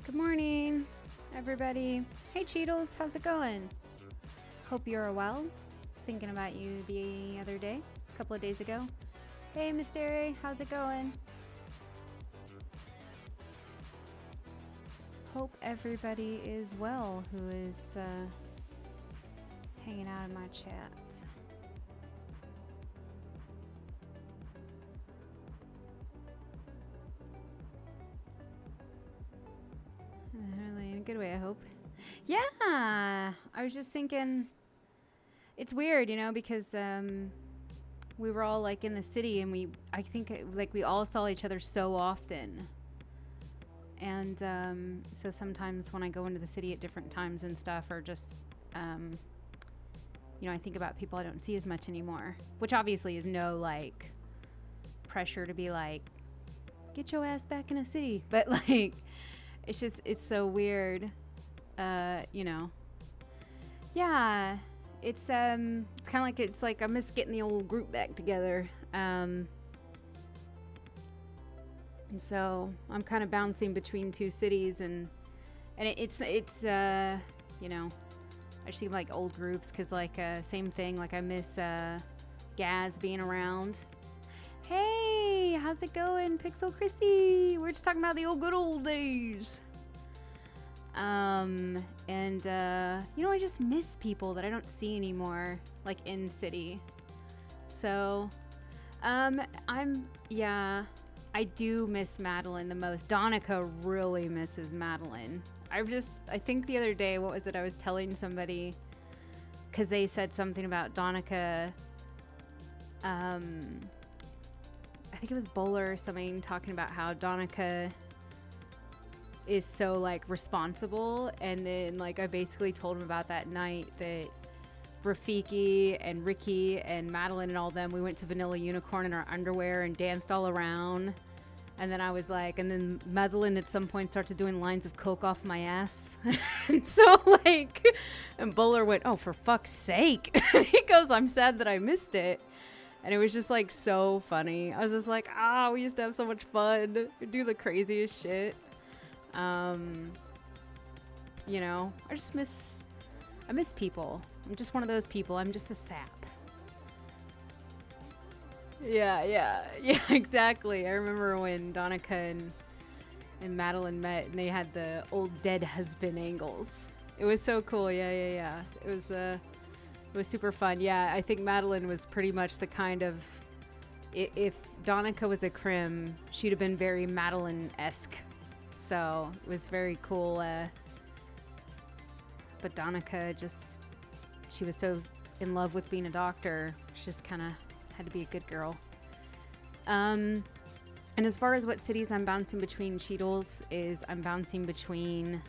Good morning, everybody. Hey, Cheetos, how's it going? Hope you're well. Was thinking about you the other day, a couple of days ago. Hey, Mystery, how's it going? Hope everybody is well who is hanging out in my chat. Really in a good way, I hope. Yeah, I was just thinking, it's weird, you know, because we were all like in the city, and I think like we all saw each other so often, and so sometimes when I go into the city at different times and stuff, or just you know, I think about people I don't see as much anymore, which obviously is no like pressure to be like, get your ass back in a city, but like it's so weird, you know. Yeah, it's kind of like, it's like I miss getting the old group back together, and so I'm kind of bouncing between two cities, and it's you know, I just think of like old groups, because like same thing, like I miss Gaz being around. Hey, how's it going, Pixel Chrissy? We're just talking about the good old days. And you know, I just miss people that I don't see anymore, like in city. So yeah, I do miss Madeline the most. Donica really misses Madeline. I think the other day, what was it? I was telling somebody, because they said something about Donica. I think it was Bowler or something, talking about how Donica is so like responsible, and then like I basically told him about that night that Rafiki and Ricky and Madeline and all them, we went to Vanilla Unicorn in our underwear and danced all around. And then I was like, and then Madeline at some point started doing lines of coke off my ass. And so like, and Bowler went, oh, for fuck's sake. He goes, I'm sad that I missed it. And it was just like so funny. I was just like, we used to have so much fun. We'd do the craziest shit. You know, I miss people. I'm just one of those people. I'm just a sap. Yeah, exactly. I remember when Donica and Madeline met, and they had the old dead husband angles. It was so cool. Yeah. It was super fun. Yeah, I think Madeline was pretty much the kind of, if Donica was a crim, she'd have been very Madeline-esque. So it was very cool. But Donica she was so in love with being a doctor. She just kind of had to be a good girl. And as far as what cities I'm bouncing between, Cheadles, is I'm bouncing between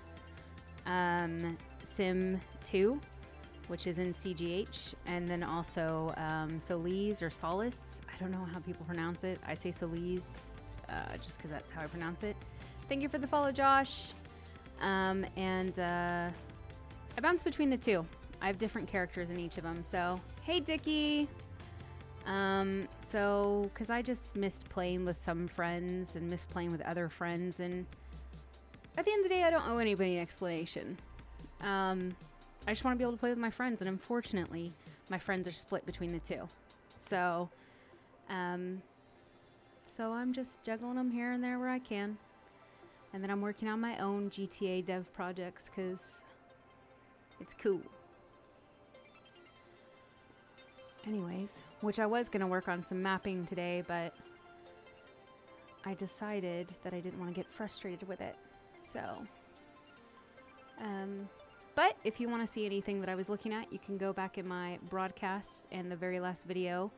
Sim 2, which is in CGH, and then also Solis or Solace. I don't know how people pronounce it. I say Solis just because that's how I pronounce it. Thank you for the follow, Josh. And I bounce between the two. I have different characters in each of them. So, hey, Dickie. Because I just missed playing with some friends and missed playing with other friends. And at the end of the day, I don't owe anybody an explanation. I just want to be able to play with my friends. And unfortunately, my friends are split between the two. So So I'm just juggling them here and there where I can. And then I'm working on my own GTA dev projects because it's cool. Anyways, which I was going to work on some mapping today, but I decided that I didn't want to get frustrated with it. So, but if you want to see anything that I was looking at, you can go back in my broadcasts and the very last video.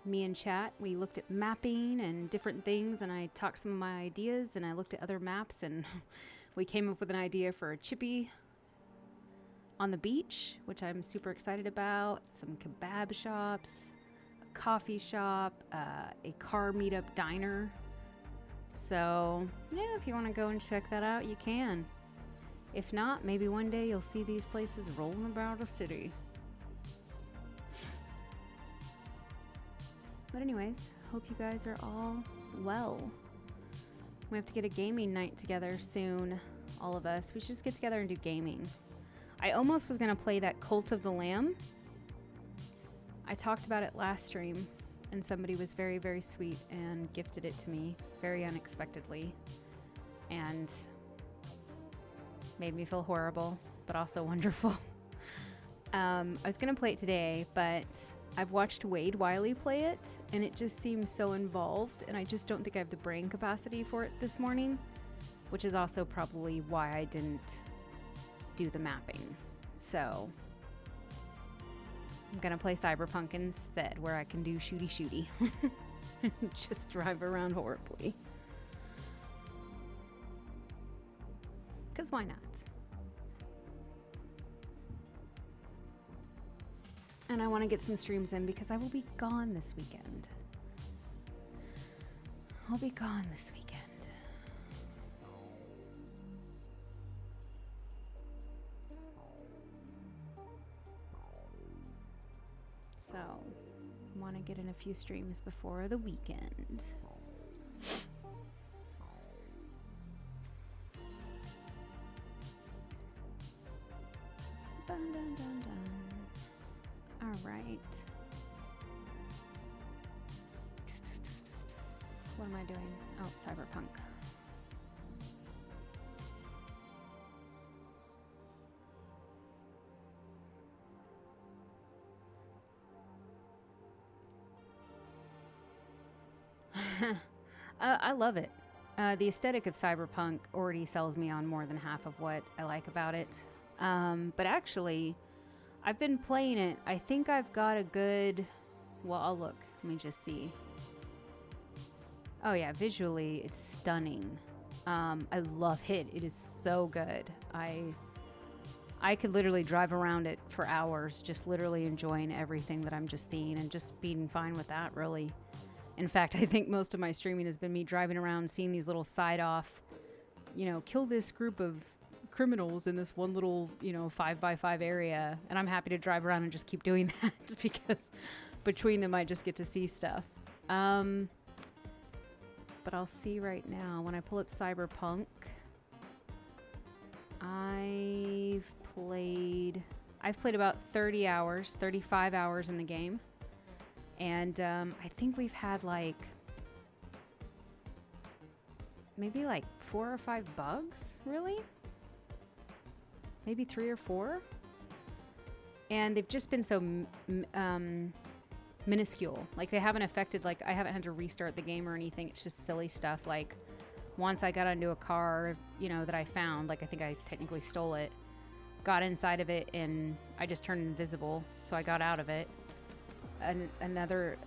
Me and chat, we looked at mapping and different things, and I talked some of my ideas, and I looked at other maps, and we came up with an idea for a chippy on the beach, which I'm super excited about, some kebab shops, a coffee shop, a car meetup diner. So yeah, if you want to go and check that out, you can. If not, maybe one day you'll see these places rolling about the city. But anyways, hope you guys are all well. We have to get a gaming night together soon, all of us. We should just get together and do gaming. I almost was gonna play that Cult of the Lamb. I talked about it last stream, and somebody was very, very sweet and gifted it to me very unexpectedly. And made me feel horrible, but also wonderful. I was gonna play it today, but I've watched Wade Wiley play it, and it just seems so involved, and I just don't think I have the brain capacity for it this morning, which is also probably why I didn't do the mapping. So I'm gonna play Cyberpunk instead, where I can do shooty just drive around horribly. Because why not? And I want to get some streams in because I will be gone this weekend. I'll be gone this weekend. So, want to get in a few streams before the weekend. Dun, dun, dun, dun. All right. What am I doing? Oh, Cyberpunk. I love it. The aesthetic of Cyberpunk already sells me on more than half of what I like about it. But actually, I've been playing it. I think I've got a good... Well, I'll look. Let me just see. Oh yeah, visually, it's stunning. I love it. It is so good. I could literally drive around it for hours, just literally enjoying everything that I'm just seeing and just being fine with that, really. In fact, I think most of my streaming has been me driving around, seeing these little side-off, you know, kill this group of criminals in this one little, you know, 5x5 area. And I'm happy to drive around and just keep doing that because between them, I just get to see stuff. But I'll see right now, when I pull up Cyberpunk, I've played about 30 hours, 35 hours in the game. And I think we've had like maybe like 4 or 5 bugs, really? Maybe 3 or 4. And they've just been so minuscule. Like they haven't affected, like I haven't had to restart the game or anything. It's just silly stuff. Like once I got onto a car, you know, that I found, like I think I technically stole it, got inside of it and I just turned invisible. So I got out of it. Another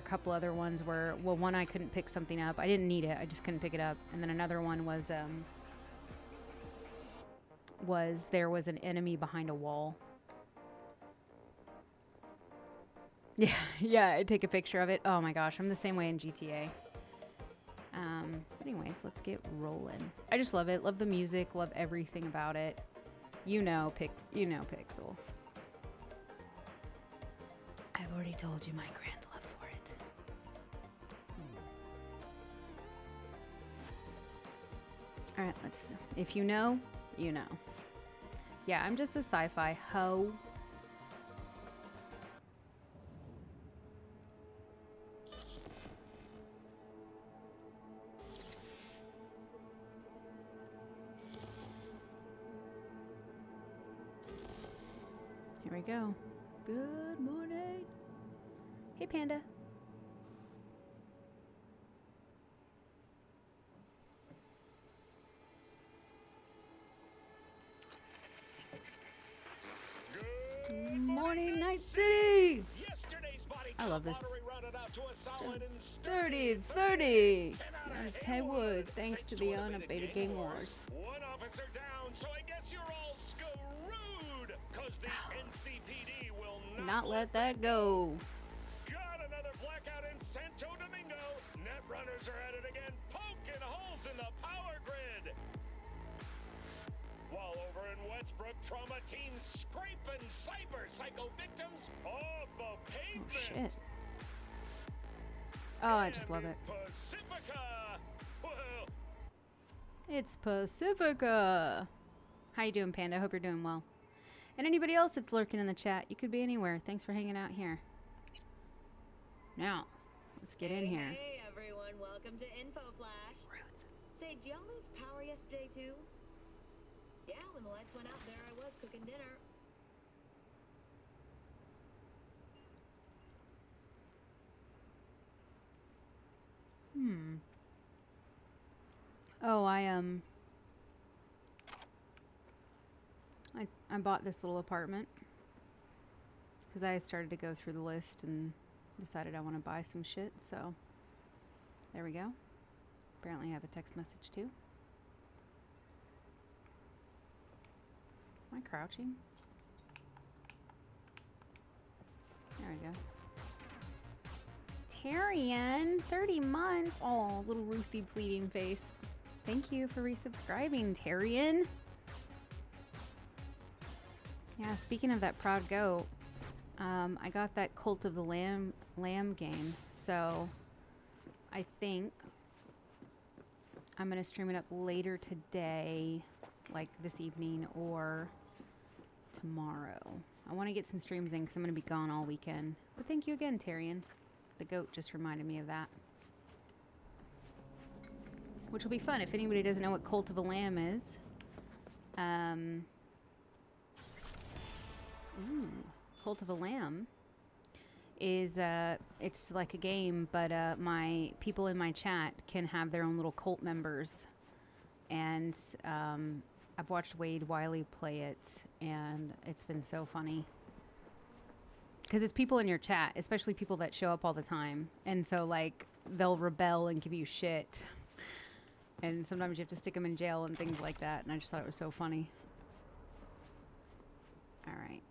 couple other ones were, well, one I couldn't pick something up. I didn't need it. I just couldn't pick it up. And then another one was there was an enemy behind a wall. Yeah, I'd take a picture of it. Oh my gosh, I'm the same way in GTA. Anyways, let's get rolling. I just love it. Love the music. Love everything about it. You know Pixel. I've already told you my grand love for it. All right, let's. If you know, you know. Yeah, I'm just a sci-fi hoe. we go. Good morning. Hey, Panda. Good morning, Night City. I love this. 30-30. 10 wood, thanks to the unabated Game Wars. One officer down, so I guess you're all screwed, cause the NCPD will not let that go. Got another blackout in Santo Domingo. Net runners are at it again, poking holes in the power grid. While over in Westbrook, trauma teams scraping cyber psycho victims off the pavement. Oh, shit. Oh, I just love it. Pacifica. Well, it's Pacifica. How you doing, Panda? Hope you're doing well. And anybody else that's lurking in the chat, you could be anywhere. Thanks for hanging out here. Now, let's get in here. Hey everyone, welcome to Infoflash. Ruth. Say, did y'all lose power yesterday too? Yeah, when the lights went out there, I was cooking dinner. Oh, I bought this little apartment because I started to go through the list and decided I want to buy some shit, so there we go. Apparently I have a text message too. Am I crouching? There we go. Tyrion, 30 months. Oh, little Ruthie pleading face. Thank you for resubscribing, Tyrion. Yeah, speaking of that proud goat, I got that Cult of the Lamb game, so I think I'm gonna stream it up later today, like this evening or tomorrow. I want to get some streams in because I'm gonna be gone all weekend. But thank you again, Tyrion. The goat just reminded me of that. Which will be fun if anybody doesn't know what Cult of a Lamb is. Cult of a Lamb is it's like a game, but my people in my chat can have their own little cult members, and I've watched Wade Wiley play it, and it's been so funny. Because it's people in your chat, especially people that show up all the time. And so, like, they'll rebel and give you shit. And sometimes you have to stick them in jail and things like that. And I just thought it was so funny. All right.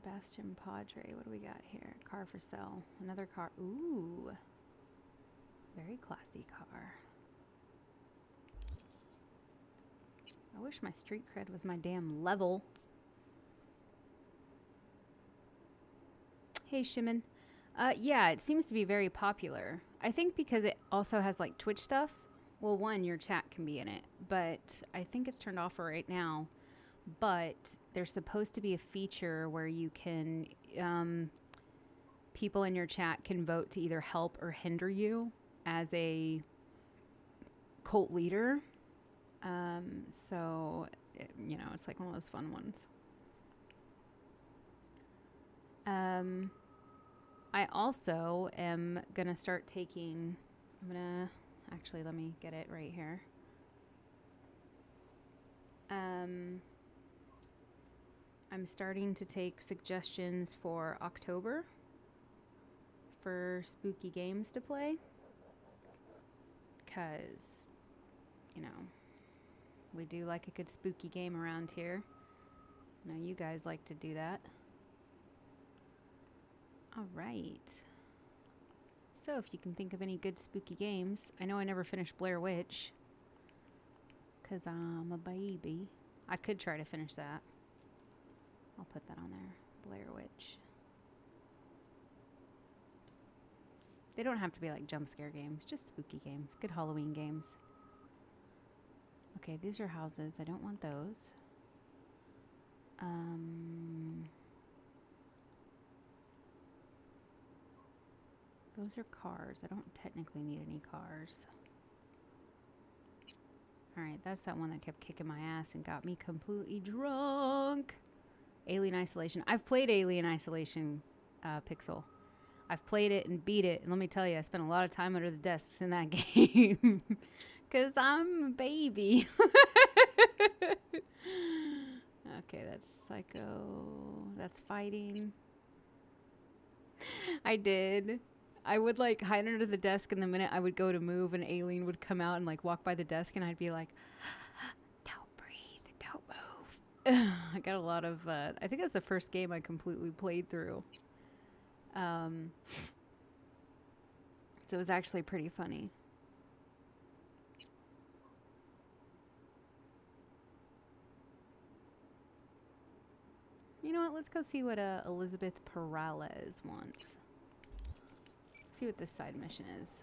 Bastion Padre. What do we got here? Car for sale. Another car. Ooh. Very classy car. I wish my street cred was my damn level. Hey, Shimon. Yeah, it seems to be very popular. I think because it also has like Twitch stuff. Well, one, your chat can be in it, but I think it's turned off for right now. But there's supposed to be a feature where you can, people in your chat can vote to either help or hinder you as a cult leader. So, you know, it's like one of those fun ones. I also am going to start taking, actually, let me get it right here. I'm starting to take suggestions for October for spooky games to play. 'Cause, you know, we do like a good spooky game around here. I know you guys like to do that. All right. So if you can think of any good spooky games. I know I never finished Blair Witch. Because I'm a baby. I could try to finish that. I'll put that on there. Blair Witch. They don't have to be like jump scare games. Just spooky games. Good Halloween games. Okay, these are houses. I don't want those. Those are cars. I don't technically need any cars. Alright, that's that one that kept kicking my ass and got me completely drunk. Alien Isolation. I've played Alien Isolation, Pixel. I've played it and beat it. And let me tell you, I spent a lot of time under the desks in that game. Because I'm a baby. Okay, that's Psycho. That's fighting. I did. I would like hide under the desk, and the minute I would go to move, an alien would come out and like walk by the desk, and I'd be like, don't breathe, don't move. I got a lot of, I think that's the first game I completely played through. So it was actually pretty funny. You know what? Let's go see what Elizabeth Peralez wants. See what this side mission is.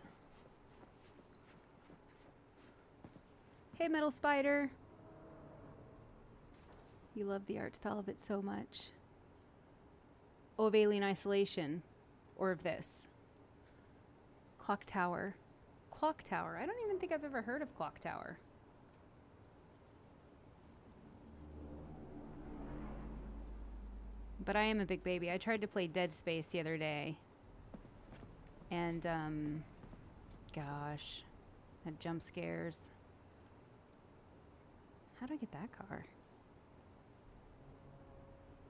Hey, Metal Spider. You love the art style of it so much. Oh, of Alien Isolation. Or of this. Clock Tower. Clock Tower. I don't even think I've ever heard of Clock Tower. But I am a big baby. I tried to play Dead Space the other day. And, gosh. Had jump scares. How do I get that car?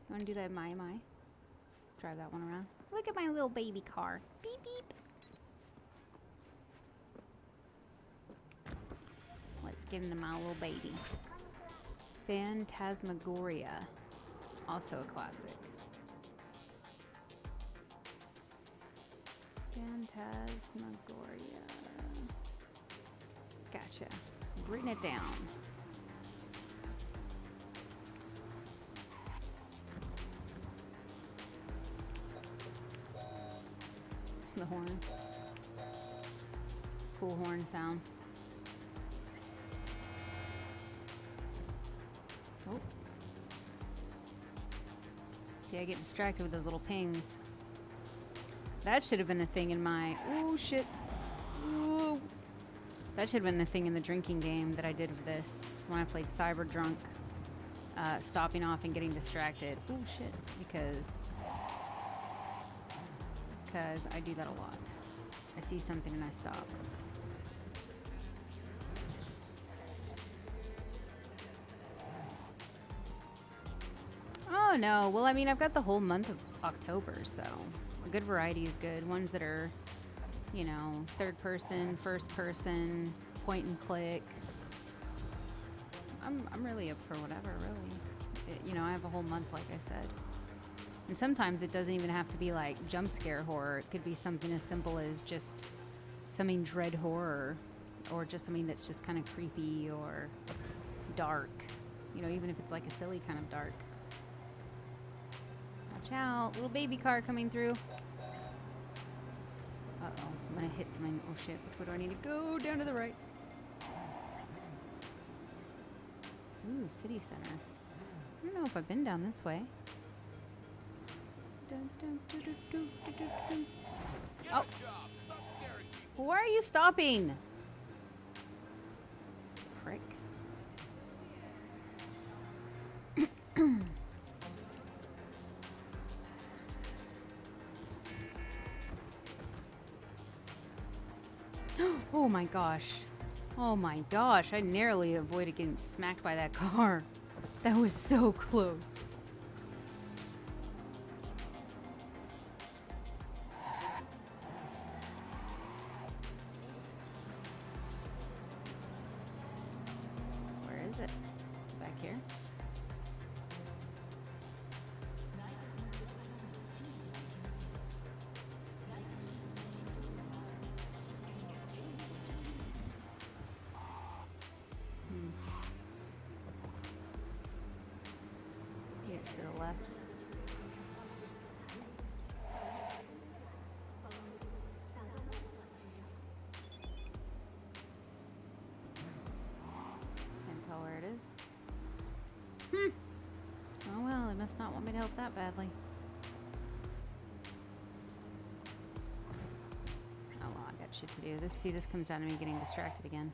You want to do that in my? Drive that one around. Look at my little baby car. Beep, beep. Let's get into my little baby. Phantasmagoria. Also a classic. Phantasmagoria. Gotcha. Written it down. The horn. It's a cool horn sound. Oh. See, I get distracted with those little pings. That should have been a thing in my... Ooh, shit. Ooh. That should have been a thing in the drinking game that I did with this. When I played Cyber stopping off and getting distracted. Ooh, shit. Because I do that a lot. I see something and I stop. Oh, no. Well, I mean, I've got the whole month of October, so a good variety is good. Ones that are, you know, third person, first person, point and click. I'm really up for whatever, really. You know, I have a whole month, like I said. And sometimes it doesn't even have to be like jump scare horror. It could be something as simple as just something dread horror, or just something that's just kind of creepy or dark. You know, even if it's like a silly kind of dark. Watch out, little baby car coming through. Uh-oh, I'm gonna hit something. Oh shit, which way do I need to go? Down to the right. Ooh, city center. I don't know if I've been down this way. Dun, dun, dun, dun, dun, dun, dun. Oh. Why are you stopping? Prick. Oh my gosh. Oh my gosh. I narrowly avoided getting smacked by that car. That was so close. Where is it? Back here? To the left. Can't tell where it is. Oh well, they must not want me to help that badly. Oh well, I got shit to do. This comes down to me getting distracted again.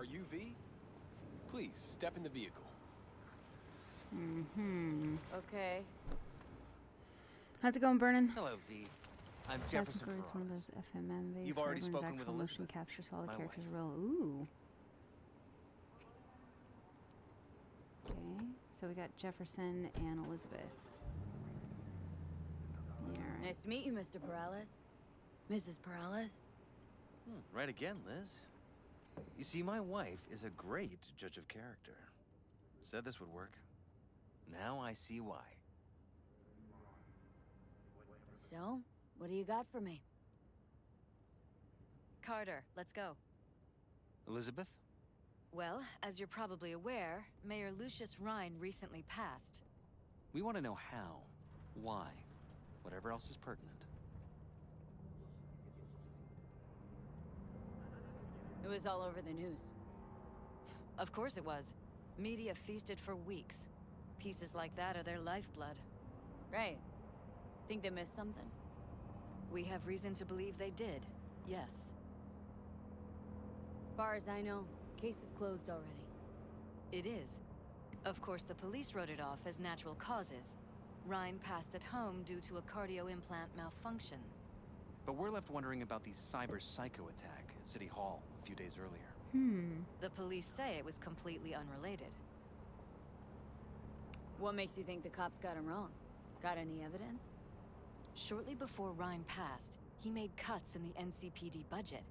Are you V? Please, step in the vehicle. Okay. How's it going, Vernon? Hello, V. I'm Jefferson Cyberpunk is one of Perales. those FMM You've where already everyone's spoken with actual motion Elizabeth, capture, so all the my characters wife. are real. Ooh. Okay, so we got Jefferson and Elizabeth. Yeah, right. Nice to meet you, Mr. Perales. Mrs. Perales. Right again, Liz. You see, my wife is a great judge of character. Said this would work. Now I see why. So, what do you got for me? Carter, let's go. Elizabeth? Well, as you're probably aware, Mayor Lucius Rhine recently passed. We want to know how, why, whatever else is pertinent. It was all over the news. Of course it was. Media feasted for weeks. Pieces like that are their lifeblood. Right. Think they missed something? We have reason to believe they did, yes. Far as I know, case is closed already. It is. Of course, the police wrote it off as natural causes. Rhine passed at home due to a cardio implant malfunction. But we're left wondering about the cyber psycho attack at City Hall a few days earlier. The police say it was completely unrelated. What makes you think the cops got him wrong? Got any evidence? Shortly before Rhine passed, he made cuts in the NCPD budget.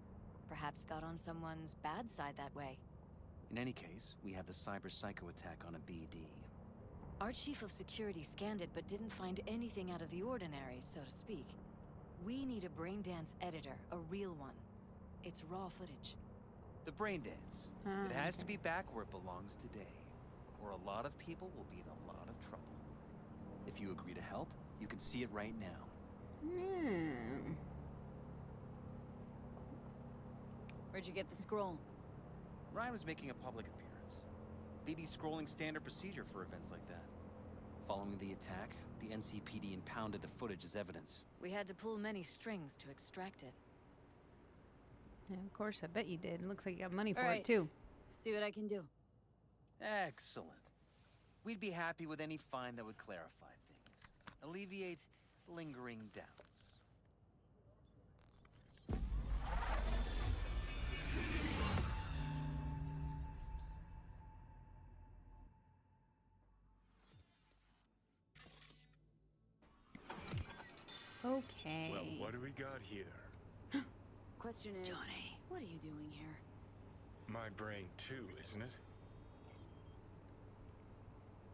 Perhaps got on someone's bad side that way. In any case, we have the cyber psycho attack on a BD. Our chief of security scanned it but didn't find anything out of the ordinary, so to speak. We need a braindance editor, a real one. It's raw footage. The brain dance. It has to be back where it belongs today, or a lot of people will be in a lot of trouble. If you agree to help, you can see it right now. Where'd you get the scroll? Ryan was making a public appearance. BD scrolling standard procedure for events like that. Following the attack, the NCPD impounded the footage as evidence. We had to pull many strings to extract it. Yeah, of course, I bet you did. It looks like you got money for Alright. it, too. See what I can do. Excellent. We'd be happy with any find that would clarify things, alleviate lingering doubts. Okay. Well, what do we got here? Question is, Johnny. what are you doing here? My brain too, isn't it?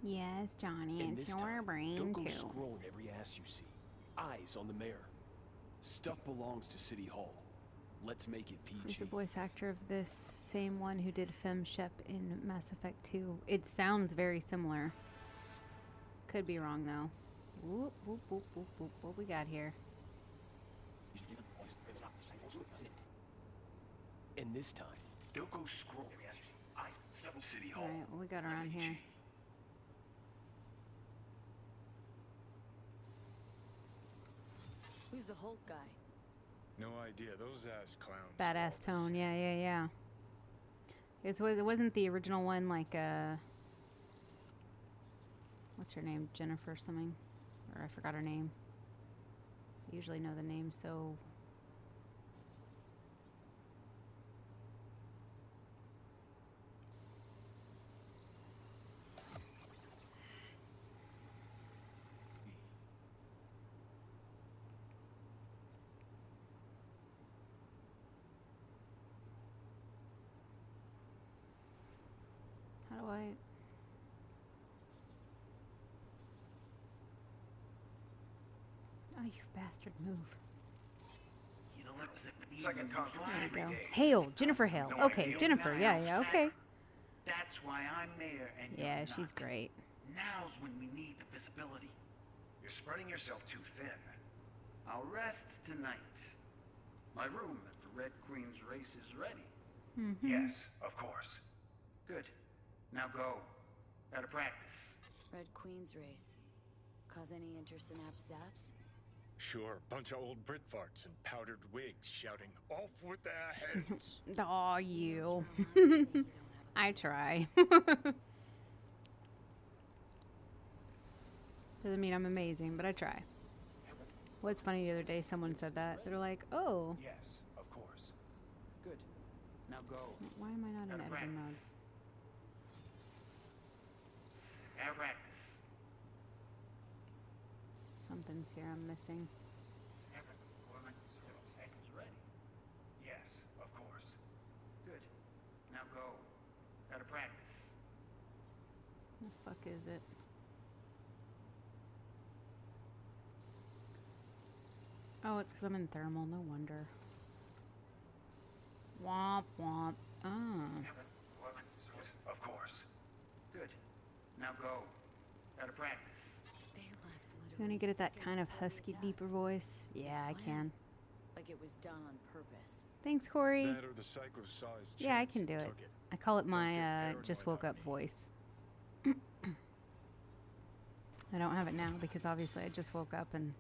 Yes, Johnny, And it's this your time, brain, don't go too. scrolling every ass you see. Eyes on the mayor. Stuff belongs to City Hall. Let's make it PG. He's the voice actor of this same one who did Fem Shep in Mass Effect 2. It sounds very similar. Could be wrong, though. Whoop, whoop, whoop, whoop, whoop. What we got here? And this time, Don't go scrolling every ass you see. Eyes on stuff in City Hall. Alright, what we got around here? Who's the Hulk guy? No idea. Those ass clowns. Badass tone. Yeah, yeah, yeah. It wasn't the original one like, what's her name? Jennifer something? Or I forgot her name. I usually know the name, so... How do I... Oh, you bastard, move. Second There we go. Hale, Jennifer Hale. Okay, Jennifer, yeah, yeah, okay. That's why I'm mayor and you're Yeah, not. she's great. Now's when we need the visibility. You're spreading yourself too thin. I'll rest tonight. My room at the Red Queen's race is ready. Yes, of course. Good. Now go. Gotta practice. Red Queen's race. Cause any intersynapse zaps? Sure, bunch of old Brit farts in powdered wigs shouting, "Off with their heads!" Aw, you. I try. Doesn't mean I'm amazing, but I try. What's funny, the other day someone said that. They're like, oh. Yes, of course. Good. Now go. Why am I not in Gotta editing practice. mode? Now practice. Something's here I'm missing. Ready? Yes, of course. Good. Now go. Gotta practice. The fuck is it? Oh, it's because I'm in thermal. No wonder. Womp womp. Ah. Of course. Good. Now go. Gotta practice. They left You want to get at that kind of husky, deeper voice? Yeah, I can. Like it was done on purpose. Thanks, Corey. That or the psycho-sized Yeah, I chance can do it. took it. I call it Don't my get paranoid just woke about up me. voice. I don't have it now because obviously I just woke up and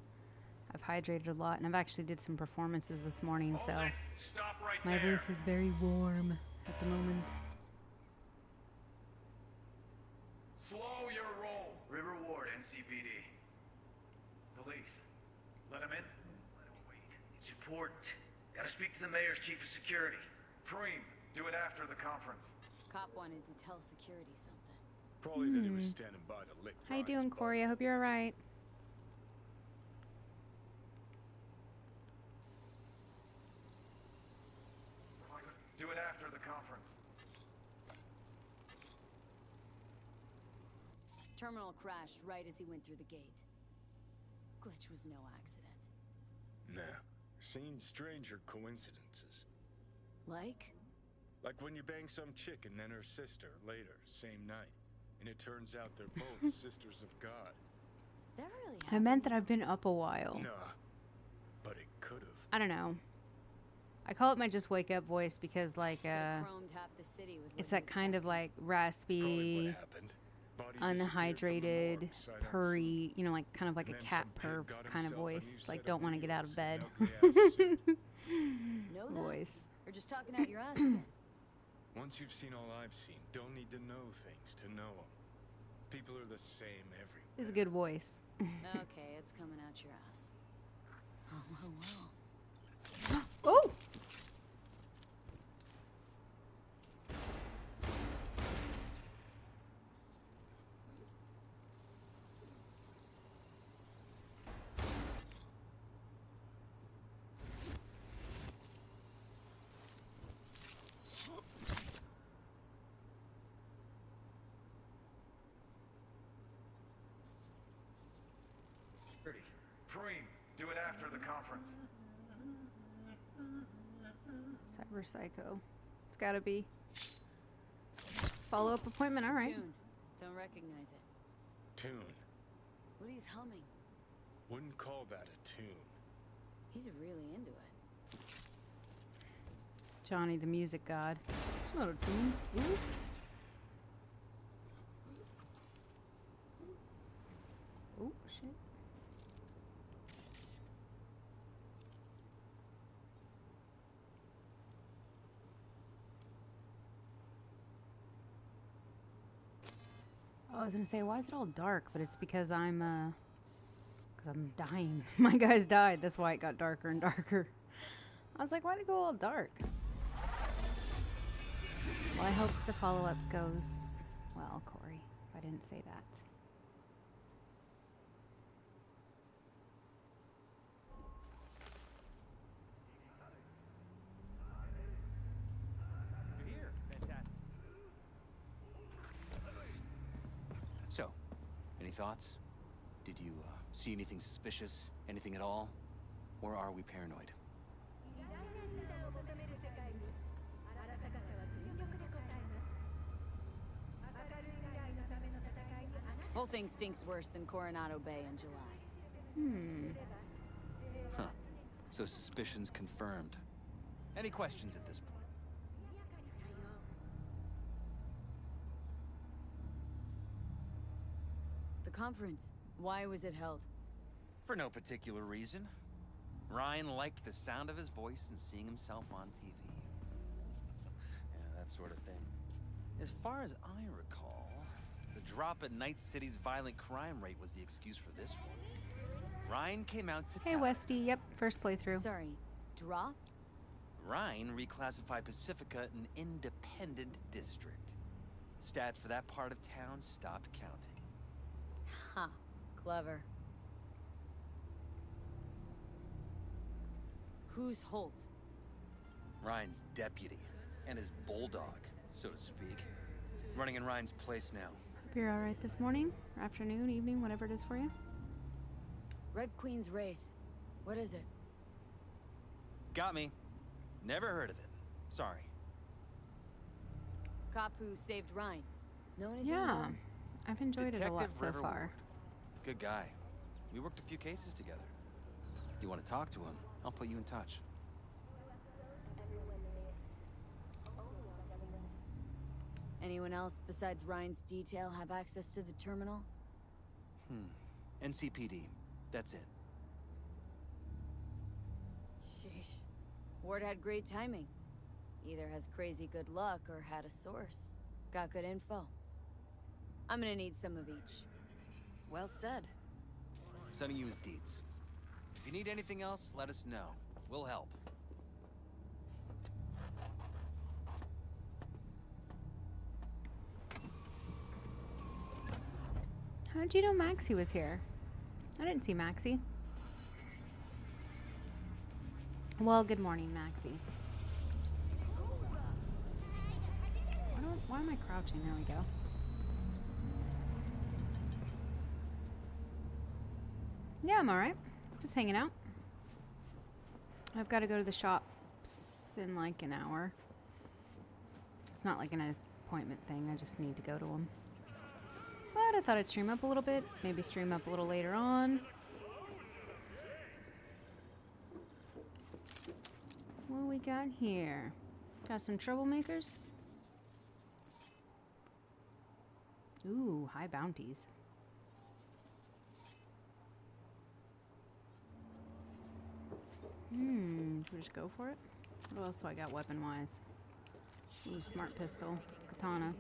I've hydrated a lot, and I've actually did some performances this morning, so Hold it. Stop right my there. voice is very warm at the moment. Slow your roll. River Ward, NCPD. Police. Let him in? Let him wait. It's important. Gotta speak to the mayor's chief of security. Preem, do it after the conference. Cop wanted to tell security something. Probably that he was standing by to lick. How you Ryan's doing, butt. Corey? I hope you're all right. Do it after the conference. Terminal crashed right as he went through the gate. Glitch was no accident. Nah, seen stranger coincidences. Like? Like when you bang some chick and then her sister later, same night. And it turns out they're both sisters of God. That really I meant that I've been up a while. Nah, but it could've. I don't know. I call it my just wake up voice because like Chromed half the city with it's what he that was kind of packing. like Probably raspy, what happened. Body disappeared from the unhydrated, morgue, sight purry, you know, like kind of like a And then cat some pig purr got kind of himself a new voice. set Like of don't want to get out of wheels bed. and an ugly-ass suit. Know that? Voice. Or just talking out your ass again? Once you've seen all I've seen, don't need to know things to know them. People are the same everywhere. It's a good voice. Okay, it's coming out your ass. Oh, well, well. Oh! Preem, do it after the conference. Cyber Psycho. It's gotta be. Follow-up appointment, alright. Tune. Don't recognize it. Tune. What he's humming. Wouldn't call that a tune. He's really into it. Johnny, the music god. It's not a tune. Ooh. Oh, shit. Oh, I was gonna say, why is it all dark? But it's because I'm dying. My guys died. That's why it got darker and darker. I was like, why'd it go all dark? Well, I hope the follow-up goes well, Corey. If I didn't say that. You're here. Fantastic. So, any thoughts? Did you see anything suspicious? Anything at all? Or are we paranoid? Whole thing stinks worse than Coronado Bay in July. Hmm. Huh. So suspicions confirmed. Any questions at this point? The conference. Why was it held? For no particular reason. Ryan liked the sound of his voice and seeing himself on TV. Yeah, that sort of thing. As far as I recall, the drop in Night City's violent crime rate was the excuse for this one. Ryan came out to Hey, Westy. Yep, first playthrough. Sorry, drop? Ryan reclassified Pacifica an independent district. Stats for that part of town stopped counting. Huh. Clever. Who's Holt? Ryan's deputy, and his bulldog, so to speak. Running in Ryan's place now. Hope you're alright this morning, or afternoon, evening, whatever it is for you. Red Queen's race. What is it? Got me. Never heard of it. Sorry. Cop who saved Ryan. Know anything Yeah, about him? I've enjoyed it a lot so River far. Ward. Good guy. We worked a few cases together. You want to talk to him? I'll put you in touch. Anyone else besides Ryan's detail have access to the terminal? NCPD. That's it. Sheesh. Ward had great timing. Either has crazy good luck or had a source. Got good info. I'm gonna need some of each. Well said. Sending you his deeds. If you need anything else, let us know. We'll help. How did you know Maxie was here? I didn't see Maxie. Well, good morning, Maxie. Why am I crouching? There we go. Yeah, I'm alright. Just hanging out. I've got to go to the shops in like an hour. It's not like an appointment thing. I just need to go to them. But I thought I'd stream up a little bit. Maybe stream up a little later on. What we got here? Got some troublemakers. Ooh, high bounties. Should we just go for it? What else do I got weapon-wise? Ooh, smart pistol. Katana.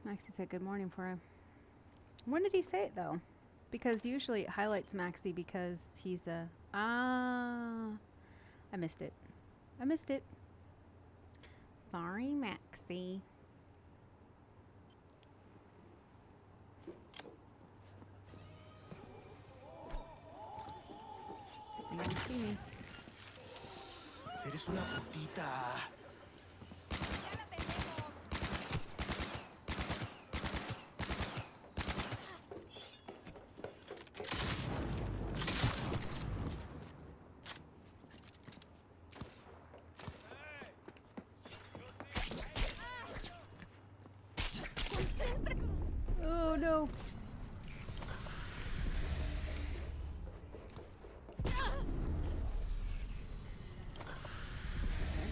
Maxie said good morning for him. When did he say it, though? Because usually it highlights Maxie because he's a... I missed it. I missed it. Sorry, Maxie. You didn't see me. Eres una putita. Oh no. Their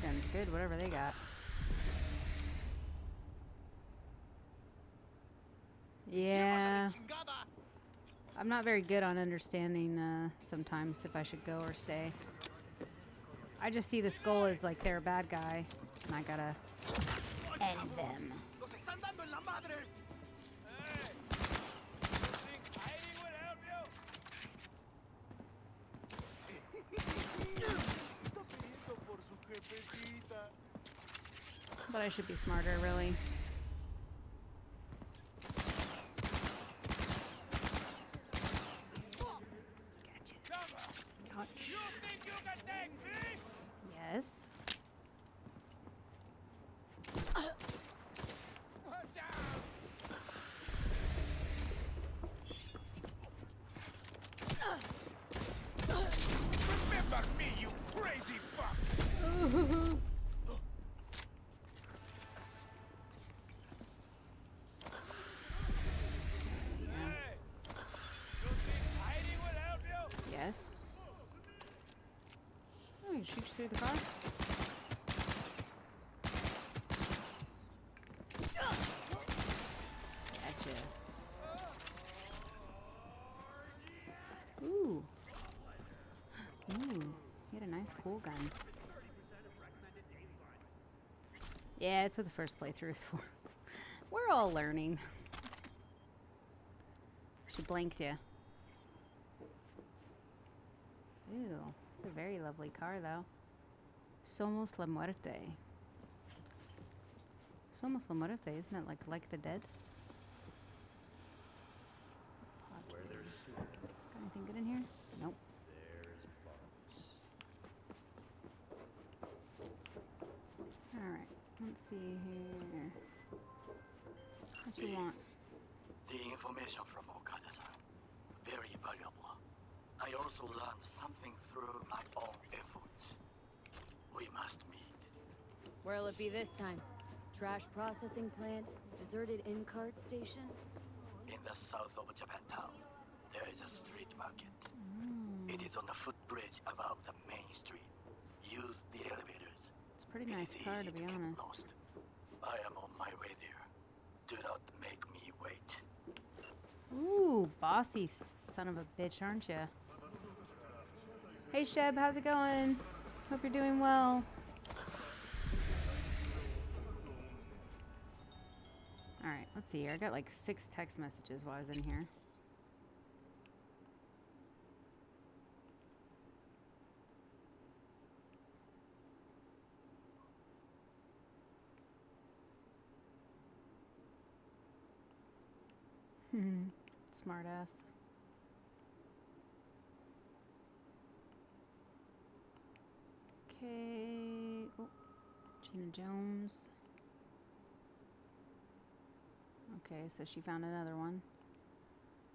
gun's good, whatever they got. Yeah. I'm not very good on understanding sometimes if I should go or stay. I just see the skull as like they're a bad guy, and I gotta end them. But I should be smarter, really. Gotcha. Gotcha. You think you can take me? Yes. Remember me, you crazy fuck! Hey! You think hiding will help you? Yes. Oh, you shoot through the car? Gotcha. cool gun. Yeah, it's what the first playthrough is for. We're all learning. She blanked you. Ew, it's a very lovely car though. Somos la muerte. Somos la muerte, isn't it like the dead? Where there's smoke, Got anything good in here? Nope. there's bugs. Alright, let's see here. What you want? The information from Okada-san, very valuable. I also learned something through my own efforts. We must meet. Where'll it be this time? Trash processing plant? Deserted in-cart station? In the south of Japantown, there is a street market. It is on a footbridge above the main street. Use the elevators. It's a pretty It nice is car, easy to be get honest. lost. I am on my way there. Do not make me wait. Ooh, bossy son of a bitch, aren't you? Hey Sheb, how's it going? Hope you're doing well. Alright, let's see here. I got like 6 text messages while I was in here. Smart ass. Okay. Oh, Gina Jones. Okay, so she found another one.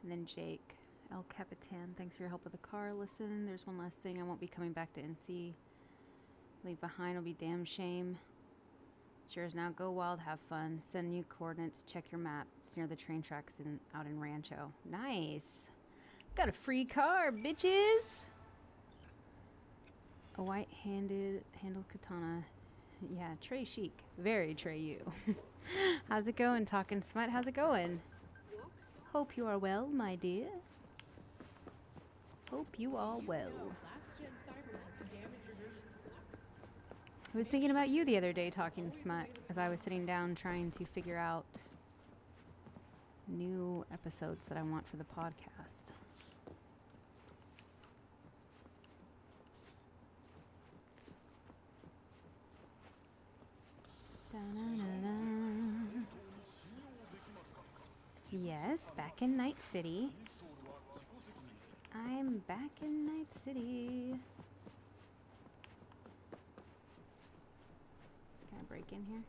And then Jake. El Capitan, thanks for your help with the car. Listen, there's one last thing. I won't be coming back to NC. Leave behind will be damn shame. It's yours now. Go wild, have fun. Send new coordinates. Check your map. It's near the train tracks out in Rancho. Nice. Got a free car, bitches. A white-handled katana. Yeah, Trey chic. Very Trey you. How's it going, Talking Smut? How's it going? Hope you are well, my dear. Hope you are well. I was thinking about you the other day, Talking Smut, as I was sitting down trying to figure out new episodes that I want for the podcast. Da-na-na-na. Yes, back in Night City. I'm back in Night City. Can I break in here?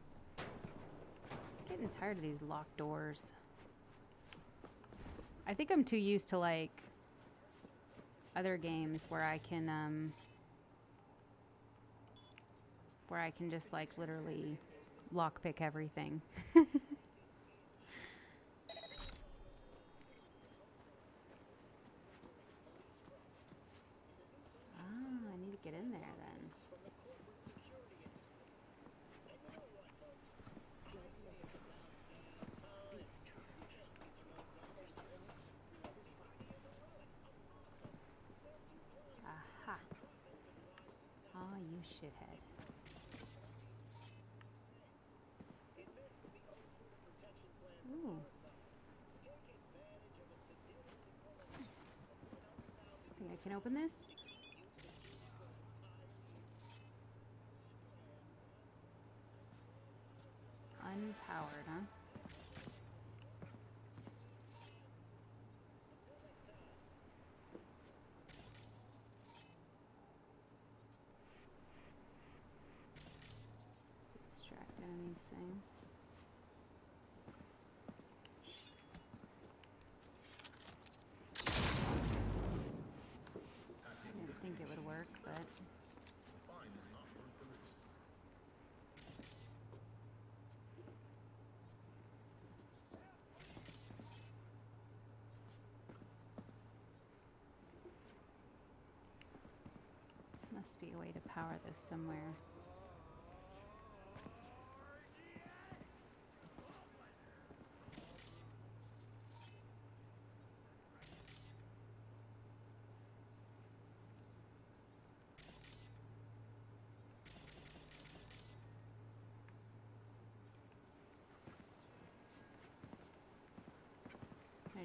Getting tired of these locked doors. I think I'm too used to like other games where I can just like literally lockpick everything. I need to get in there then. Aha. Oh, you shithead. Ooh. Think I can open this? Unpowered, huh? Distract enemies thing. I didn't think it would work, but must be a way to power this somewhere.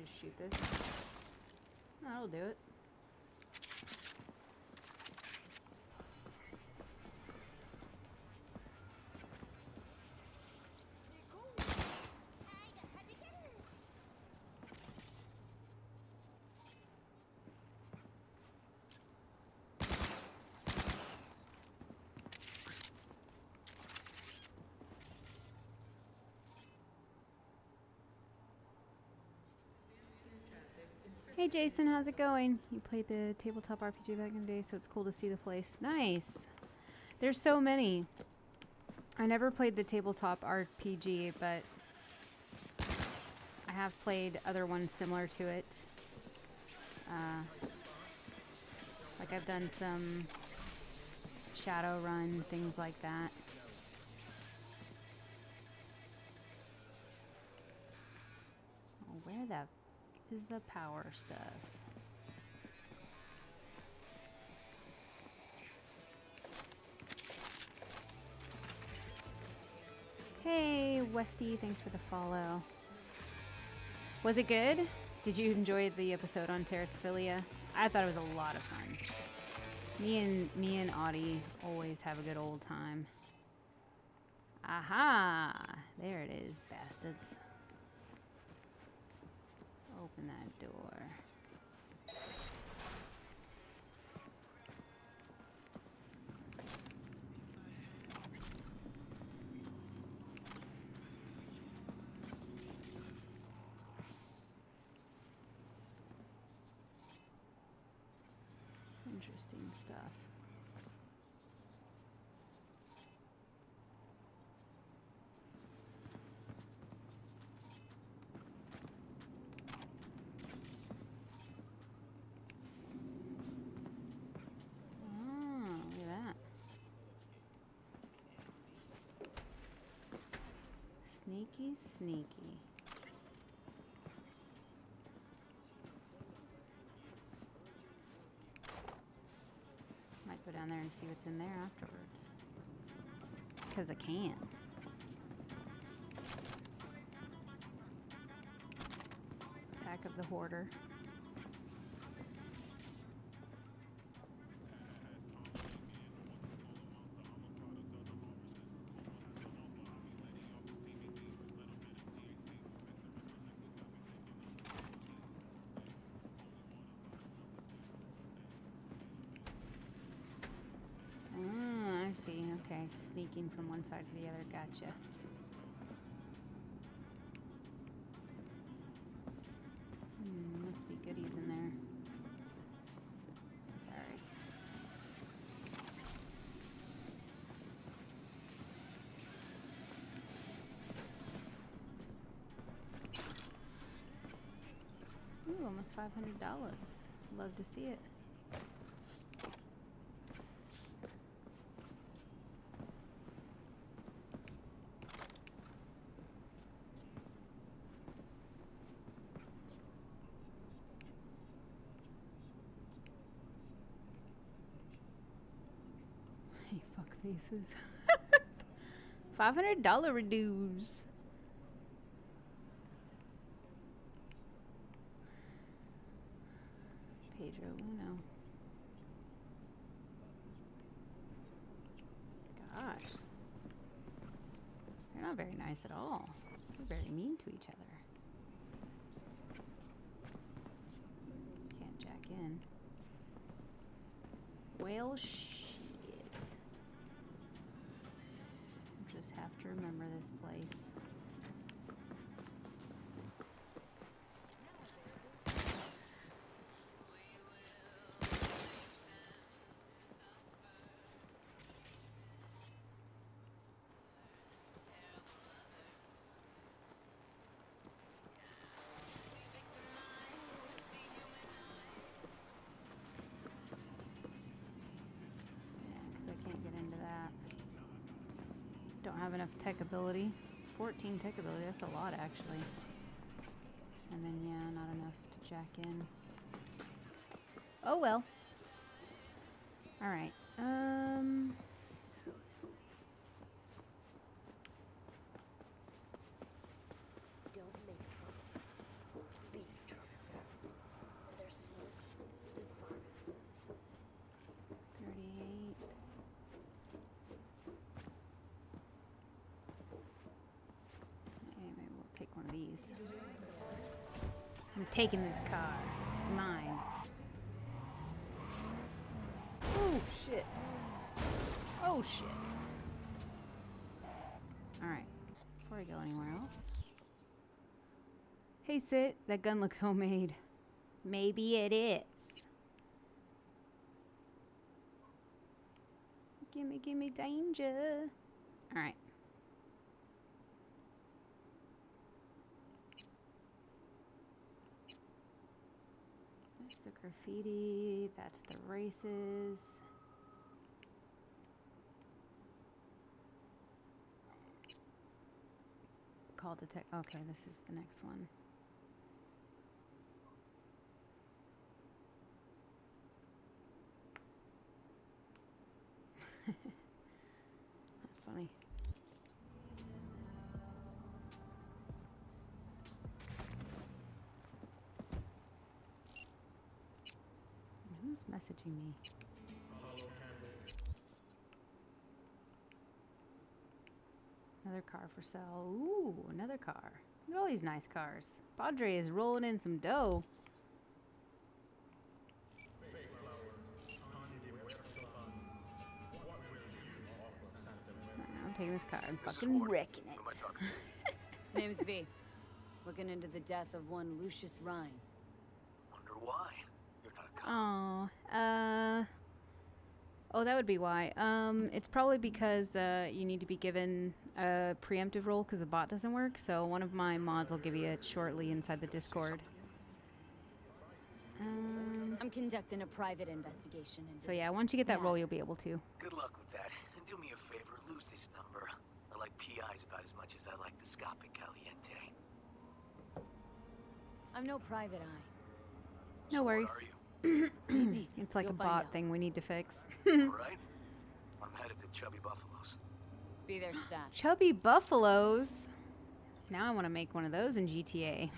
just shoot this. That'll do it. Hey Jason, how's it going? You played the tabletop RPG back in the day, so it's cool to see the place. Nice. There's so many. I never played the tabletop RPG, but I have played other ones similar to it. Like I've done some Shadowrun, things like that. Oh, where the is the power stuff? Hey Westy, thanks for the follow. Was it good? Did you enjoy the episode on Terraphilia? I thought it was a lot of fun. Me and Audie always have a good old time. Aha! There it is, bastards. Open that door. Interesting stuff. Sneaky, sneaky. Might go down there and see what's in there afterwards. Because I can. Back of the hoarder. I see. Okay, sneaking from one side to the other. Gotcha. Must be goodies in there. That's alright. Ooh, almost $500. Love to see it. Hey, fuck faces. $500 reduce. Pedro Luno. Gosh. They're not very nice at all. They're very mean to each other. Can't jack in. Well, shit. Just have to remember this place. Don't have enough tech ability. 14 tech ability, that's a lot actually. And then yeah, not enough to jack in. Oh well. Alright. Don't make trouble. Be trouble. these. I'm taking this car. It's mine. Oh, shit. Oh, shit. Alright. Before I go anywhere else. Hey, Sit. That gun looks homemade. Maybe it is. Gimme danger. Alright. There's the graffiti. That's the races. Call detect. Okay, this is the next one. That's funny. Who's messaging me? Another car for sale. Ooh, another car. Look at all these nice cars. Padre is rolling in some dough. I'm taking this car. I'm fucking wrecking it. Name's V. Looking into the death of one Lucius Rhine. Wonder why you're not a cop. Oh, that would be why. It's probably because you need to be given a preemptive role because the bot doesn't work. So one of my mods will give you it shortly inside the Discord. I'm conducting a private investigation into So yeah, this. once you get that role, you'll be able to. Good luck with that. And do me a favor, lose this number. I like PIs about as much as I like the Scopic Caliente. I'm no private eye. No worries. It's like You'll a find bot out. thing we need to fix. Alright? I'm headed to Chubby Buffaloes. Be there, stat. Chubby buffaloes. Now I want to make one of those in GTA.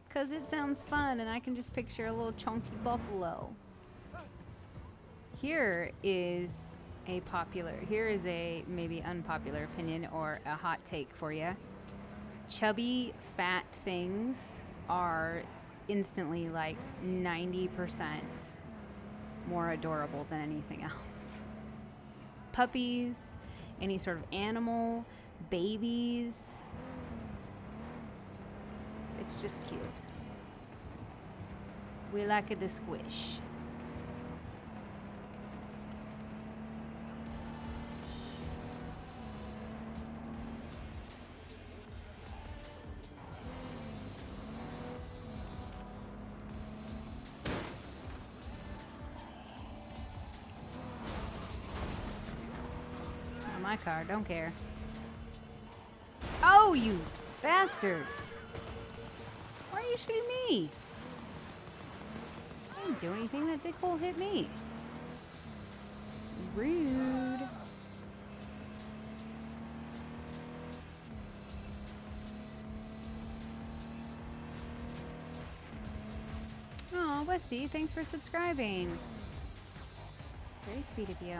Because it sounds fun and I can just picture a little chunky buffalo. Here is a maybe unpopular opinion or a hot take for you. Chubby, fat things are instantly like 90% more adorable than anything else. Puppies, any sort of animal, babies. It's just cute. We like it to squish. Not my car, don't care. Oh, you bastards! Why are you shooting me? I didn't do anything. That dickhole hit me. Rude. Oh, Westy, thanks for subscribing. Very sweet of you.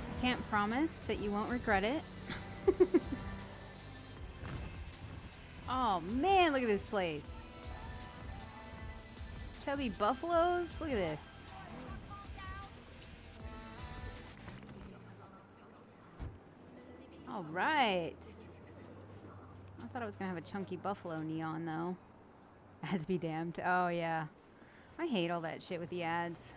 I can't promise that you won't regret it. Oh man, look at this place. Chubby buffaloes, look at this. All right. I thought I was gonna have a chunky buffalo neon though. Ads be damned. Oh yeah. I hate all that shit with the ads.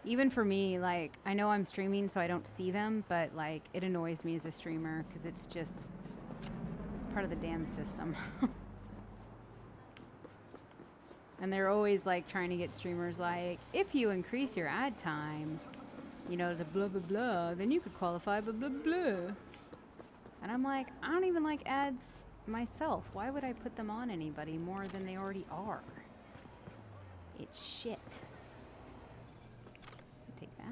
Even for me, like, I know I'm streaming so I don't see them, but like, it annoys me as a streamer because it's just, it's part of the damn system. And they're always like trying to get streamers like, if you increase your ad time, you know, the blah blah blah, then you could qualify blah blah blah. And I'm like, I don't even like ads myself. Why would I put them on anybody more than they already are? It's shit. Take that.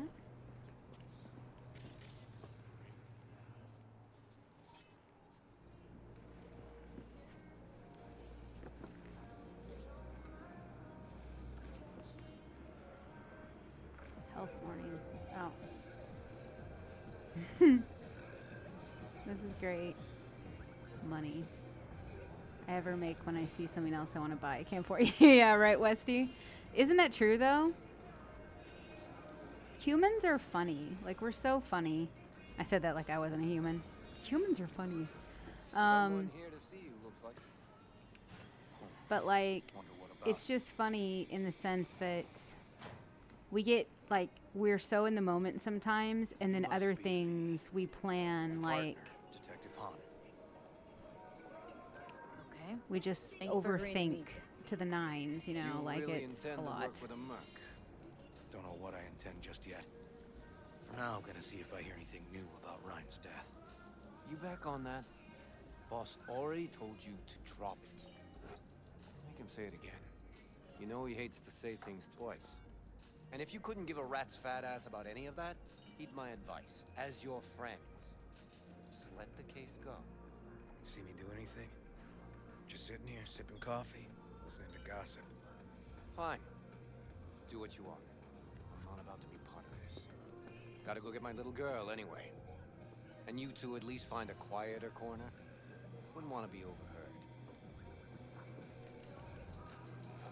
Health warning. Oh. This is great. Money. I ever make when I see something else I want to buy. I can't afford. Yeah, right, Westy? Isn't that true, though? Humans are funny. Like, we're so funny. I said that like I wasn't a human. Humans are funny. Someone here to see you, looks like. But, like, it's just funny in the sense that we get, like, we're so in the moment sometimes, and then other things we plan, like... Detective Hahn. Okay. We just Thanks for agreeing to overthink meet. to the nines, you know, like really it's intend a to lot. work with a merc? Don't know what I intend just yet. For now, I'm gonna see if I hear anything new about Ryan's death. You back on that? Boss already told you to drop it. Make him say it again. You know he hates to say things twice. And if you couldn't give a rat's fat ass about any of that, heed my advice. As your friend, just let the case go. See me do anything? Just sitting here, sipping coffee, listening to gossip. Fine. Do what you want. I'm not about to be part of this. Gotta go get my little girl anyway. And you two at least find a quieter corner. Wouldn't want to be overheard.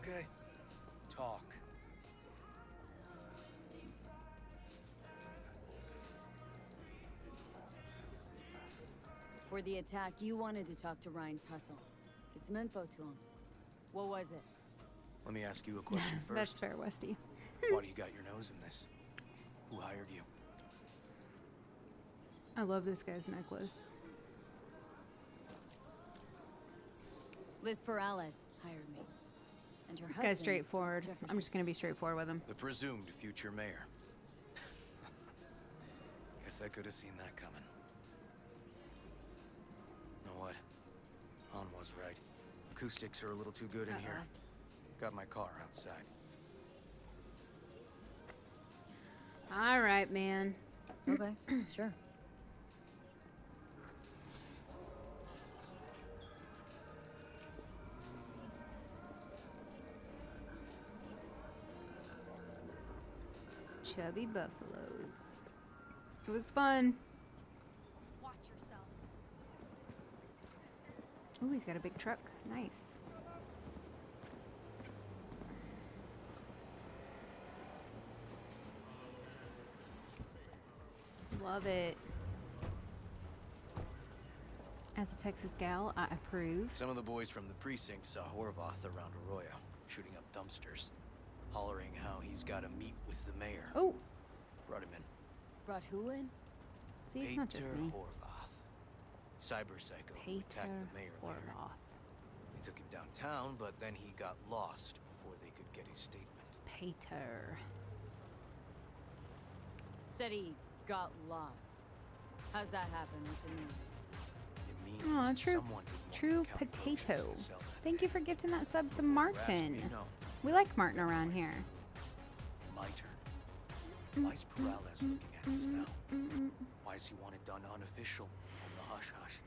Okay. Talk. For the attack, you wanted to talk to Ryan's hustle. Get some info to him. What was it? Let me ask you a question first. That's fair, Westy. Why do you got your nose in this? Who hired you? I love this guy's necklace. Liz Perales hired me. And her This husband, guy's straightforward. Jefferson. I'm just going to be straightforward with him. The presumed future mayor. Guess I could have seen that coming. Know what? Han was right. Acoustics are a little too good in here. Got my car outside. All right, man. Okay, sure. Chubby buffaloes. It was fun. Watch yourself. Oh, he's got a big truck. Nice. Love it. As a Texas gal, I approve. Some of the boys from the precinct saw Horvath around Arroyo, shooting up dumpsters, hollering how he's got to meet with the mayor. Oh. Brought him in. Brought who in? See, it's not just me. Horvath. Cyber psycho who attacked the mayor later. They took him downtown, but then he got lost before they could get his statement. Peter. Said he got lost. How's that happen? What's it mean? It means Aw, true someone didn't want the county potato. groceries to sell that Thank day. you for gifting that sub to Before you ask Martin. me, no. We like Martin around here. My turn. Why's Perales looking at us now? Why does he want it done unofficial on the hush-hush?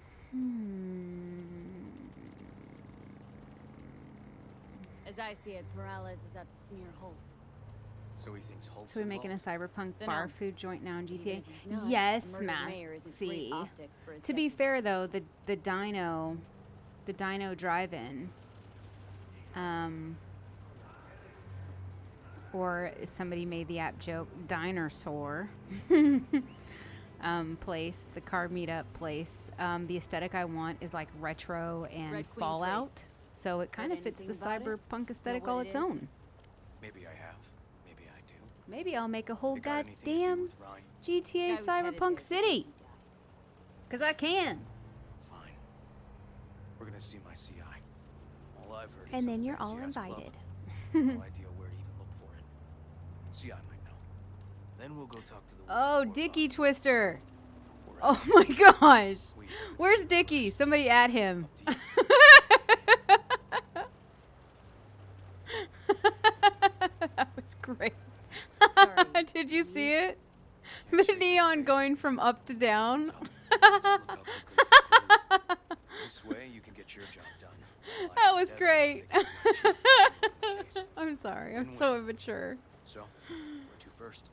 As I see it, Perales is out to smear Holt. So he thinks Holt's So we're making a involved? cyberpunk Dunno. bar food joint now in Even GTA. if he's not, Yes, a murdered mayor isn't great Massey. optics for his To be deputy. fair though, the Dino drive-in, or as somebody made the app joke, dinosaur place, the car meetup place. The aesthetic I want is like retro and Red Queen's Fallout, race. so it kind of fits the anything about it? cyberpunk aesthetic what all it its is? own. Maybe I have. Maybe I do. Maybe I'll make a whole It got anything to do goddamn with Ryan? GTA Guy was headed Cyberpunk there City. before he died. Cause I can. Fine. We're gonna see my CI. All I've heard is And some then you're all fancy-ass club. invited. No idea where to even look for it. CI might know. Then we'll go talk to the Oh, woman Dicky Horvath. Twister. We're Oh out. my gosh. We could Where's see Dicky? Somebody at him. up to you. That was great. Sorry. Did you see it? Yeah, The shake his neon face. going from up to down. Just look how quickly it closed. This way you can get your job done. While I That find was evidence great. that gets my chief in the case. I'm sorry. I'm Win-win. so immature. So, where to first?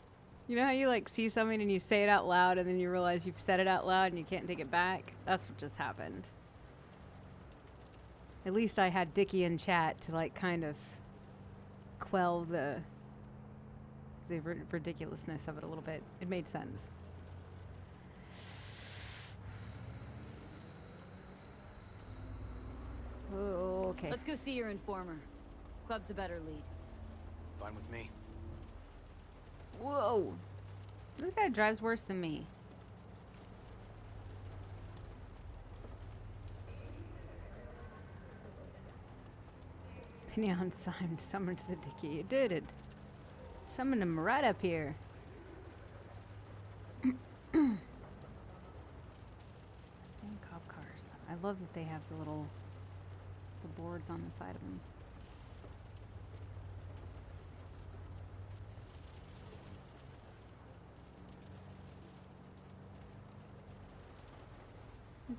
You know how you like see something and you say it out loud and then you realize you've said it out loud and you can't take it back? That's what just happened. At least I had Dickie in chat to like kind of quell the ridiculousness of it a little bit. It made sense. Oh, okay. Let's go see your informer. Club's a better lead. Fine with me. Whoa. This guy drives worse than me. The neon sign summoned the Dickie. It did it. Summoned him right up here. Damn cop cars. I love that they have the boards on the side of them.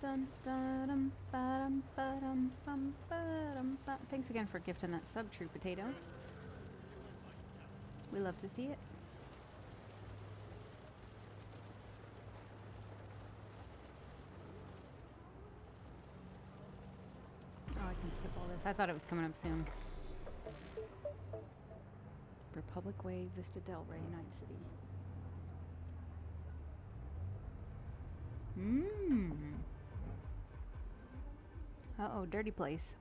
Dun, dun, ba-dum, ba-dum, bum, ba-dum, ba. Thanks again for gifting that sub, True Potato. We love to see it. Oh, I can skip all this. I thought it was coming up soon. Republic Way, Vista Del Rey, Night City. Uh-oh, dirty place.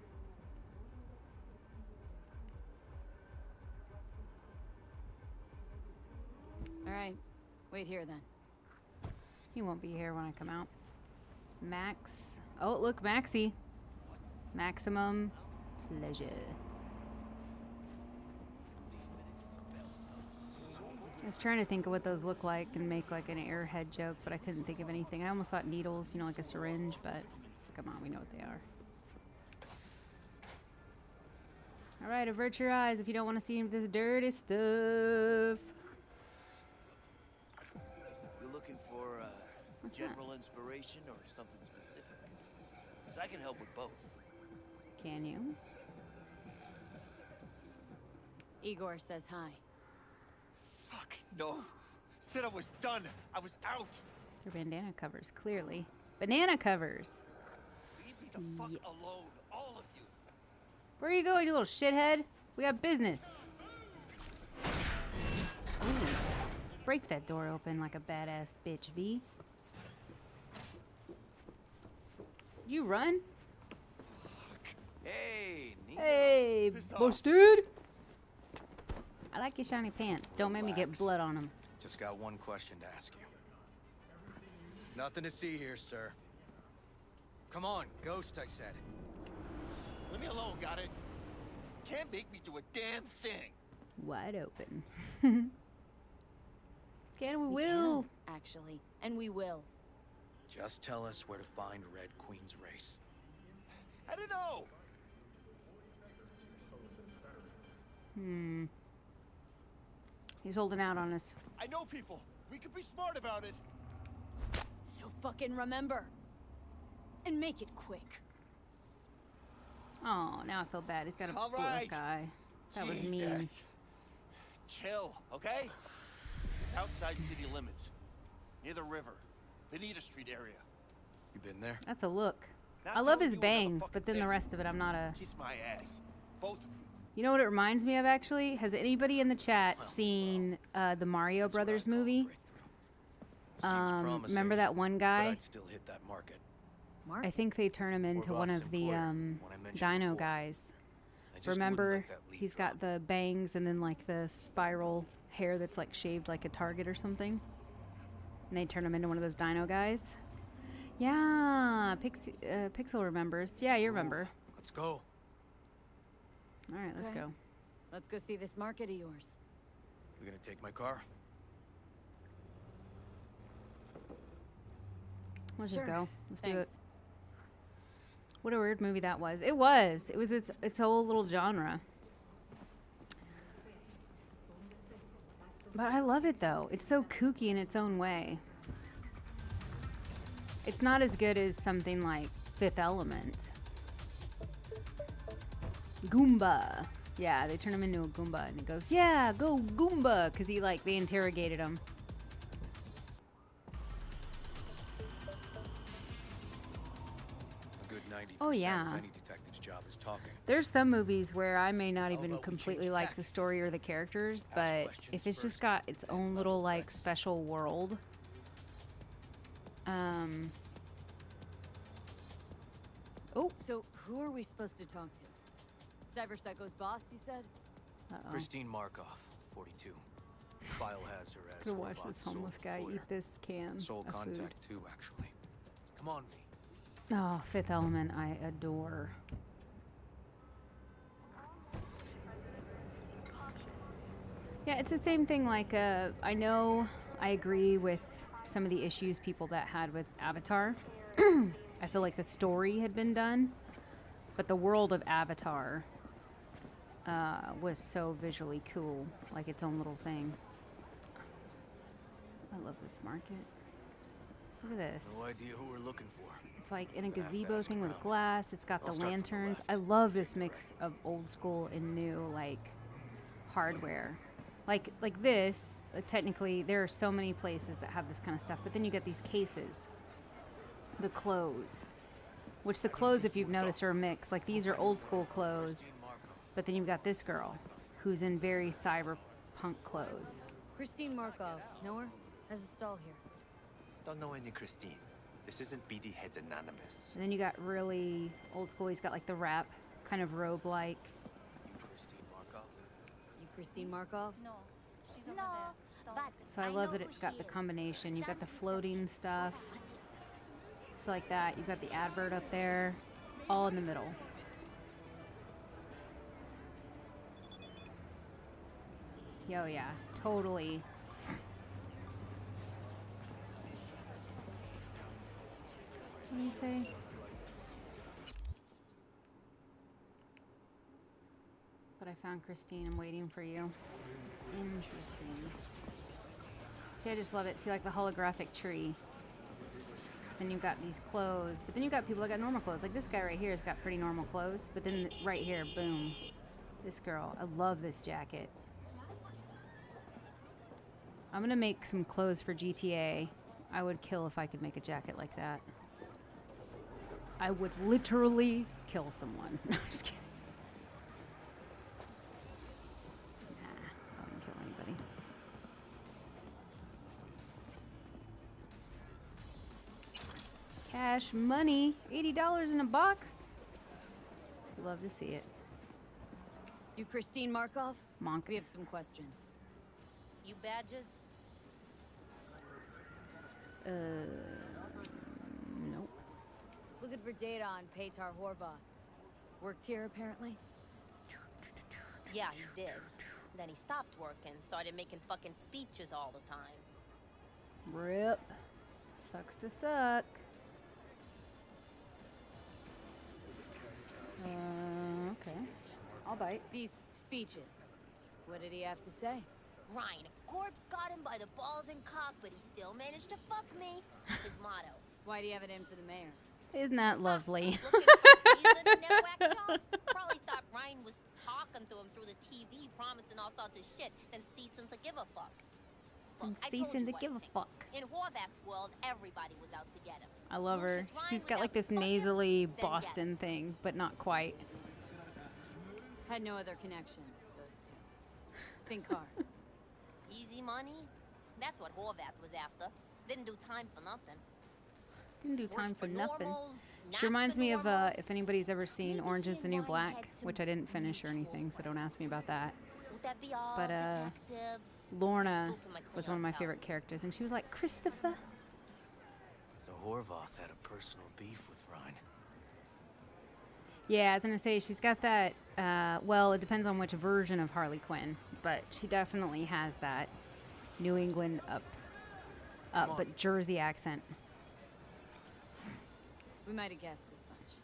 All right, wait here then. You won't be here when I come out. Max. Oh, look, Maxie. Maximum pleasure. I was trying to think of what those look like and make like an airhead joke, but I couldn't think of anything. I almost thought needles, you know, like a syringe, but come on, we know what they are. All right, avert your eyes if you don't want to see this dirty stuff. You're looking for general inspiration or something specific? Because I can help with both. Can you? Igor says hi. Fuck, no. Said I was done. I was out. Your bandana covers, clearly. Banana covers. Leave me the fuck alone, all of you. Where are you going, you little shithead? We got business. Ooh. Break that door open like a badass bitch, V. You run? Hey, Neo. Hey, busted. I like your shiny pants. Don't make me get blood on them. Just got one question to ask you. Nothing to see here, sir. Come on, ghost, I said. Leave me alone, got it? Can't make me do a damn thing. Wide open. Can we will? Can, actually, and we will. Just tell us where to find Red Queen's race. I don't know. He's holding out on us. I know people. We could be smart about it. So fucking remember. And make it quick. Oh, now I feel bad. He's got a All black right. eye. That was mean. Jesus. Chill, okay? It's outside city limits. Near the river. Benita Street area. You been there? That's a look. Not I love telling his you another bangs, fucking but then thing. the rest of it, I'm not a... Kiss my ass. Both of you. You know what it reminds me of, actually? Has anybody in the chat seen the Mario Brothers movie? Remember that one guy? I'd still hit that market. I think they turn him into one of the dino guys. Remember, he's got the bangs and then like the spiral hair that's like shaved like a target or something. And they turn him into one of those dino guys. Yeah, Pixel remembers. Yeah, you remember. Let's go. All right, let's go. Let's go see this market of yours. You gonna take my car? Let's Sure. just go. Let's do it. Thanks. What a weird movie that was. It was. It was its whole little genre. But I love it though. It's so kooky in its own way. It's not as good as something like Fifth Element. Goomba. Yeah, they turn him into a Goomba, and he goes, "Yeah, go Goomba," because he like they interrogated him. A good 90% Oh, yeah. of any detective's job is talking. There's some movies where I may not even completely like the story or the characters, but if it's just got its own little like special world, oh. So who are we supposed to talk to? Cyber Psycho's boss, you said? Uh-oh. Christine Markov, 42. File has her as Could watch Horvath's this homeless sole guy employer. eat this can Sole of contact food. too, actually. Come on, V. Oh, Fifth Element, I adore. Yeah, it's the same thing. Like, I know I agree with some of the issues people that had with Avatar. I feel like the story had been done, but the world of Avatar was so visually cool, like its own little thing. I love this market. Look at this. No idea who we're looking for. It's like in a Gonna have to gazebo ask thing with around. glass. It's got I'll the start from the lanterns. left. I love this mix of old school and new, like, hardware. Like this, technically, there are so many places that have this kind of stuff. But then you get these cases. The clothes. Which the clothes, if you've noticed, are a mix. Like, these are old school clothes. But then you've got this girl, who's in very cyberpunk clothes. Christine Markov. Know her? Has a stall here. Don't know any Christine. This isn't BD Heads Anonymous. And then you got really old school. He's got like the wrap, kind of robe-like. Christine Markov? You Christine Markov? No, she's over there. Stop. So I love that it's got the combination. You've got the floating stuff. It's like that. You've got the advert up there, all in the middle. Yo, yeah, totally. What do you say? But I found Christine. I'm waiting for you. Interesting. See, I just love it. See, like the holographic tree. Then you've got these clothes. But then you've got people that got normal clothes. Like this guy right here has got pretty normal clothes. But then right here, boom. This girl. I love this jacket. I'm going to make some clothes for GTA. I would kill if I could make a jacket like that. I would literally kill someone. No, I'm just kidding. Nah, I wouldn't kill anybody. Cash money. $80 in a box. Love to see it. You Christine Markov? Monkus. We have some questions. You badges? Nope. Looking for data on Petar Horvath. Worked here, apparently? Yeah, he did. Then he stopped working, started making fucking speeches all the time. Rip. Sucks to suck. Okay. I'll bite. These speeches. What did he have to say? Ryan, corpse got him by the balls and cock, but he still managed to fuck me. His motto. Why do you have it in for the mayor? Isn't that lovely? Looking for a reason in that whack job? Probably thought Ryan was talking to him through the TV, promising all sorts of shit, then ceasing to give a fuck. Look, And I told ceasing you to what give I a think. fuck. In Horvath's world, everybody was out to get him. I love her. Lucius Ryan She's was got out like to this fuck him, nasally then get Boston him. thing, but not quite. Had no other connection, those two. Think hard. Easy money? That's what Horvath was after. Didn't do time for nothing. Didn't do time for nothing. normals, She reminds me of not-so-normals. if anybody's ever seen Orange is the New Ryan Black, had some which I didn't finish or anything, so don't ask me about that. Would that be all But detectives? Lorna Spook in my was one of my clientele. favorite characters, and she was like, Christopher. So Horvath had a personal beef with Ryan. Yeah, I was gonna say she's got that. Well, it depends on which version of Harley Quinn, but she definitely has that New England but Jersey accent. We might have guessed as much.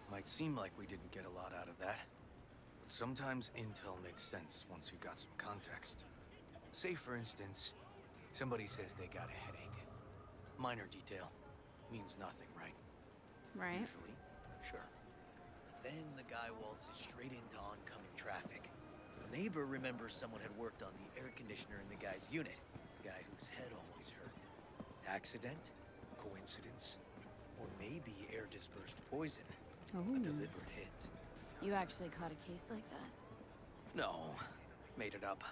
Might seem like we didn't get a lot out of that. But sometimes intel makes sense once you got some context. Say, for instance, somebody says they got a headache. Minor detail. Means nothing, right? Right. Usually, sure. Then the guy waltzes straight into oncoming traffic. neighbor remembers someone had worked on the air conditioner in the guy's unit. The guy whose head always hurt. Accident? Coincidence? Or maybe air-dispersed poison. A deliberate hit. You actually caught a case like that? No, made it up.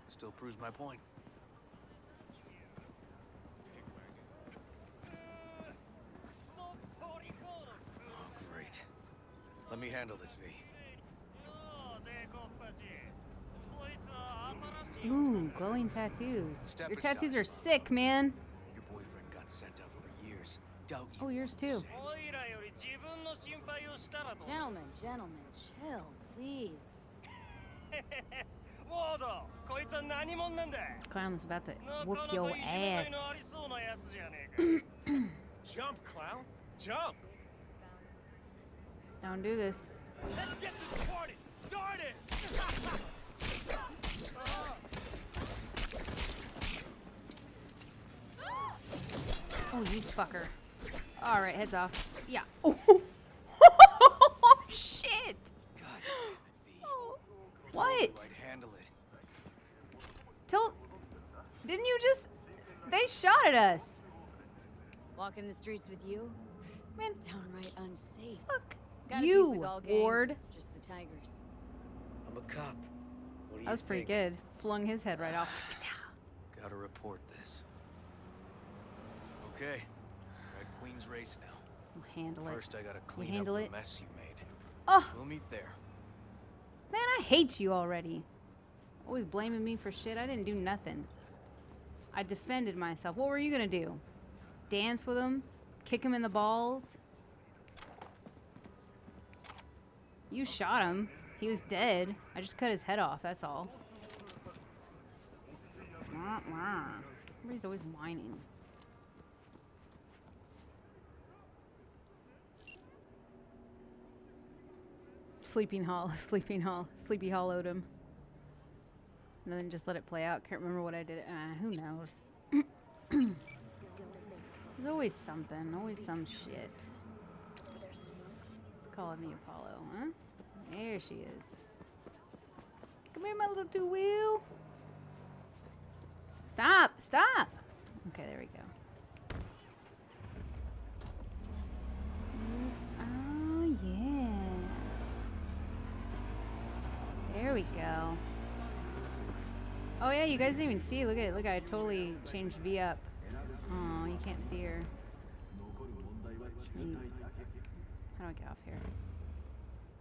Still proves my point. Oh, great. Let me handle this, V. Ooh, glowing tattoos. Step Your aside. tattoos are sick, man. Your boyfriend got sent up for years. Doubt you. Oh, yours too. Gentlemen, gentlemen, chill, please. Clown was about to whoop your ass. Jump, clown! Jump! Don't do this. Let's get this party started! Oh, you fucker. All right, heads off. Yeah. Oh, shit. God damn it, V. What? I'd handle it. Didn't you just... They shot at us. Walking the streets with you? Man. Downright unsafe. Fuck Gotta you, keep with all gangs, Ward. Just the tigers. I'm a cop. What do you That was pretty think? good. Flung his head right off. Gotta report this. Okay. Red Queen's race now. I'll handle it. First, I gotta clean up handle the it? mess you made. Oh, We'll meet there. man, I hate you already. Always blaming me for shit. I didn't do nothing. I defended myself. What were you gonna do? Dance with him? Kick him in the balls? You shot him. He was dead. I just cut his head off, that's all. Everybody's always whining. Sleepy hollowed him. And then just let it play out. Can't remember what I did. Who knows? There's always something. Always some shit. Let's call it the Apollo, huh? There she is. Come here, my little two-wheel. Stop! Stop! Okay, there we go. Oh, yeah. There we go. Oh yeah, you guys didn't even see. Look at it. Look, I totally changed V up. Oh, you can't see her. How do I get off here?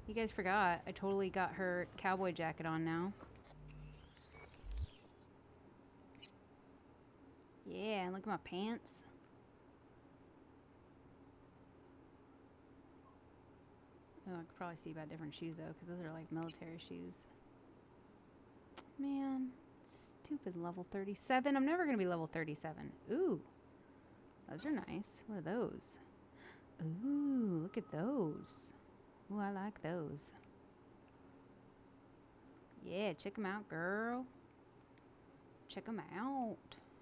You guys forgot. I totally got her cowboy jacket on now. Yeah, and look at my pants. Oh, I could probably see about different shoes though, because those are like military shoes. Man. Stupid level 37. I'm never going to be level 37. Ooh. Those are nice. What are those? Ooh, look at those. Ooh, I like those. Yeah, check them out, girl. Check them out.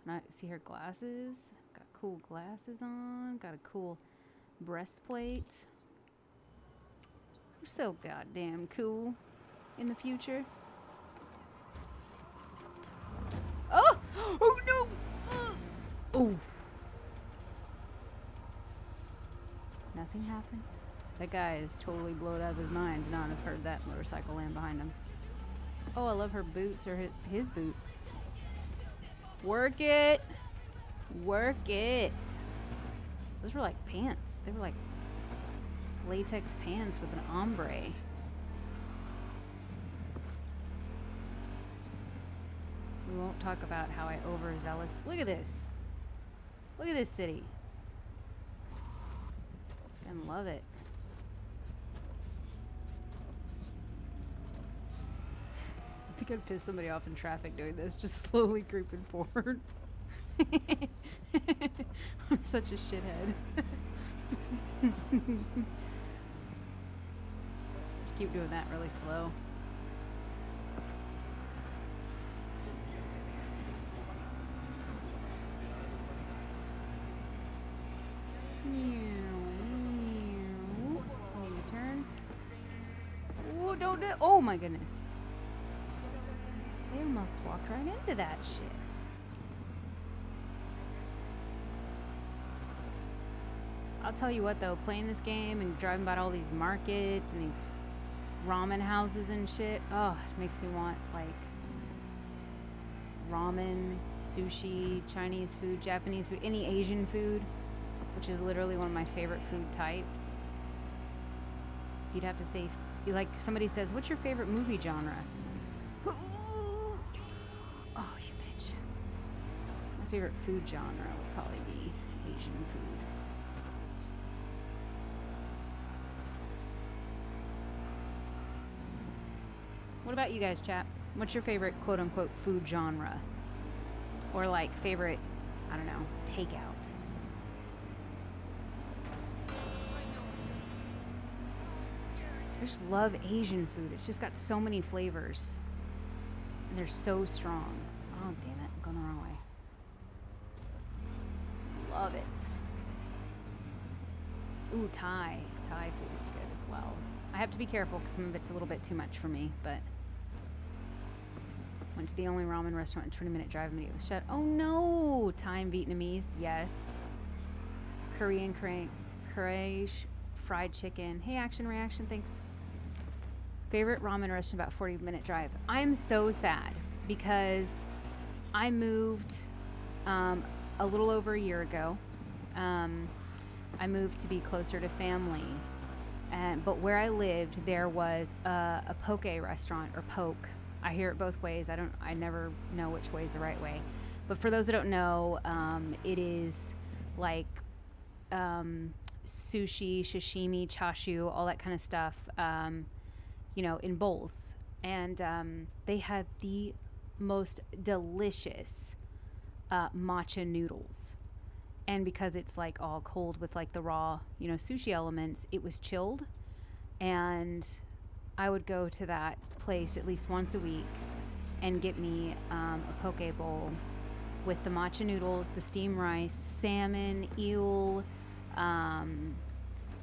And I see her glasses. Got cool glasses on. Got a cool breastplate. We're so goddamn cool in the future. Oh! Oh no! Oh. Nothing happened? That guy is totally blown out of his mind to not have heard that motorcycle land behind him. Oh, I love her boots, or his boots. Work it! Work it! Those were like pants. They were like latex pants with an ombre. We won't talk about how I overzealous. Look at this. Look at this city. I love it. I think I'd piss somebody off in traffic doing this, just slowly creeping forward. I'm such a shithead. Just keep doing that really slow. Need to turn. Oh, don't do it. Oh my goodness. They almost walked right into that shit. I'll tell you what though, playing this game and driving by all these markets and these ramen houses and shit, oh, it makes me want like ramen, sushi, Chinese food, Japanese food, any Asian food, which is literally one of my favorite food types. You'd have to say, like somebody says, what's your favorite movie genre? Oh, you bitch. My favorite food genre would probably be Asian food. What about you guys, chat? What's your favorite quote-unquote food genre? Or like favorite, I don't know, takeout? I just love Asian food. It's just got so many flavors. And they're so strong. Oh, damn it. I'm going the wrong way. Love it. Ooh, Thai. Thai food is good as well. I have to be careful because some of it's a little bit too much for me, but... Went to the only ramen restaurant in 20-minute drive and it was shut. Oh no! Thai and Vietnamese, yes. Korean Korean fried chicken. Hey, Action Reaction, thanks. Favorite ramen restaurant about 40-minute drive. I am so sad because I moved a little over a year ago. I moved to be closer to family. But where I lived, there was a poke restaurant, or poke. I hear it both ways. I never know which way is the right way. But for those that don't know, it is like sushi, sashimi, chashu, all that kind of stuff, you know, in bowls. And they had the most delicious matcha noodles. And because it's like all cold with like the raw, you know, sushi elements, it was chilled. And I would go to that place at least once a week and get me a poke bowl with the matcha noodles, the steamed rice, salmon, eel,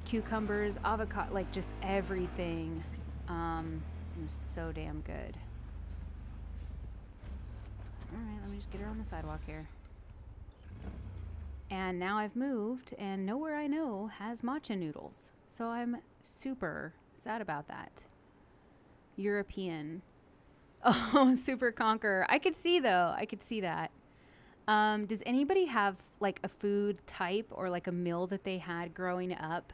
cucumbers, avocado, like just everything. It was so damn good. All right, let me just get her on the sidewalk here. And now I've moved and nowhere I know has matcha noodles. So I'm super sad about that. European. Oh, Super Conqueror. I could see though. I could see that. Does anybody have like a food type or like a meal that they had growing up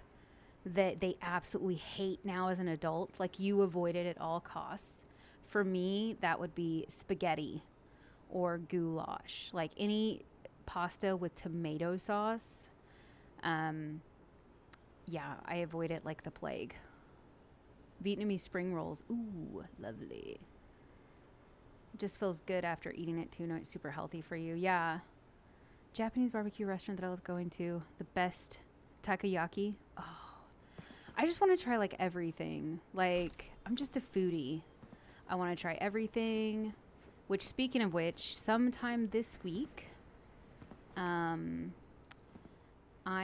that they absolutely hate now as an adult? Like you avoid it at all costs. For me, that would be spaghetti or goulash. Like any pasta with tomato sauce. Yeah, I avoid it like the plague. Vietnamese spring rolls. Ooh, lovely. It just feels good after eating it too. No, it's super healthy for you. Yeah. Japanese barbecue restaurant that I love going to. The best takoyaki. Oh, I just want to try like everything. Like, I'm just a foodie. I want to try everything. Which, speaking of which, sometime this week, I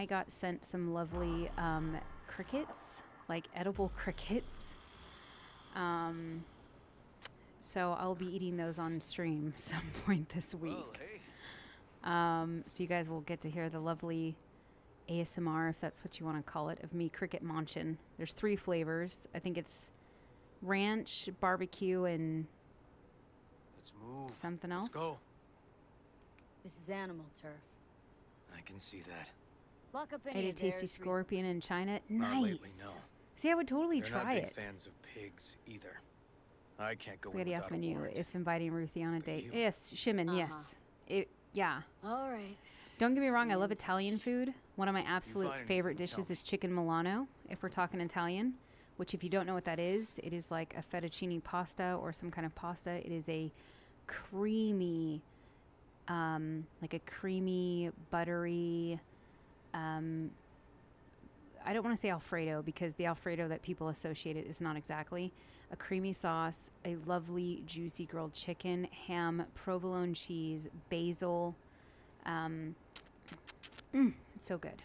got sent some lovely crickets. Like edible crickets. So I'll be eating those on stream some point this week. Well, hey. So you guys will get to hear the lovely ASMR, if that's what you want to call it, of me cricket munchin'. There's 3 flavors. I think it's ranch, barbecue, and Let's move. Something else. Let's go. This is animal turf. I can see that. Lock up I any ate a of tasty theirs scorpion in China. Not Nice. lately, no. See, I would totally They're try not big it. fans of pigs either. I can't go Spaghetti in off without a menu warrant. if inviting Ruthie on a date. Yes, Shimon, yes. Yeah. All right. Don't get me wrong, I love Italian food. One of my absolute find favorite anything, tell dishes is chicken Milano, if we're talking Italian, which if you don't know what that is, it is like a fettuccine pasta or some kind of pasta. It is a creamy, like a creamy, buttery, I don't want to say Alfredo because the Alfredo that people associate it is not exactly. A creamy sauce, a lovely juicy grilled chicken, ham, provolone cheese, basil. It's so good.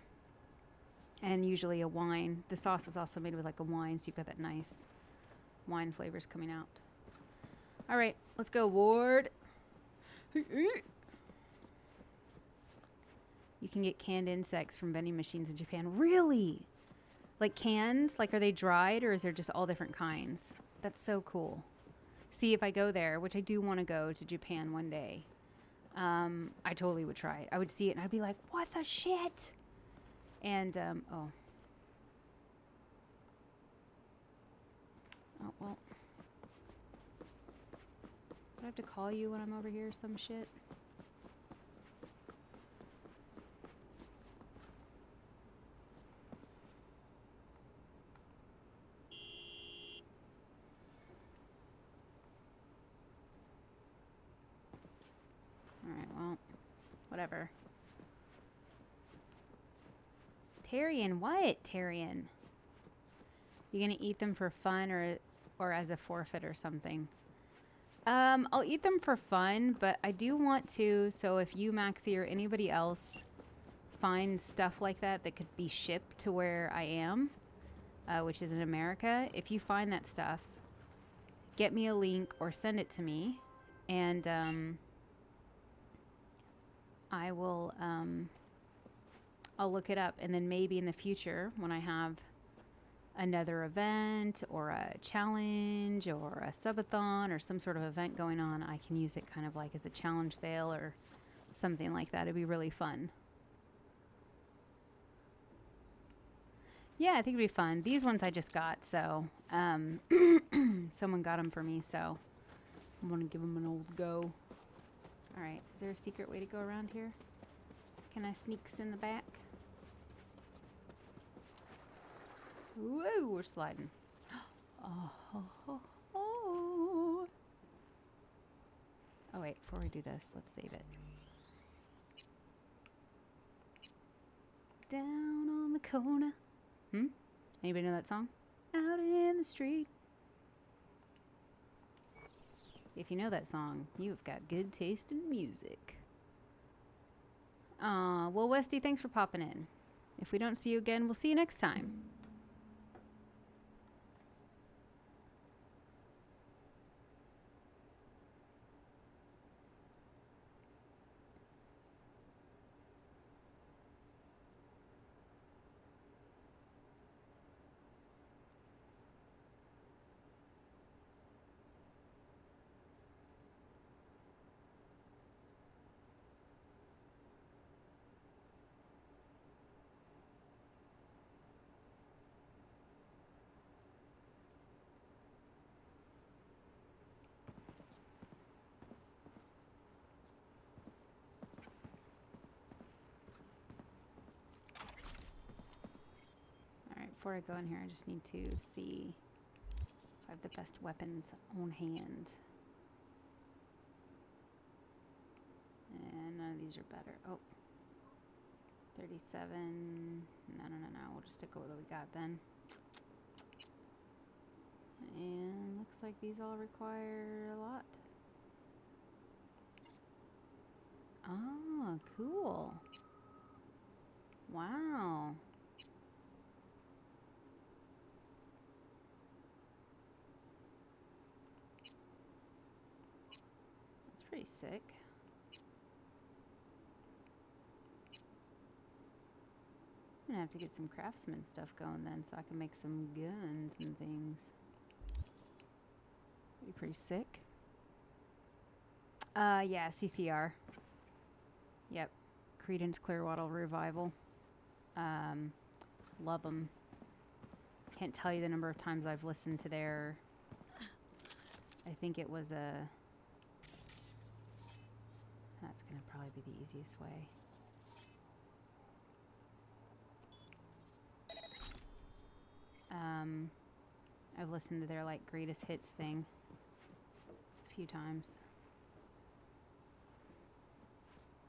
And usually a wine. The sauce is also made with like a wine, so you've got that nice wine flavors coming out. All right, let's go, Ward. You can get canned insects from vending machines in Japan. Really? Like canned? Like, are they dried, or is there just all different kinds? That's so cool. See, if I go there, which I do want to go to Japan one day, I totally would try it. I would see it and I'd be like, what the shit? And, oh, well. Do I have to call you when I'm over here or some shit? Alright, well, whatever. Tyrion, what? Tyrion? You gonna eat them for fun or as a forfeit or something? I'll eat them for fun, but I do want to, so if you, Maxie, or anybody else finds stuff like that that could be shipped to where I am, which is in America, if you find that stuff, get me a link or send it to me, and I will, I'll look it up, and then maybe in the future, when I have another event or a challenge or a subathon or some sort of event going on, I can use it kind of like as a challenge fail or something like that. It'd be really fun. Yeah, I think it'd be fun. These ones I just got, so someone got them for me, so I'm gonna give them an old go. All right, is there a secret way to go around here? Can I sneaks in the back? Whoa, we're sliding. Oh. Oh, wait, before we do this, let's save it. Down on the corner. Anybody know that song? Out in the street. If you know that song, you've got good taste in music. Well, Westy, thanks for popping in. If we don't see you again, we'll see you next time. Before I go in here, I just need to see if I have the best weapons on hand. And none of these are better. Oh. 37. No. We'll just stick with what we got then. And looks like these all require a lot. Oh, cool. Wow. Pretty sick. I'm gonna have to get some craftsman stuff going then so I can make some guns and things. Be pretty sick. Yeah, CCR. Yep. Creedence Clearwater Revival. Love them. Can't tell you the number of times I've listened to their... I think it was a... That's going to probably be the easiest way. I've listened to their, like, greatest hits thing a few times.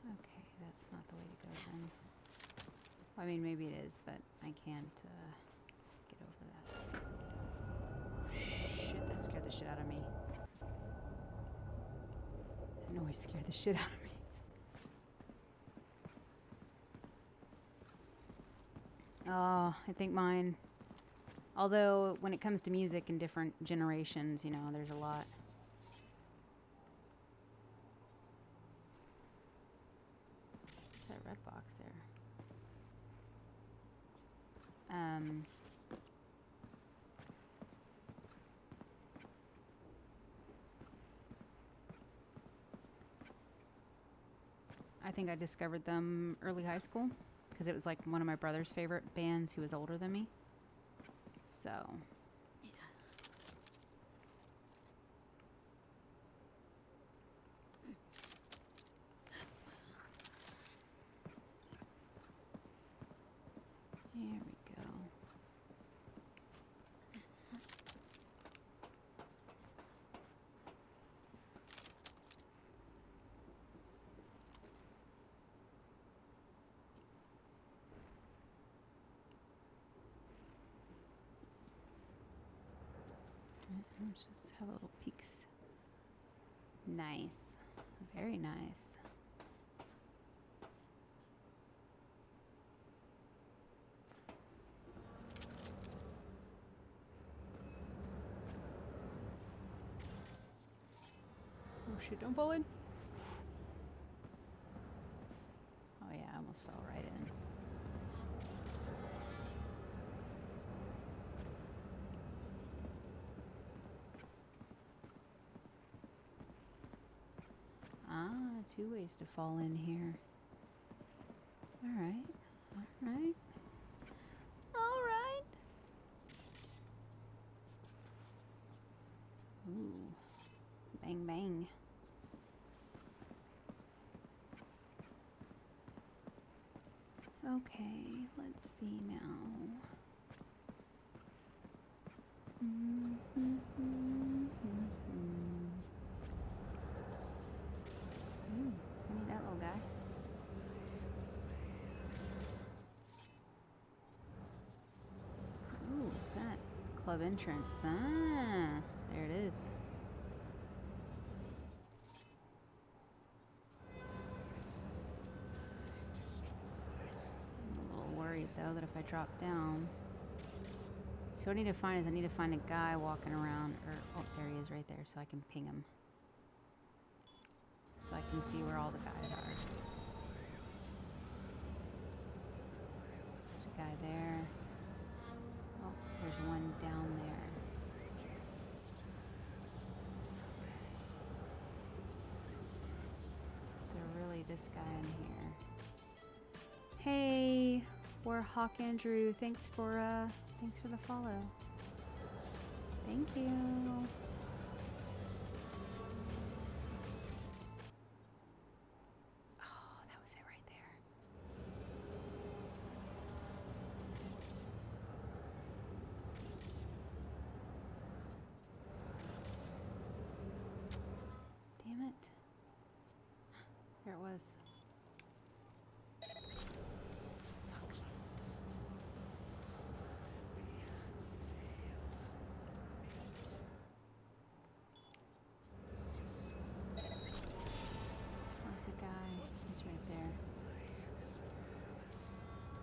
Okay, that's not the way to go then. Well, I mean, maybe it is, but I can't get over that. Shit, that scared the shit out of me. That noise scared the shit out of me. Oh, I think mine... Although, when it comes to music in different generations, you know, there's a lot. red box there. I think I discovered them early high school because it was like one of my brother's favorite bands who was older than me. So. Here we go. Let's just have a little peeks. Nice. Very nice. Oh shit, don't fall in. Oh yeah, I almost fell right in. Ah, 2 ways to fall in here. Alright, alright. Alright. Ooh. Bang, bang. Okay, let's see now. Ooh, I need that little guy. Ooh, what's that? Club entrance. Ah, there it is. Though that if I drop down, so what I need to find is I need to find a guy walking around, or oh, there he is right there, so I can ping him, so I can see where all the guys are. There's a guy there. Oh, there's one down there. So really, this guy in here. Hey. Or Hawk Andrew, thanks for the follow. Thank you. Oh, that was it right there. Damn it. There it was.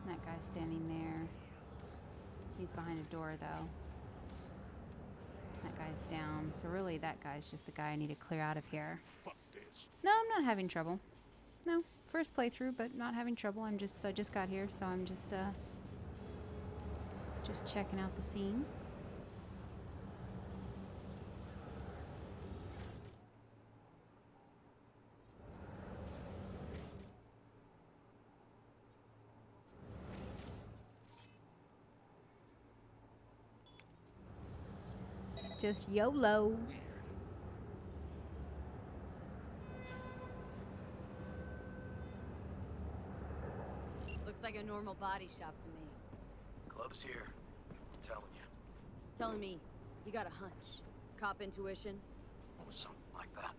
That guy's standing there. He's behind a door though. That guy's down. So really that guy's just the guy I need to clear out of here. Fuck this. No, I'm not having trouble. No, first playthrough, but not having trouble. I just got here, so I'm just checking out the scene. Just YOLO. Looks like a normal body shop to me. Club's here. I'm telling you. Telling me you got a hunch. Cop intuition? Oh, something like that.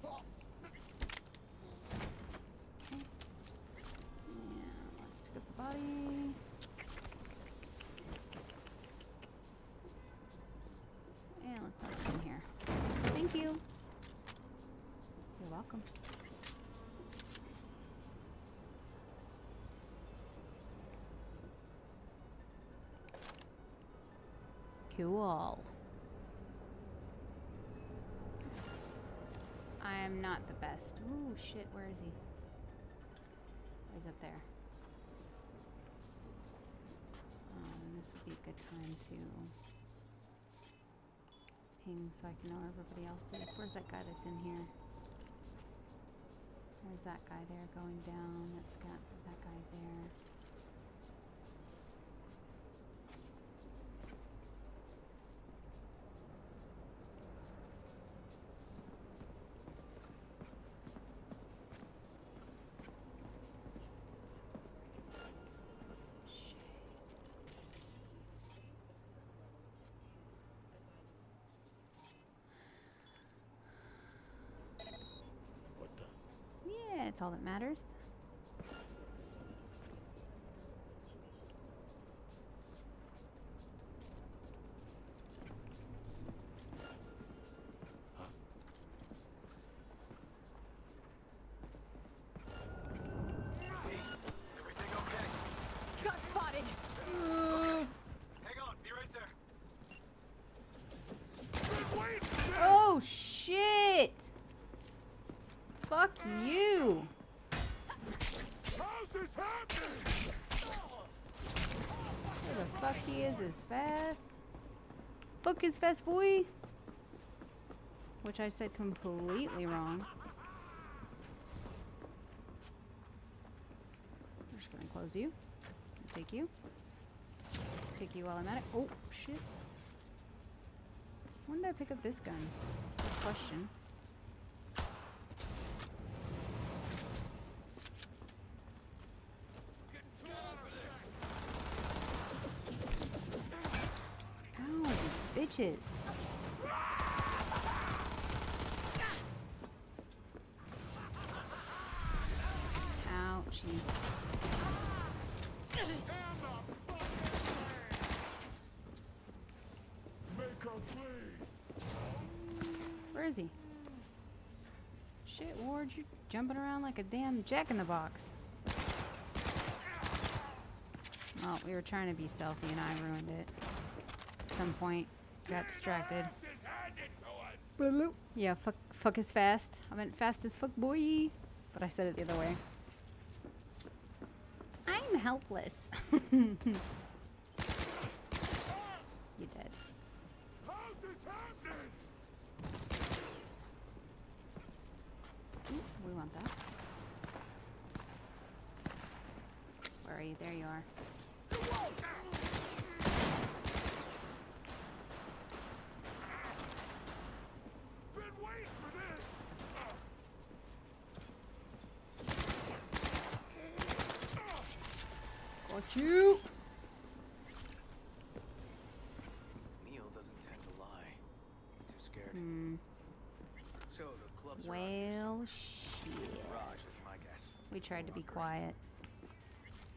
Yeah, let's pick up the body. And let's not come here. Thank you. You're welcome. Cool. I am not the best. Ooh, shit, where is he? he's up there. This would be a good time to ping so I can know where everybody else is. Where's that guy that's in here? There's that guy there going down. That's got that guy there. Yeah, it's all that matters. Everything okay? Got spotted! Hang on, be right there. Oh shit! Fuck you! How's this happening? Where the fuck he is fast? Fuck is fast, boy! Which I said completely wrong. I'm just gonna close you. Take you. Take you while I'm at it. Oh shit. When did I pick up this gun? Good question. Ow, bitches. Ouchie. Where is he? Shit, Ward, you're jumping around like a damn jack-in-the-box. Well, we were trying to be stealthy and I ruined it. At some point, got distracted. Yeah, fuck is fast. I meant fast as fuck, boy. But I said it the other way. I'm helpless. You dead. How's this happening? Ooh, we want that. Where are you? There you are. Been waiting for this. Got you. Neil doesn't tend to lie. He's too scared. So the clubs are Well, shit. Raj is my guess. We tried to be quiet.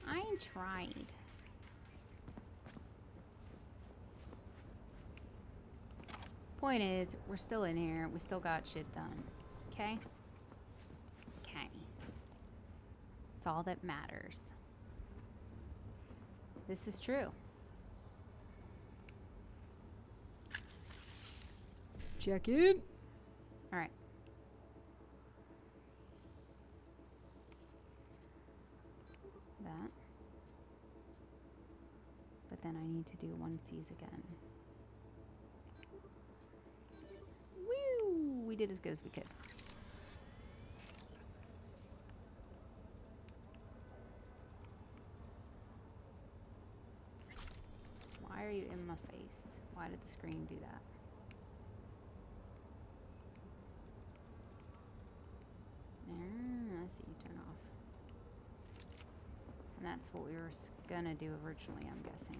I tried. Point is, we're still in here. We still got shit done. Okay? Okay. It's all that matters. This is true. Check in. All right. That. But then I need to do 1Cs again. Woo! We did as good as we could. Why are you in my face? Why did the screen do that? I see you turn off. And that's what we were gonna do originally, I'm guessing.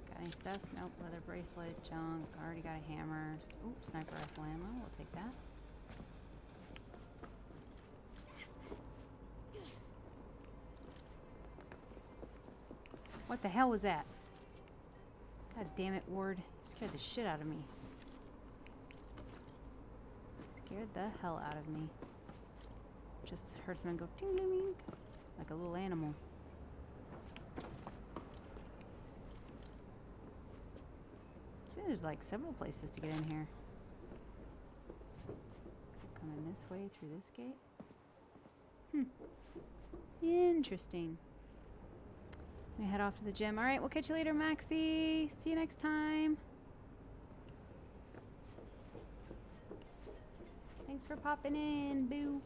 Got any stuff? Nope. Leather bracelet, junk. Already got a hammer. Ooh, sniper rifle ammo. We'll take that. What the hell was that? God damn it, Ward. You scared the shit out of me. Scared the hell out of me. Just heard someone go ding ding ding. Like a little animal. See, there's like several places to get in here. this way through this gate? Interesting. I'm gonna head off to the gym. Alright, we'll catch you later, Maxie. See you next time. Thanks for popping in, boo.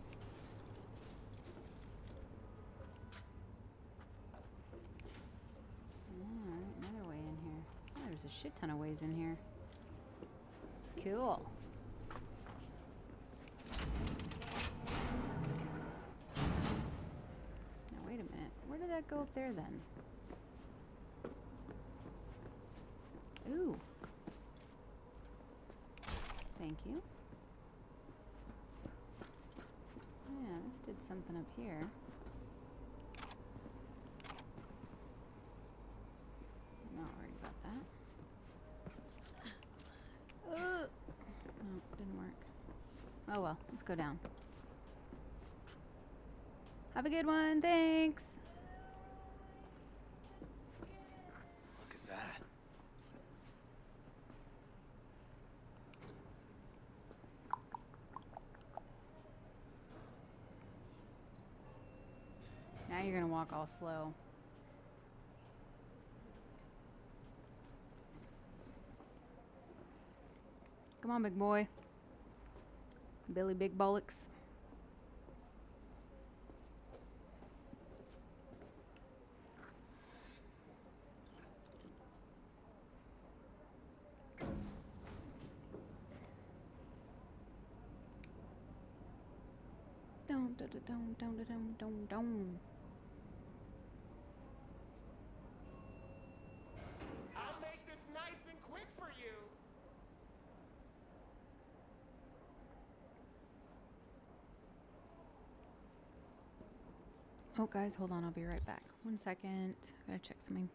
Alright, another way in here. Oh, there's a shit ton of ways in here. Cool. Now wait a minute. Where did that go up there then? Ooh. Thank you. Yeah, this did something up here. Not worried about that. No, didn't work. Oh well, let's go down. Have a good one, thanks. Look at that. Now you're gonna walk all slow. Come on, big boy. Billy Big Bollocks. Don't. I'll make this nice and quick for you. Oh, guys, hold on. I'll be right back. 1 second. Gotta check something.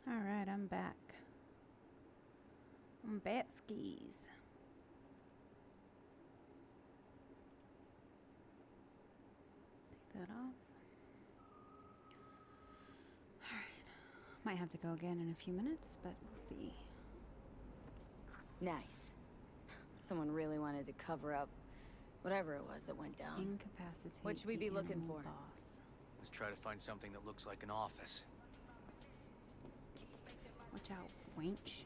All right, I'm back. I'm bat skis. Take that off. All right. Might have to go again in a few minutes, but we'll see. Nice. Someone really wanted to cover up whatever it was that went down. Incapacitate. What should we be looking for? Boss. Let's try to find something that looks like an office. Watch out, wench.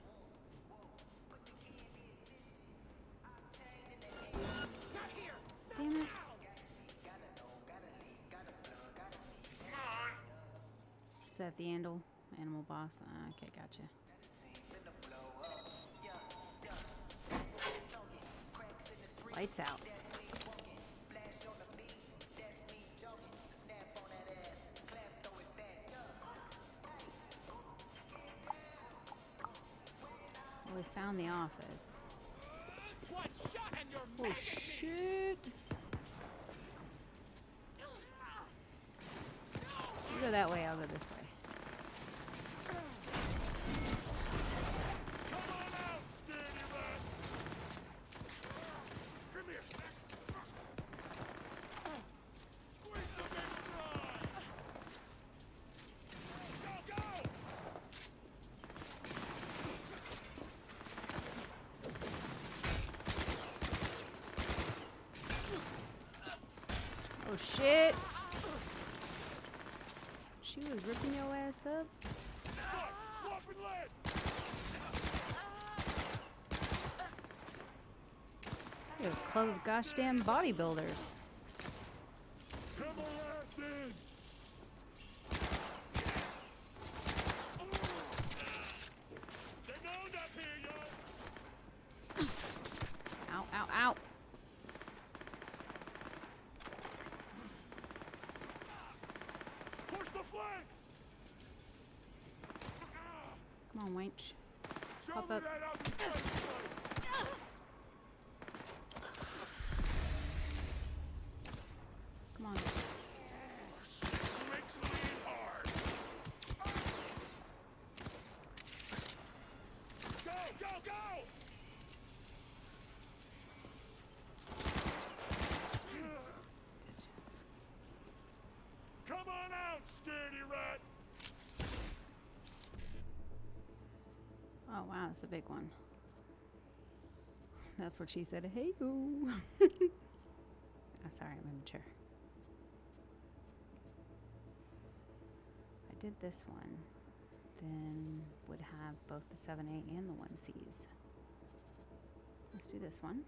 Damn it. Is that the animal boss? Okay, gotcha. Lights out. Well, we found the office. Oh shit! You go that way, I'll go this way. Oh shit! She was ripping your ass up. Swapping lead! You're a club of gosh damn bodybuilders. Come on, ass in! They're known up here, y'all! Ow, ow, ow. Push the flank! Come on, wench. Show Pop me up. that out the flank! Come on. Makes lean hard! Go, go, go! Come on out, scaredy rat! Oh wow, it's a big one. That's what she said. Hey, boo. I'm sorry, I'm immature. If I did this one, then would have both the 7A and the 1Cs. Let's do this one.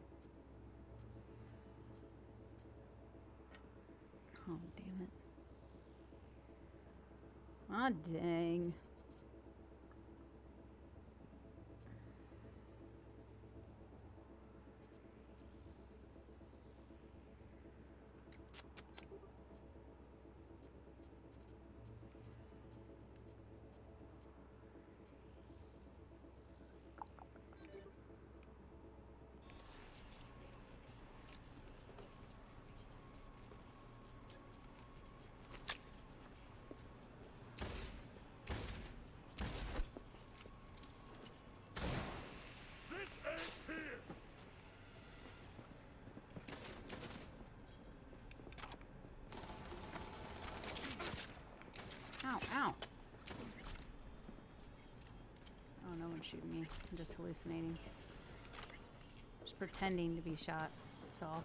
Oh, damn it. Ah, dang. This ends here! Ow, ow. Oh, no one's shooting me. I'm just hallucinating. Just pretending to be shot. That's all.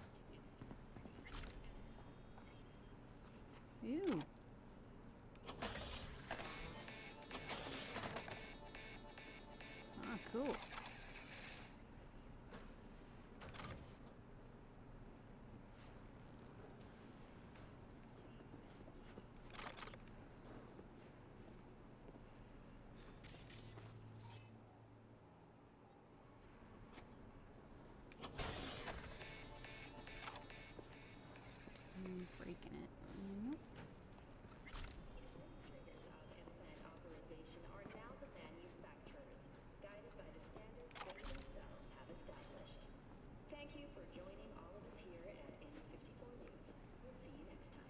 Ew. Ah, cool. Freaking it. Nope. Authorization are now the manufacturers, guided by the standards they themselves have established. Thank you for joining all of us here at N54 News. We'll see you next time.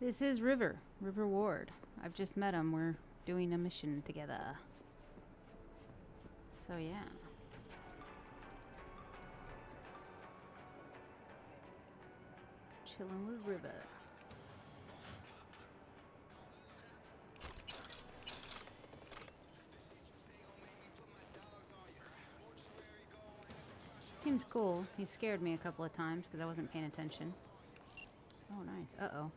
This is River Ward. I've just met him. We're doing a mission together. So yeah. Chilling with River. Seems cool. He scared me a couple of times because I wasn't paying attention. Oh, nice. Uh-oh.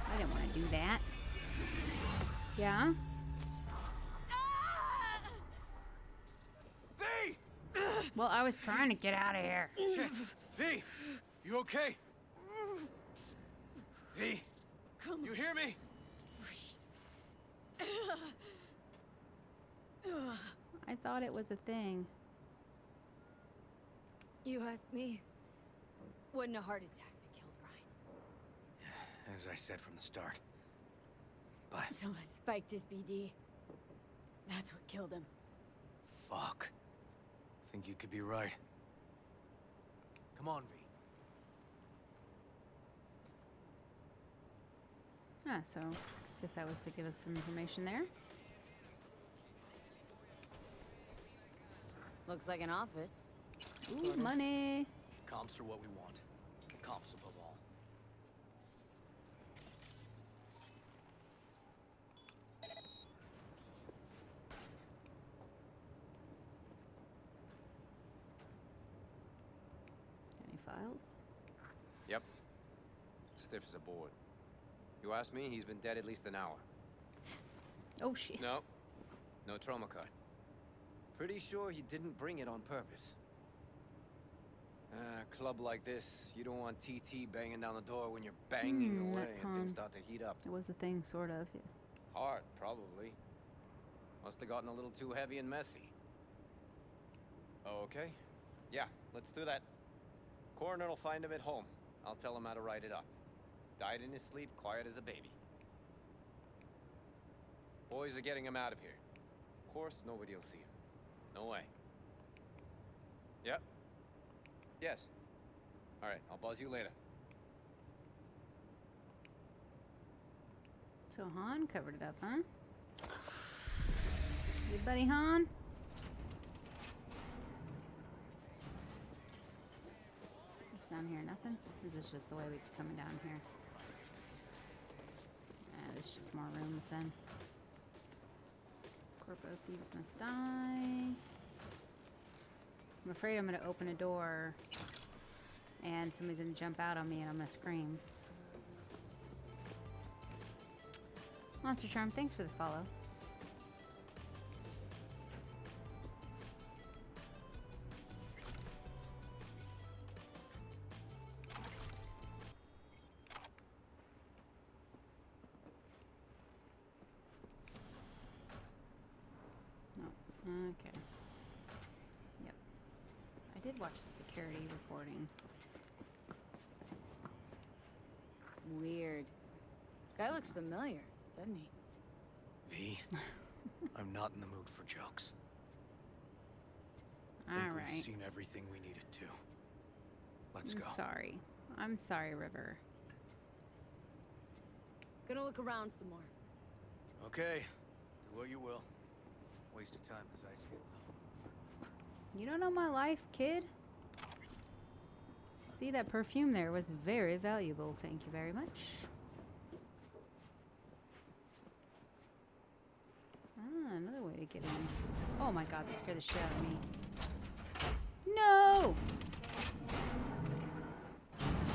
I didn't want to do that. Yeah? V! Well, I was trying to get out of here. Shit. V! You okay? V! You hear me? I thought it was a thing. You asked me. Wasn't a heart attack that killed Ryan. As I said from the start. But Someone spiked his BD. That's what killed him. fuck. Think you could be right. Come on, V. Ah, so guess that was to give us some information there. Looks like an office. Ooh, Sort of. money. Comps are what we want. Comps above all. Any files? Yep. Stiff as a board. You ask me, he's been dead at least an hour. Oh shit. No. No trauma card. Pretty sure he didn't bring it on purpose. A club like this, you don't want TT banging down the door when you're banging away that's and things Han. start to heat up. It was a thing, sort of. Yeah. Hard, probably. Must have gotten a little too heavy and messy. Okay. Yeah, let's do that. Coroner will find him at home. I'll tell him how to write it up. Died in his sleep, quiet as a baby. Boys are getting him out of here. Of course, nobody will see him. No way. Yep. Yes. All right, I'll buzz you later. So Han covered it up, huh? Hey, buddy Han? What's down here? Nothing? Or is this just the way we keep coming down here? It's just more rooms then. Corpo thieves must die. I'm afraid I'm gonna open a door and somebody's gonna jump out on me and I'm gonna scream. Monster Charm, thanks for the follow. No. Okay. Yep. I did watch the security reporting. Weird. Guy looks familiar, doesn't he? V, I'm not in the mood for jokes. All Think right. we've seen everything we needed to. Let's I'm go. sorry. I'm sorry, River. Gonna look around some more. Okay, do what you will. Waste of time as I see it, though. You don't know my life, kid. See, that perfume there was very valuable. Thank you very much. Ah, another way to get in. Oh my god, that scared the shit out of me. No!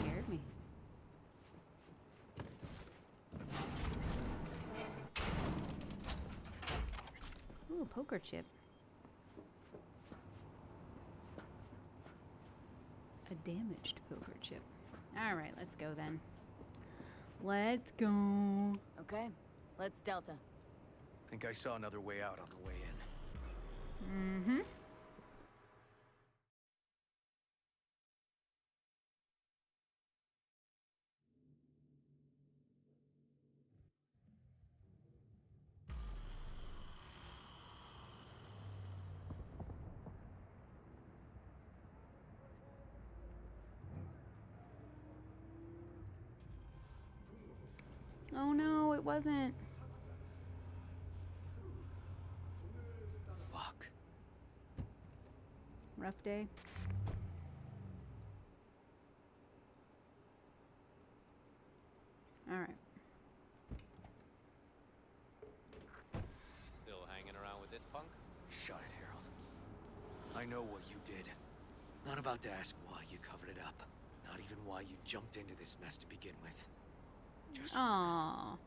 Scared me. Ooh, poker chip. A damaged poker chip. Alright, let's go then. Let's go. Okay, let's Delta. Think I saw another way out on the way in. Mm-hmm. Oh no, it wasn't. Fuck. Rough day. All right. Still hanging around with this punk? Shut it, Harold. I know what you did. Not about to ask why you covered it up. Not even why you jumped into this mess to begin with. Just Aww.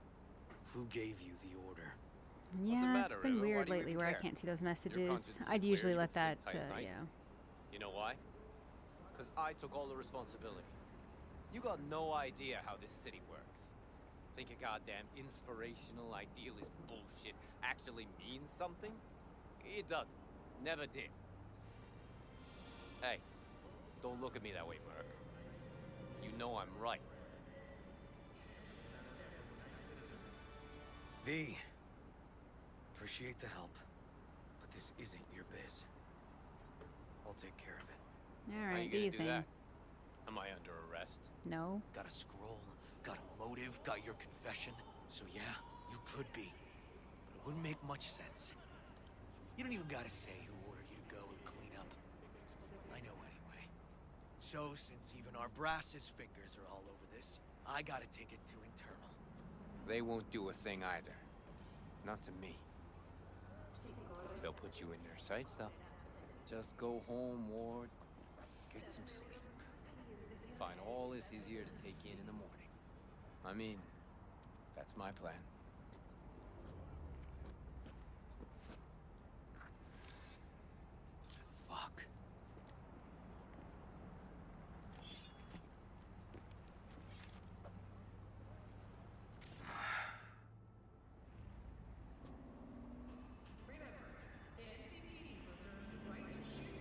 who gave you the order? Yeah, matter, it's been River? Why weird do you lately even where I care? can't see those Your messages. conscience is I'd usually clear, let you can that, sleep tight at night. yeah. You know why? Because I took all the responsibility. You got no idea how this city works. Think a goddamn inspirational, idealist bullshit actually means something? It doesn't. Never did. Hey, don't look at me that way, Merc. You know I'm right. V, appreciate the help, but this isn't your biz. I'll take care of it. All How right, you do you gonna think? that? Am I under arrest? No. Got a scroll, got a motive, got your confession. So yeah, you could be, but it wouldn't make much sense. You don't even gotta say who ordered you to go and clean So, since even our brass's fingers are all over this, I gotta take it to internal. They won't do a thing either. Not to me. They'll put you in their sights, though. Just go home, Ward. Get some sleep. Find all this easier to take in the morning. I mean, that's my plan. Fuck.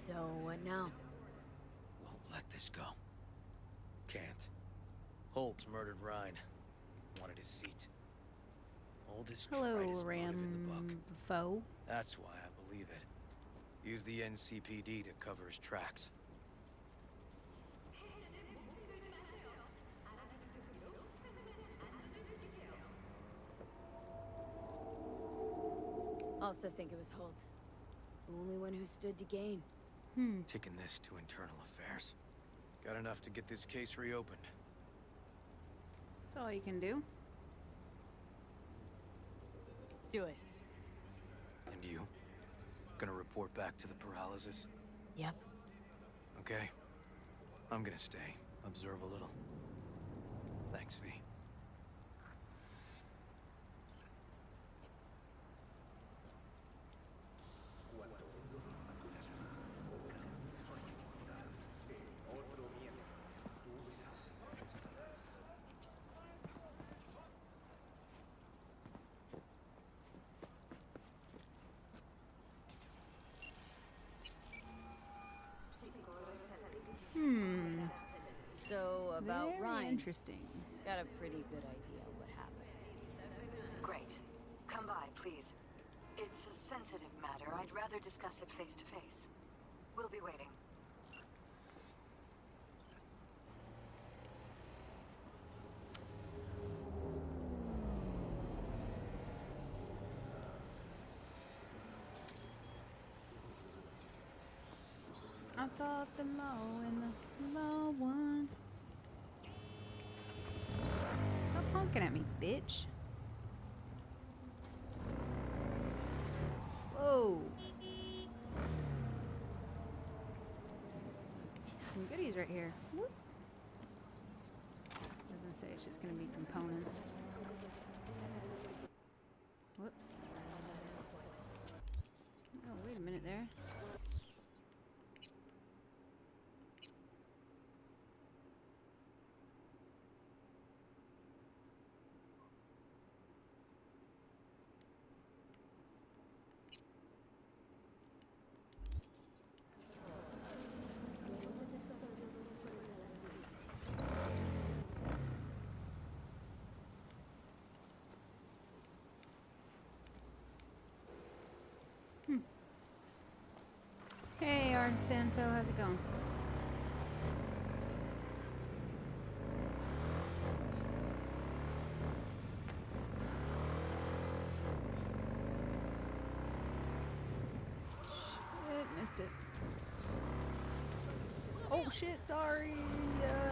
So, what now? Won't let this go. Can't. Holtz murdered Ryan. Wanted his seat. All this Hello, cred is motive in the book. Rambo. That's why I believe it. Use the NCPD to cover his tracks. Also think it was Holt. The only one who stood to gain. Taking this to internal affairs. Got enough to get this case reopened. That's all you can do. Do it. And you? Gonna report back to the paralysis? Yep. Okay. I'm gonna stay. Observe a little. Thanks, V. So, about Very Ryan. interesting. Got a pretty good idea what happened. Great. Come by, please. It's a sensitive matter. I'd rather discuss it face to face. We'll be waiting. I thought the low and the low one. Stop honking at me, bitch. Whoa. Some goodies right here. Whoop. I was gonna say it's just gonna be components. Whoops. Oh, wait a minute there. Hey, Santo, how's it going? Shit, missed it. Oh shit, sorry.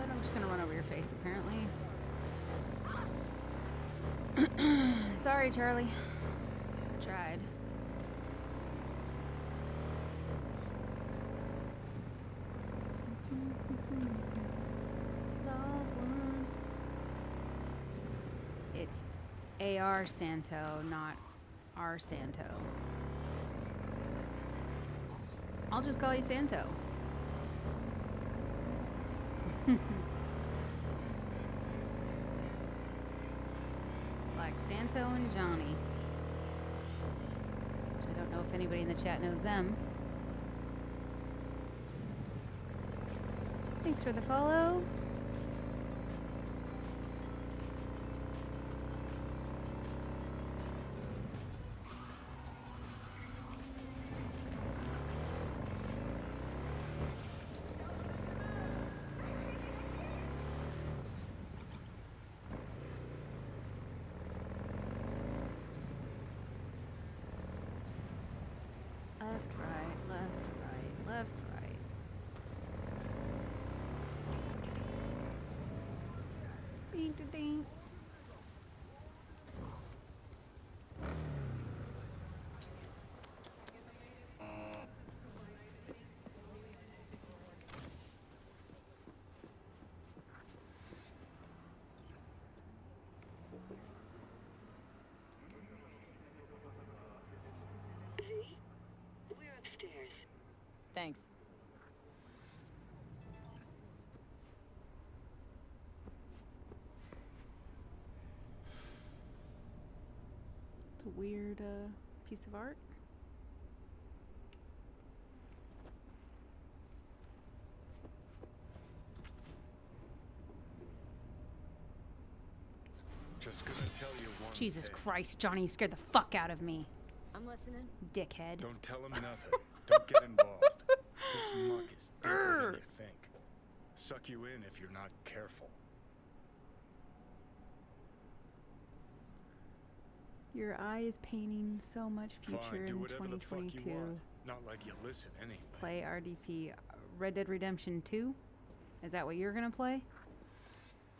And I'm just gonna run over your face, apparently. Sorry, Charlie. I tried. It's AR Santo, not R Santo. I'll just call you Santo. Like Santo and Johnny. Which I don't know if anybody in the chat knows them. Thanks for the follow. Left, right, left, right, left, right. Ding. We're upstairs. Thanks. It's a weird piece of art. Just gonna tell you one Jesus thing. Christ, Johnny scared the fuck out of me. I'm listening. Dickhead. Don't tell him nothing. Don't get involved. This muck is deeper than you think. Suck you in if you're not careful. Your eye is painting so much future Fine, do in whatever the fuck you 2022. want. Not like you listen anyway. Play RDP. Red Dead Redemption 2? Is that what you're gonna play?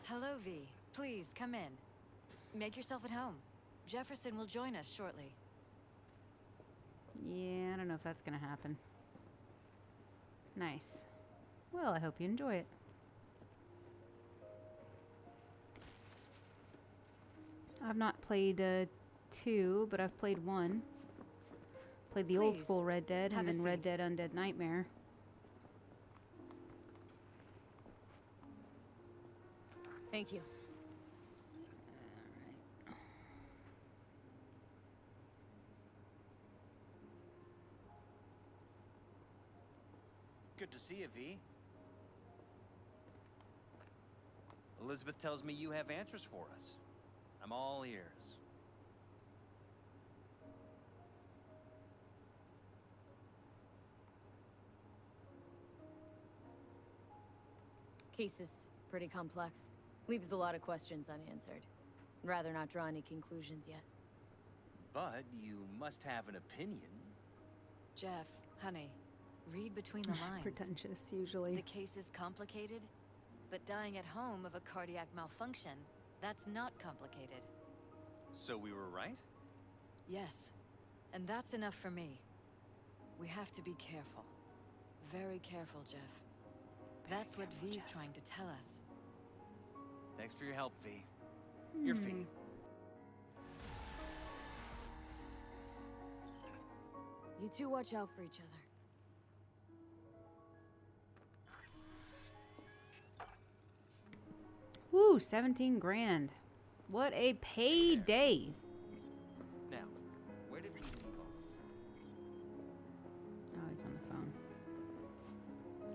Hello, V. Please, come in. Make yourself at home. Jefferson will join us shortly. Yeah, I don't know if that's gonna happen. Nice. Well, I hope you enjoy it. I've not played 2, but I've played 1. Played the old Please, school Red Dead have and a then Red seat. Dead Undead Nightmare. Thank you. Good to see you, V. Elizabeth tells me you have answers for us. I'm all ears. Case is pretty complex. Leaves a lot of questions unanswered. Rather not draw any conclusions yet. But you must have an opinion. Jeff, honey, read between the lines. Pretentious, usually. The case is complicated, but dying at home of a cardiac malfunction, that's not complicated. So we were right? Yes, and that's enough for me. We have to be careful. Very careful, Jeff. That's what V's trying to tell us. Thanks for your help, V. Your fee. You two watch out for each other. Woo, 17 grand. What a payday. Now, where did we leave off? Oh, he's on the phone.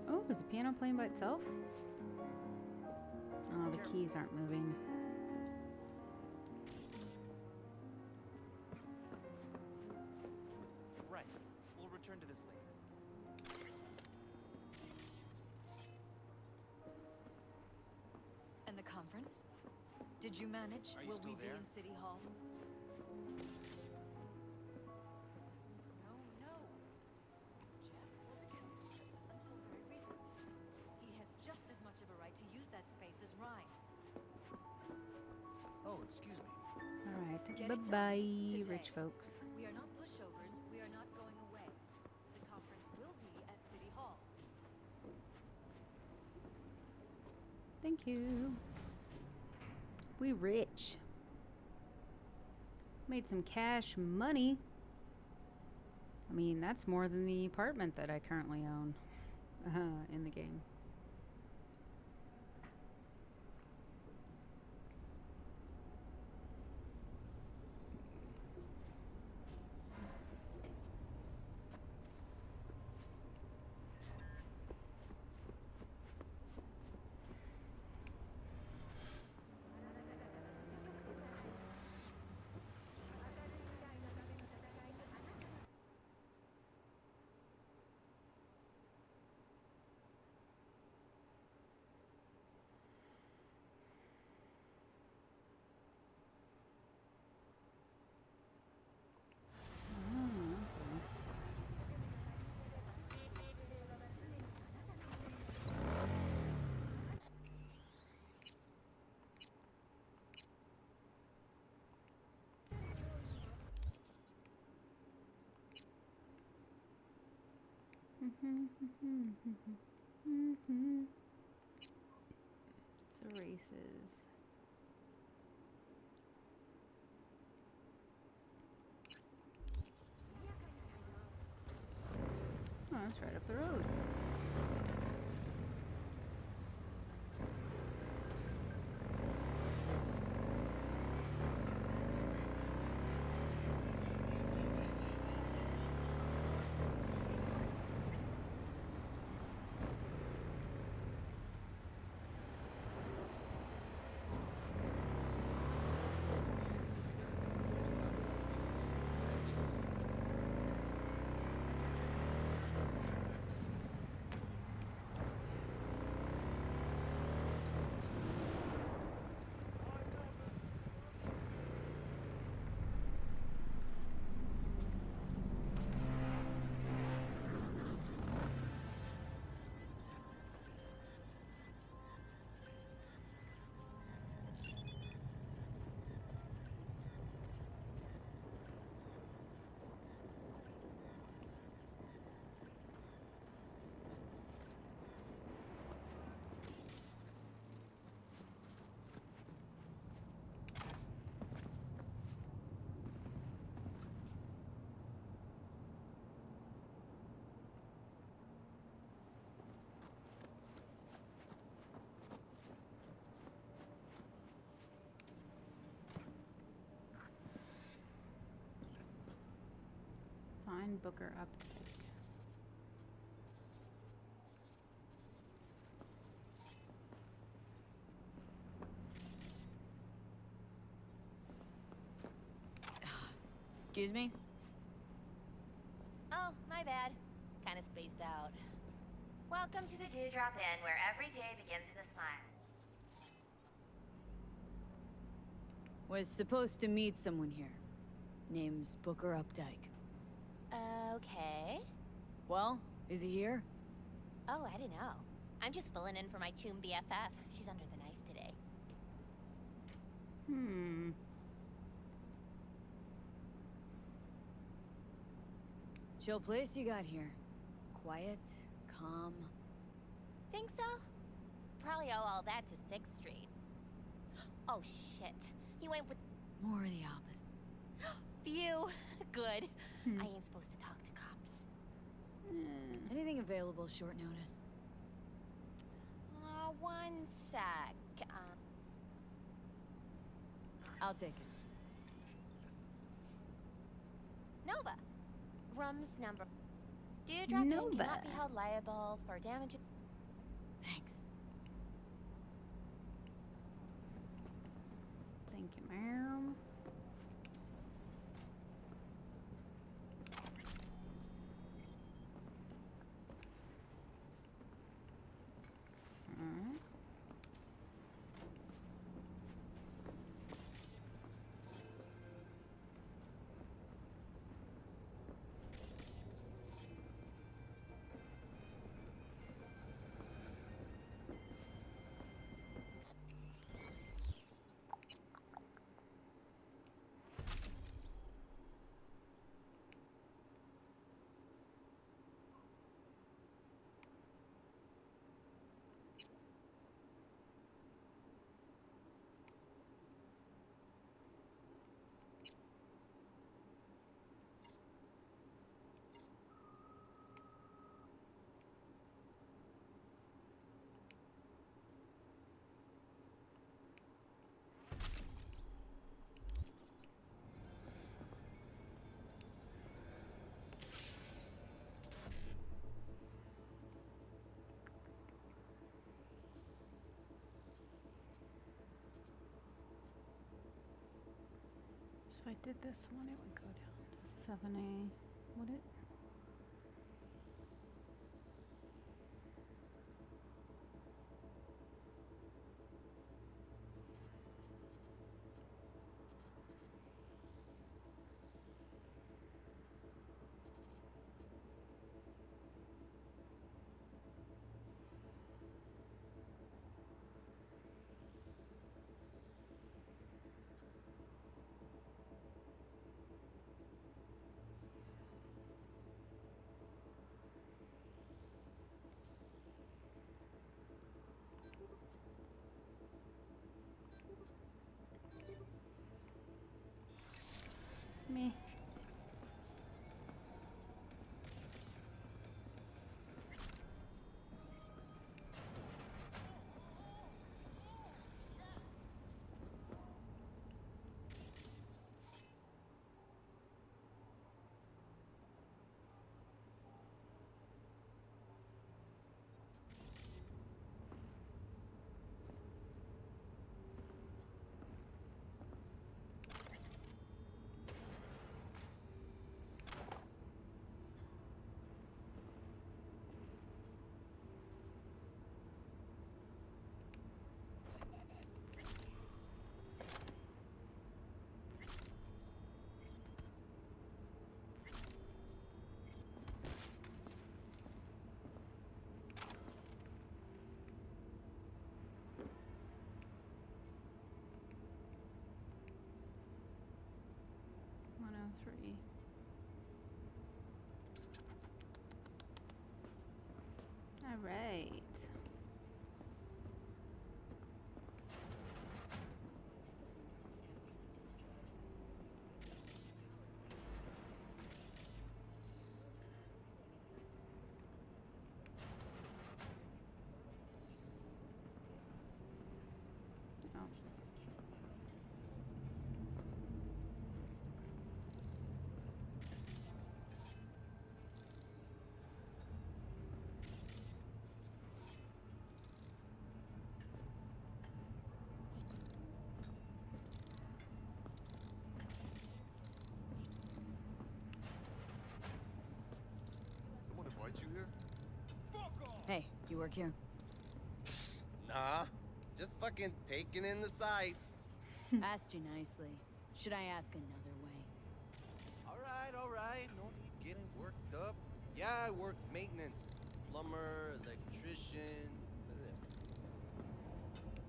Oh, is the piano playing by itself? Oh, the keys aren't moving. Right. We'll return to this later. And the conference? Did you manage? Are you Will still we there? be in City Hall? No, no. Jeff wasn't in until very recently. He has just as much of a right to use that space as Ryan. Oh, excuse me. All right. Get it done Bye-bye, today. rich folks. We are not pushovers. We are not going away. The conference will be at City Hall. Thank you. We rich. Made some cash money. I mean, that's more than the apartment that I currently own in the game. So races. Oh, that's right up the road. Find Booker Updike. Excuse me? Oh, my bad. Kinda spaced out. Welcome to the Dewdrop Inn, where every day begins with a smile. Was supposed to meet someone here. Name's Booker Updike. Okay. Well, is he here? Oh, I don't know. I'm just filling in for my Choom BFF. She's under the knife today. Chill place you got here. Quiet, calm. Think so? Probably owe all that to 6th Street. Oh, shit. He went with... More of the opposite. Phew. Good. I ain't supposed to talk to cops. Anything available short notice? One sec. I'll take it. Nova. Room's number. Dewdrop Inn Nova. cannot be held liable for damage. Thanks. Thank you, ma'am. Alright. So if I did this one, it would go down to 7A, would it? you here? Hey, you work here? Nah, just fucking taking in the sights. Asked you nicely. Should I ask another way? All right. No need getting worked up. Yeah, I work maintenance. Plumber, electrician.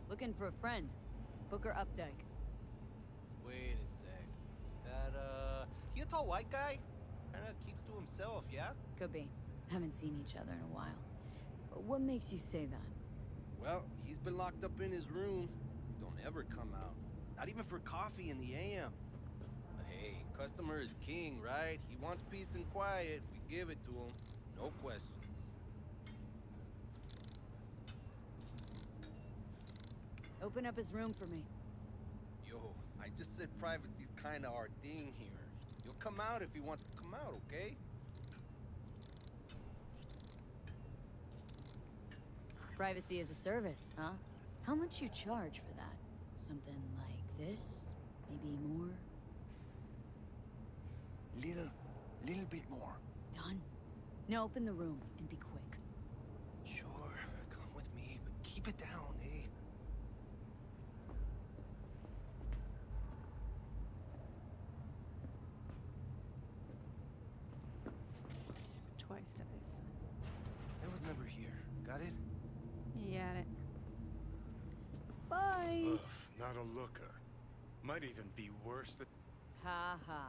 Looking for a friend. Booker Updike. Wait a sec. That, he a tall white guy? Kinda keeps to himself, yeah? Could be. Haven't seen each other in a while. What makes you say that? Well, he's been locked up in his room. Don't ever come out. Not even for coffee in the AM. But hey, customer is king, right? He wants peace and quiet. We give it to him. No questions. Open up his room for me. Yo, I just said privacy's kinda our thing here. You'll come out if he wants to come out, okay? Privacy as a service, huh? How much you charge for that? Something like this? Maybe more? Little bit more. Done? Now open the room and be quick. Sure, come with me, but keep it down, eh? Twice, I was never here. Got it? You got it. Bye. Ugh, not a looker. Might even be worse than... Ha ha.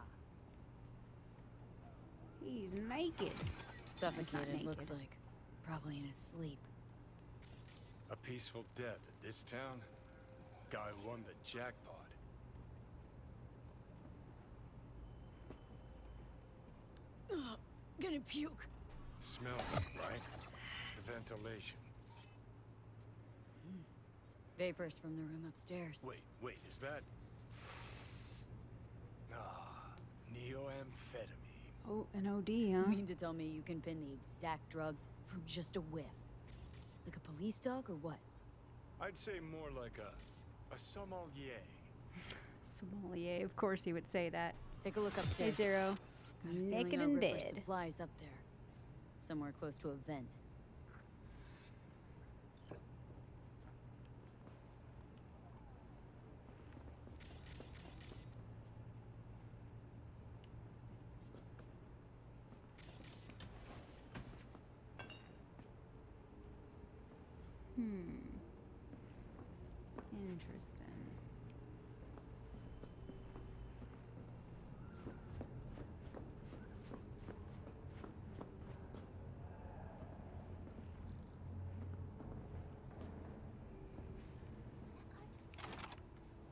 He's naked. Suffocated, looks like. Probably in his sleep. A peaceful death at this town? Guy won the jackpot. Ugh, gonna puke. Smell, right? The ventilation. Vapors from the room upstairs. Wait, is that... Ah, neoamphetamine. Oh, an OD, huh? You mean to tell me you can pin the exact drug from just a whiff? Like a police dog or what? I'd say more like a sommelier. Sommelier, of course he would say that. Take a look Hey, upstairs. Zero. Got a Naked feeling and our Ripper dead. supplies up there. Somewhere close to a vent. Interesting.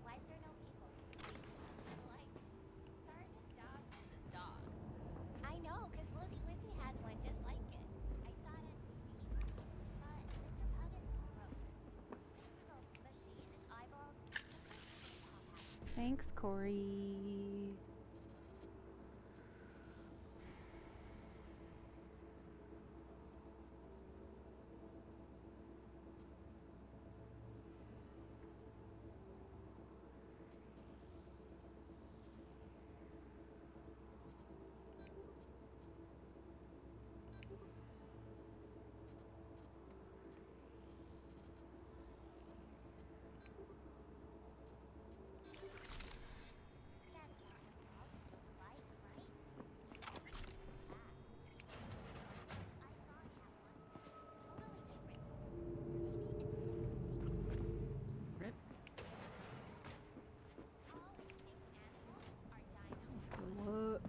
Why is there no people? Like, Sergeant Dog is a dog. I know, because Lizzie Wizzy has one just like it. I saw it on TV. But Mr. Puggins is gross. His face is all smushy and his eyeballs... Thanks, Corey. What?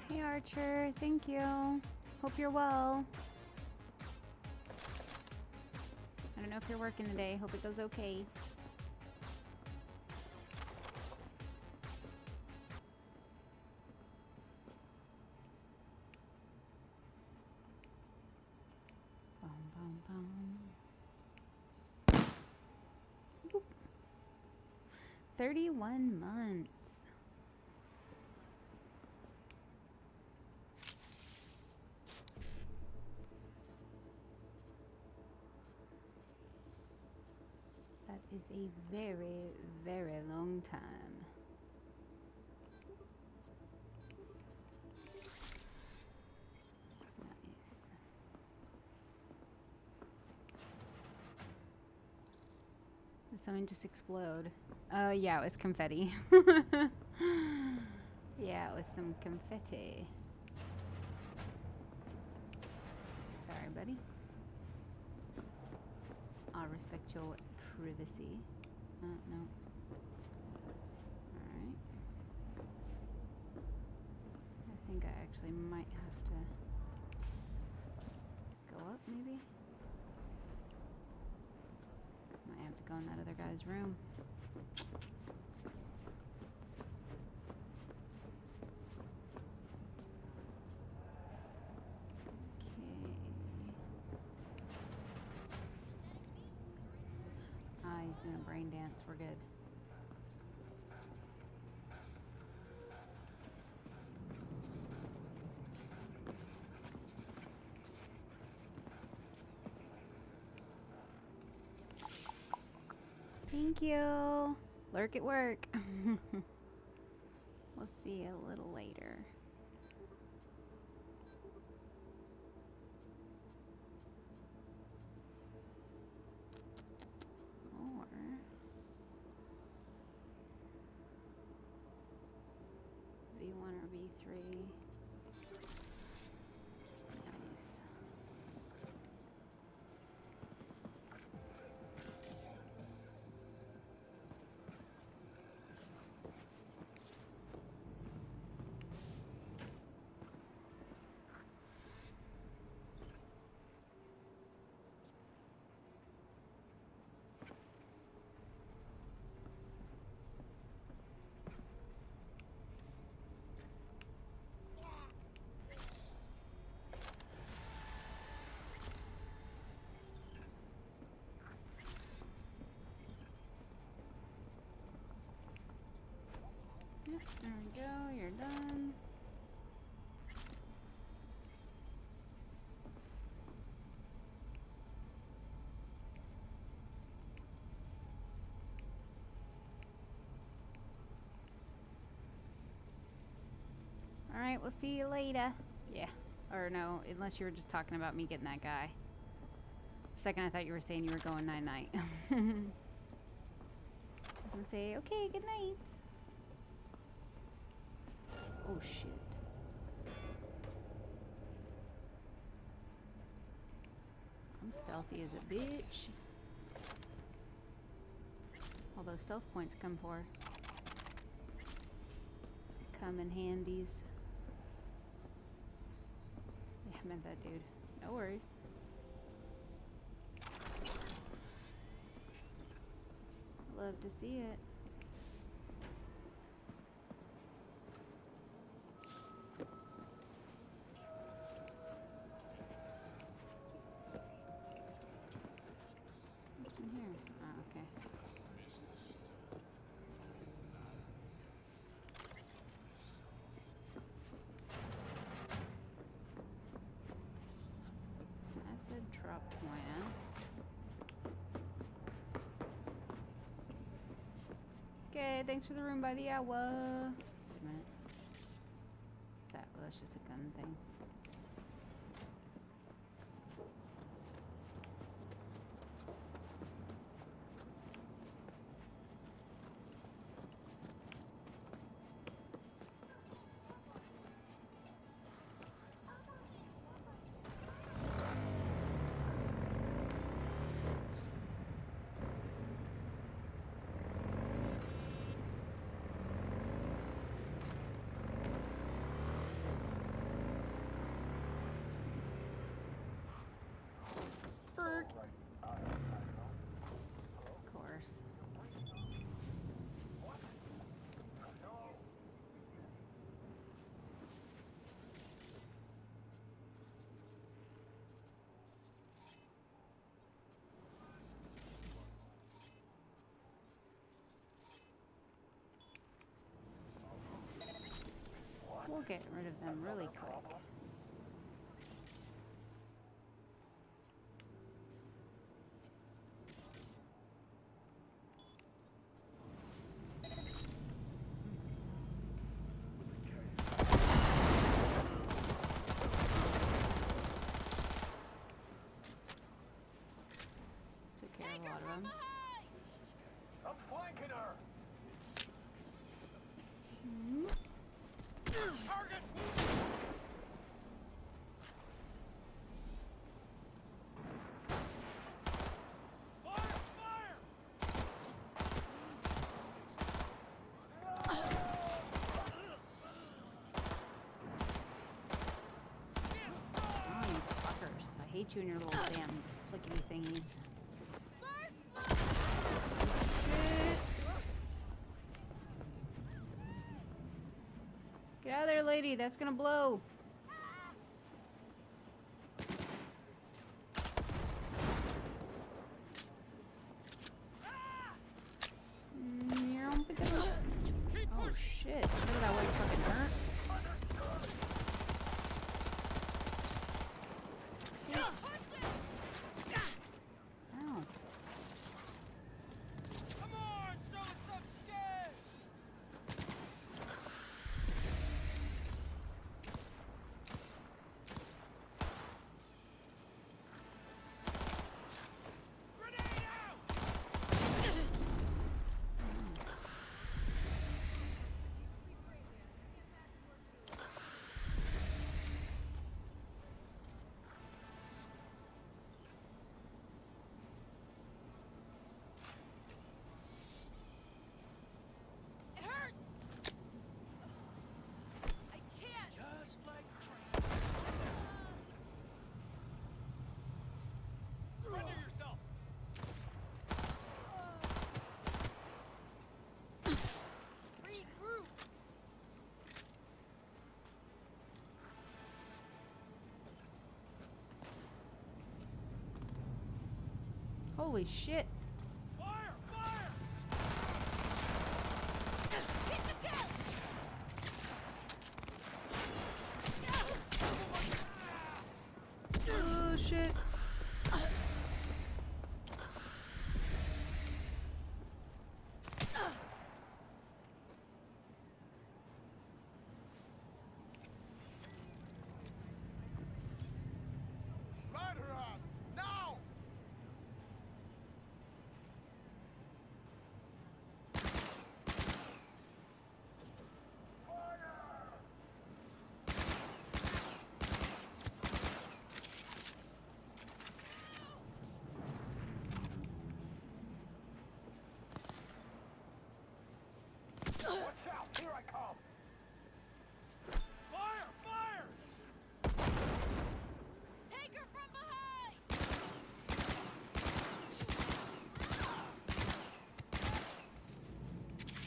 Hey Archer, thank you. Hope you're well. I don't know if you're working today. Hope it goes okay. Bum, bum, bum. Boop. 31 months. is a very, very long time. Nice. Did something just explode? Oh, yeah, it was confetti. Yeah, it was some confetti. Sorry, buddy. I'll respect your privacy. No. Alright. I think I actually might have to go up, maybe? Might have to go in that other guy's room. He's doing a brain dance. We're good. Thank you. Lurk at work. We'll see you a little later. V1 or V3. Nice. Yep, there we go, you're done. Alright, we'll see you later. Yeah. Or no, unless you were just talking about me getting that guy. For a second I thought you were saying you were going night-night. I was gonna say, okay, good night. Oh shit. I'm stealthy as a bitch. All those stealth points come in handies. Yeah, I meant that dude. No worries. Love to see it. What's in here? Ah, okay. Method drop plan. Okay, thanks for the room by the hour. Wait a minute. What's that? Well, that's just a gun thing. Of course. We'll get rid of them really quick. I'm flanking her. Target. I hate you and your little damn flickety thingies. Get out of there, lady. That's gonna blow. Oh shit. Look at that waist fucking hurt. Ow. Come on, show us some skin. It hurts! I can't! Just like surrender yourself. Regroup! Holy shit. Fire! Fire! Hit the kill! Oh shit. Light her ass! Now! Watch out! Here I come! Fire! Fire! Take her from behind!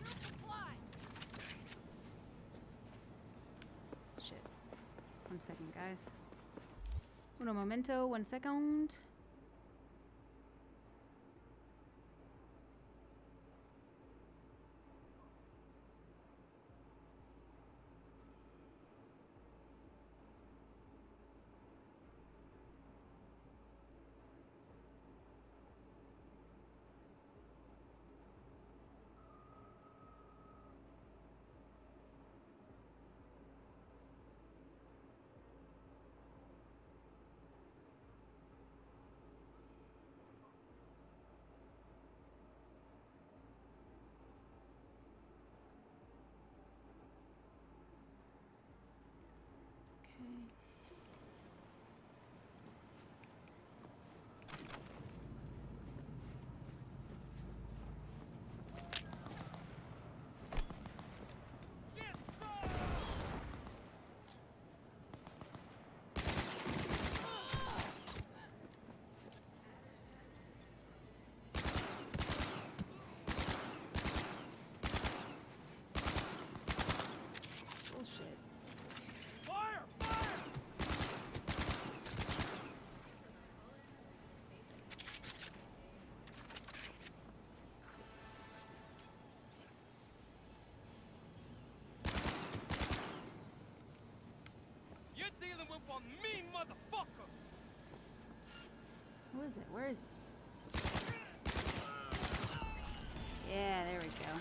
Group supply! Shit. 1 second, guys. Uno momento, 1 second. Bullshit. Fire! Fire! You're dealing with one mean motherfucker! Who is it? Where is it? Yeah, there we go.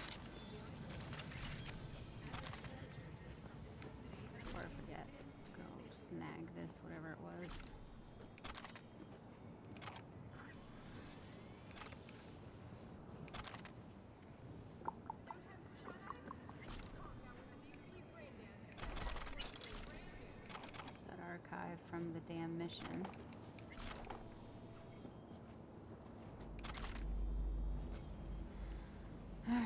Before I forget, let's go snag this, whatever it was. question. All right.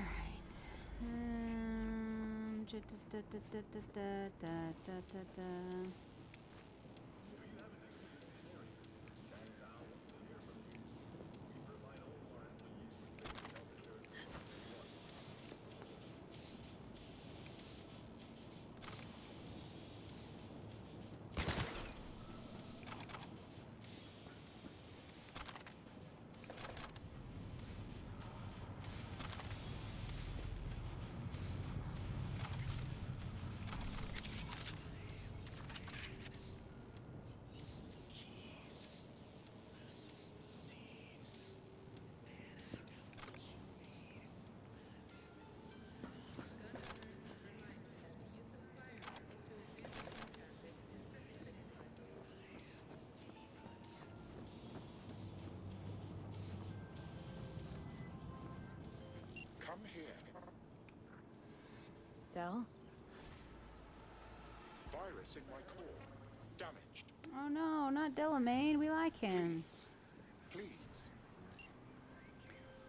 Come here. Del? Virus in my core. Damaged. Oh no, not Delamain. We like him. Please.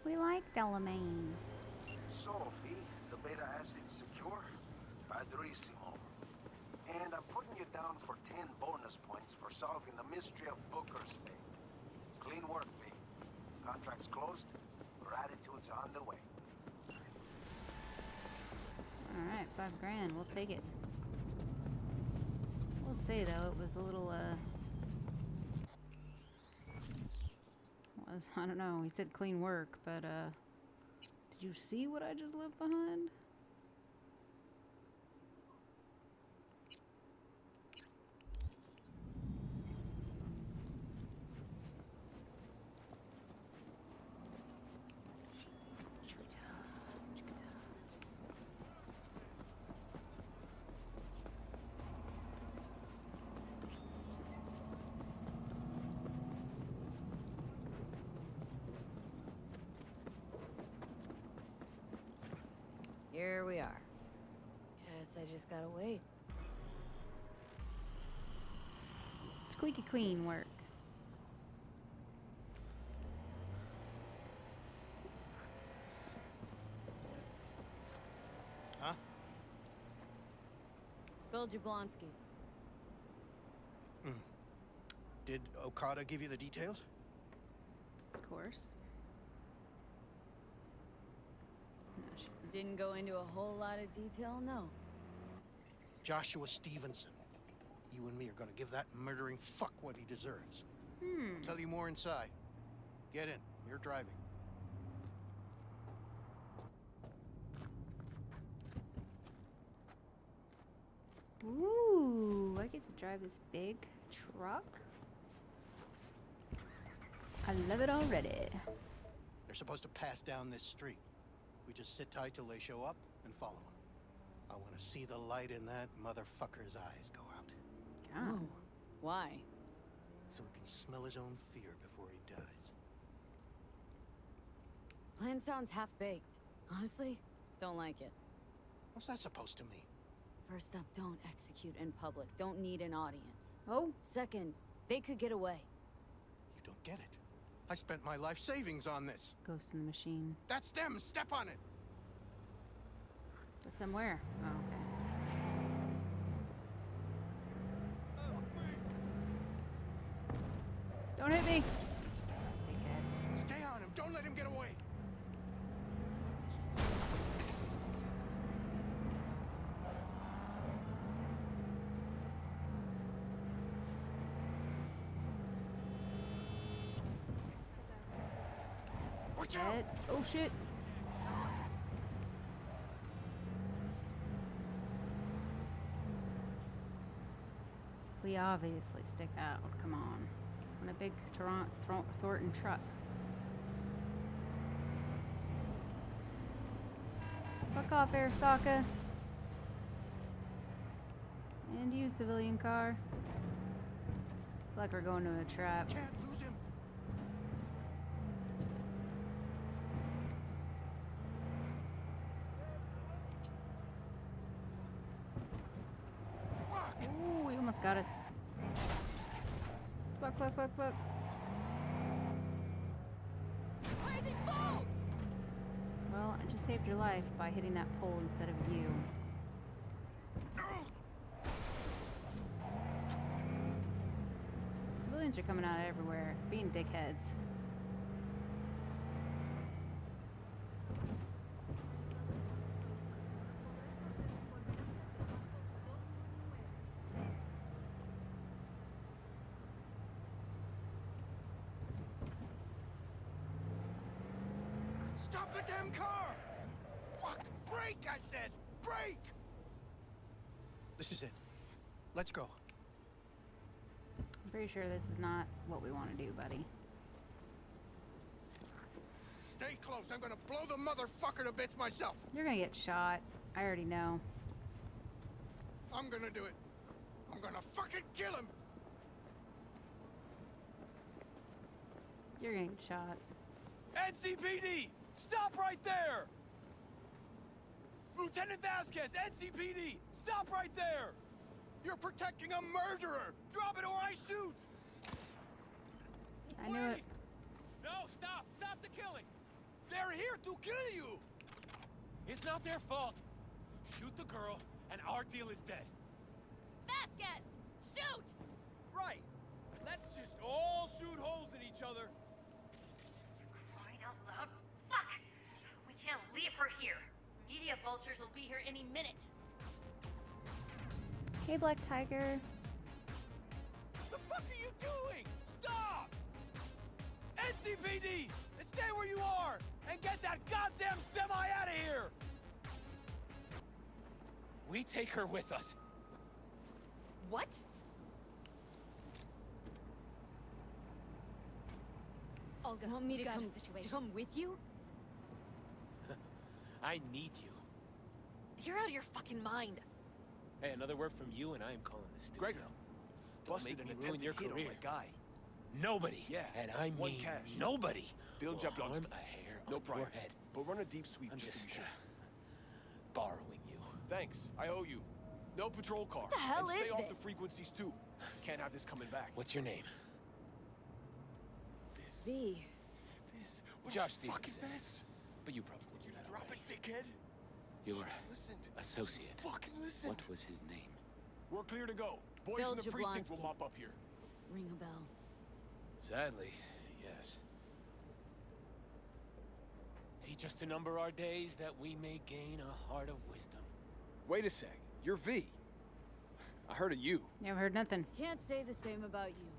We like Delamain. Sophie, the beta acid's secure. Padrissimo. And I'm putting you down for 10 bonus points for solving the mystery of Booker's fate. It's clean work, V. Contract's closed. Gratitude's on the way. Alright, $5,000. We'll take it. We'll say though, it was a little I don't know, he said clean work, but did you see what I just left behind? Here we are. Guess I just gotta wait. Squeaky clean work. Huh? Bill Jablonski. Did Okada give you the details? Of course. Didn't go into a whole lot of detail, no. Joshua Stevenson. You and me are gonna give that murdering fuck what he deserves. I'll tell you more inside. Get in. You're driving. Ooh, I get to drive this big truck. I love it already. They're supposed to pass down this street. We just sit tight till they show up and follow them. I want to see the light in that motherfucker's eyes go out. Oh. Why? So we can smell his own fear before he dies. Plan sounds half-baked. Honestly, don't like it. What's that supposed to mean? First up, don't execute in public. Don't need an audience. Oh. Second, they could get away. You don't get it. I spent my life savings on this. Ghost in the machine. That's them. Step on it. That's somewhere. Oh, okay. Don't hit me. Stay on him. Don't let him get away. Watch out. Oh shit. We obviously stick out. Come on. On a big Thornton truck. Fuck off, Arasaka. And you, civilian car. Like we're going to a trap. Can't lose him. Ooh, he almost got us. Fuck. Crazy fool! Well, I just saved your life by hitting that pole instead of you. Civilians are coming out everywhere, being dickheads. Stop the damn car! Fuck! Brake, I said! Brake! This is it. Let's go. I'm pretty sure this is not what we want to do, buddy. Stay close. I'm gonna blow the motherfucker to bits myself. You're gonna get shot. I already know. I'm gonna do it. I'm gonna fucking kill him. You're gonna get shot. NCPD! Stop right there! Lieutenant Vasquez, NCPD! Stop right there! You're protecting a murderer! Drop it or I shoot! I knew it. No, stop! Stop the killing! They're here to kill you! It's not their fault. Shoot the girl, and our deal is dead. Vasquez! Shoot! Right. Let's just all shoot holes in each other. Crying out loud. Fuck! We can't leave her here. Media vultures will be here any minute. Hey, Black Tiger. The fuck are you doing? Stop! NCPD! Stay where you are! And get that goddamn semi out of here! We take her with us. What? Olga, want me to come with you? I need you. You're out of your fucking mind. Hey, another word from you and I am calling the studio. Gregor, busted an attempt to hit on my guy. Nobody. Yeah, and I one mean cash. nobody. Bill will Jablonski. harm a hair No on price. your head. But run a deep sweep I'm just to just be sure. borrowing you. Thanks, I owe you. No patrol car. What the hell and is stay off the this? frequencies too. Can't have this coming back. What's your name? V. Josh Fucking Stevenson. this. But you probably knew that Drop already. it, dickhead. Your Listen. associate. Fucking listen. What was his name? We're clear to go. Boys Bill in the precinct will Jablonski. mop up here. Ring a bell. Sadly, yes. Teach us to number our days that we may gain a heart of wisdom. Wait a sec. You're V. I heard of you. Never heard nothing. Can't say the same about you.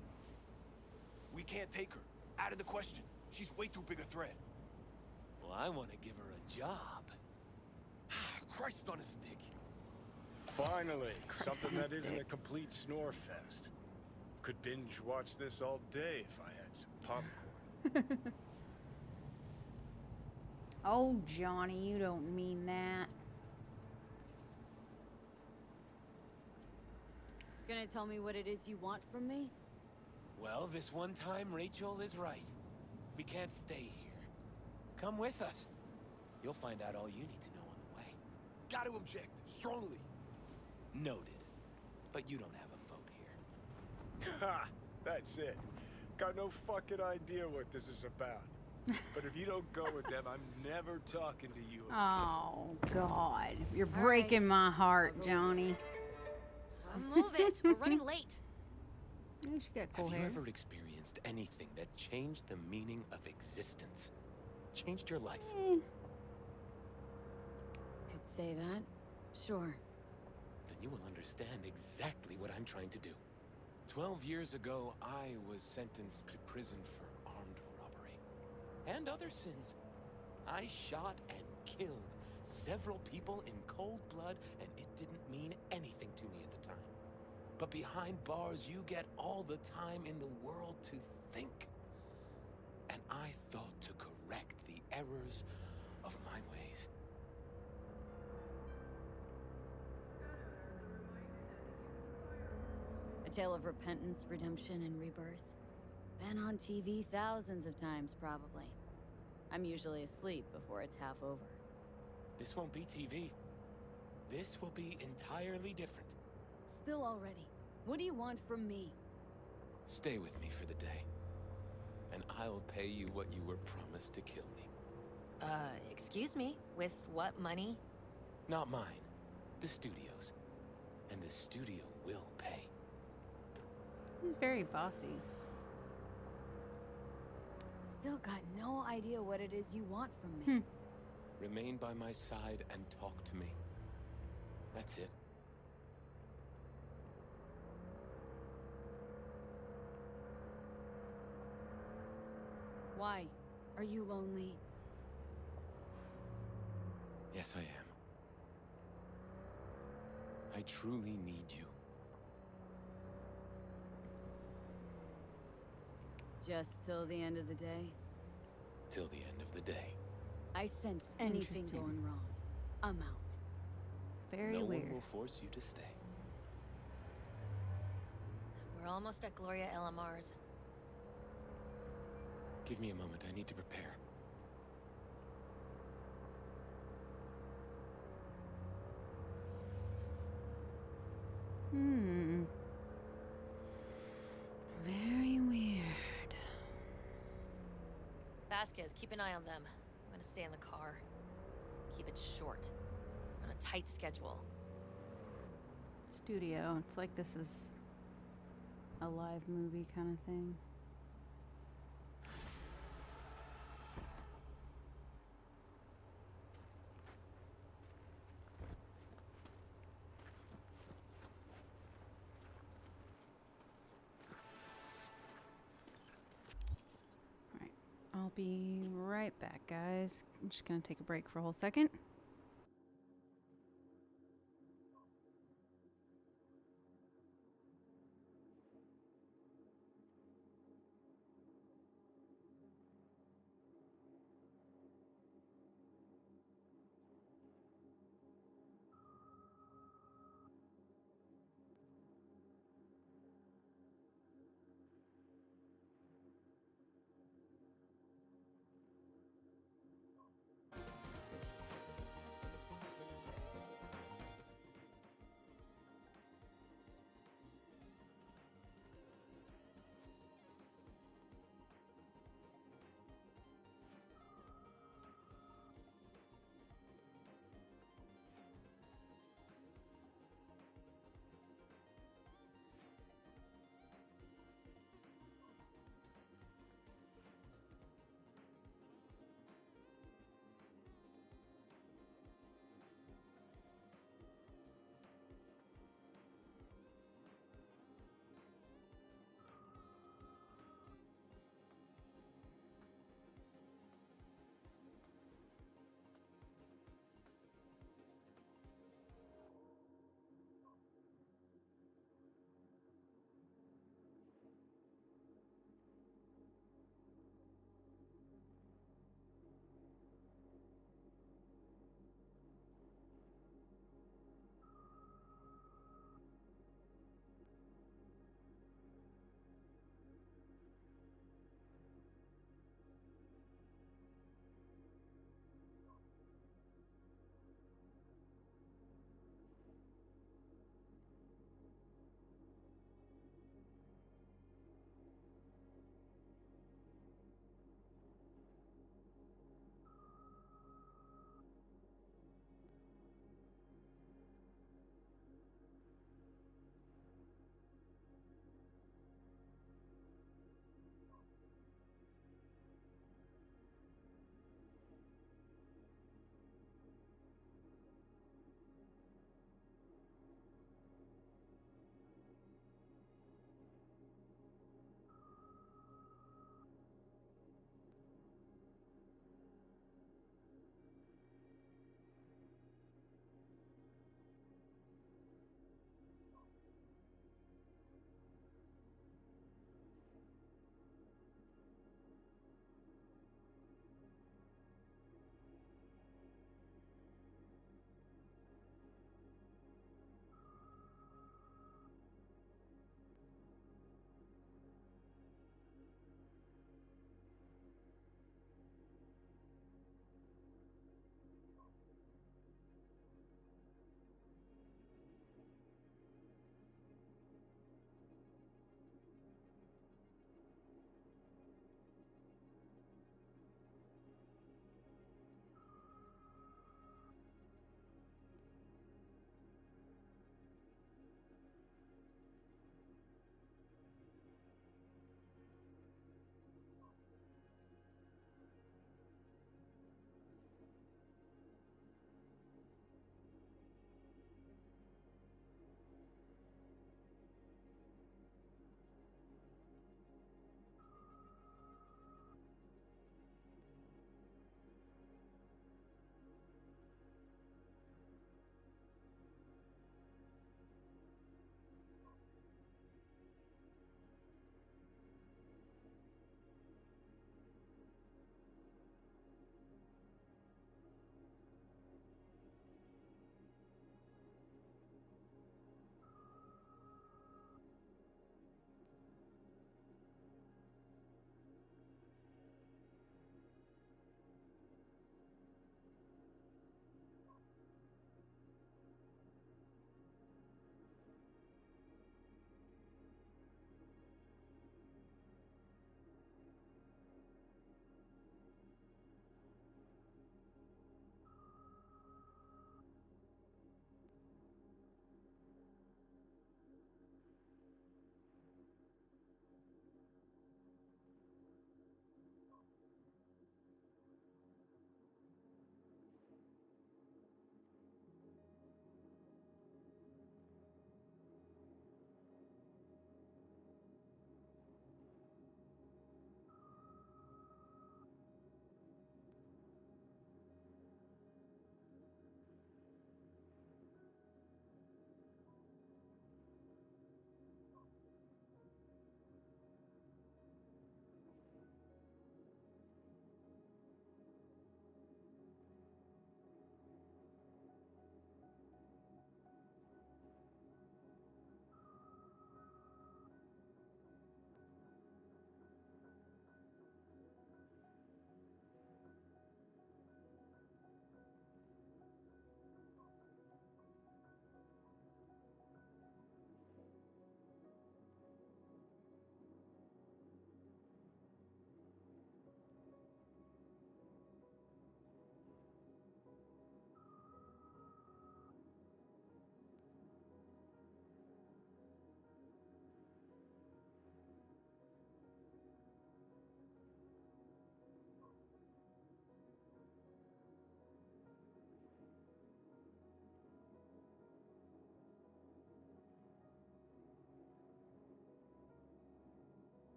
We can't take her. Out of the question. She's way too big a threat. Well, I want to give her a job. Christ on a stick. Finally, Christ something on a that isn't stick. a complete snore fest. Could binge watch this all day if I had some popcorn. Oh, Johnny, you don't mean that. Gonna tell me what it is you want from me? Well, this one time, Rachel is right. We can't stay here. Come with us. You'll find out all you need to know on the way. Got to object. Strongly. Noted. But you don't have a vote here. Ha! That's it. Got no fucking idea what this is about. But if you don't go with them, I'm never talking to you again. Oh, God. You're breaking my heart, Johnny. Move it. We're running late. Yeah, she got cool Have hair. you ever experienced anything that changed the meaning of existence? Changed your life? Eh. Could say that. Sure. Then you will understand exactly what I'm trying to do. 12 years ago, I was sentenced to prison for armed robbery. And other sins. I shot and killed several people in cold blood, and it didn't mean anything to me at the time. But behind bars, you get all the time in the world to think. And I thought to correct the errors of my ways. A tale of repentance, redemption, and rebirth. Been on TV thousands of times, probably. I'm usually asleep before it's half over. This won't be TV. This will be entirely different. Spill already. What do you want from me? Stay with me for the day, and I'll pay you what you were promised to kill me. Excuse me? With what money? Not mine. The studio's. And the studio will pay. He's very bossy. Still got no idea what it is you want from me. Remain by my side and talk to me. That's it. Why? Are you lonely? Yes, I am. I truly need you. Just till the end of the day? Till the end of the day. I sense anything Interesting. going wrong. I'm out. Very no weird. one will force you to stay. We're almost at Gloria LMR's. Give me a moment. I need to prepare. Very weird. Vasquez, keep an eye on them. I'm gonna stay in the car. Keep it short. On a tight schedule. Studio. It's like this is a live movie kind of thing. Alright, I'll be right back, guys. I'm just gonna take a break for a whole second.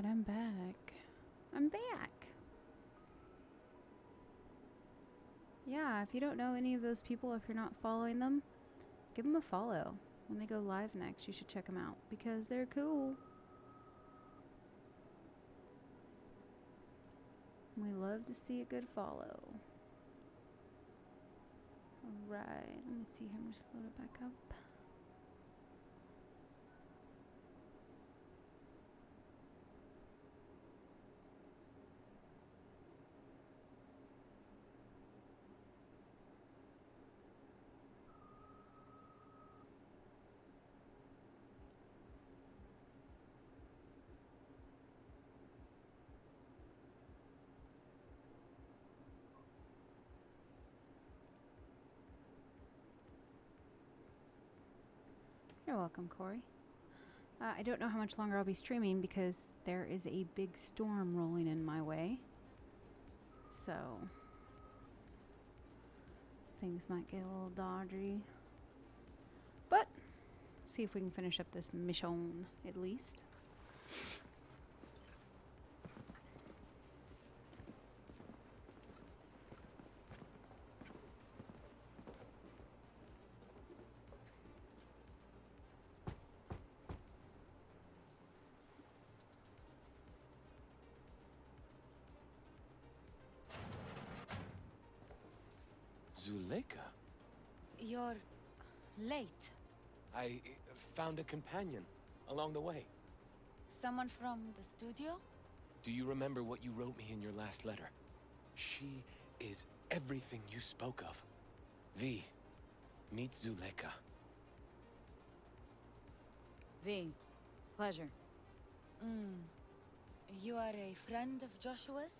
Alright, I'm back. I'm back. Yeah, if you don't know any of those people, if you're not following them, give them a follow. When they go live next, you should check them out because they're cool. We love to see a good follow. Alright, let me see here. I'm just load it back up. You're welcome, Corey. I don't know how much longer I'll be streaming because there is a big storm rolling in my way. So, things might get a little dodgy. But, see if we can finish up this mission at least. Zuleika? You're late. I found a companion along the way. Someone from the studio? Do you remember what you wrote me in your last letter? She is everything you spoke of. V, meet Zuleika. V, pleasure. You are a friend of Joshua's?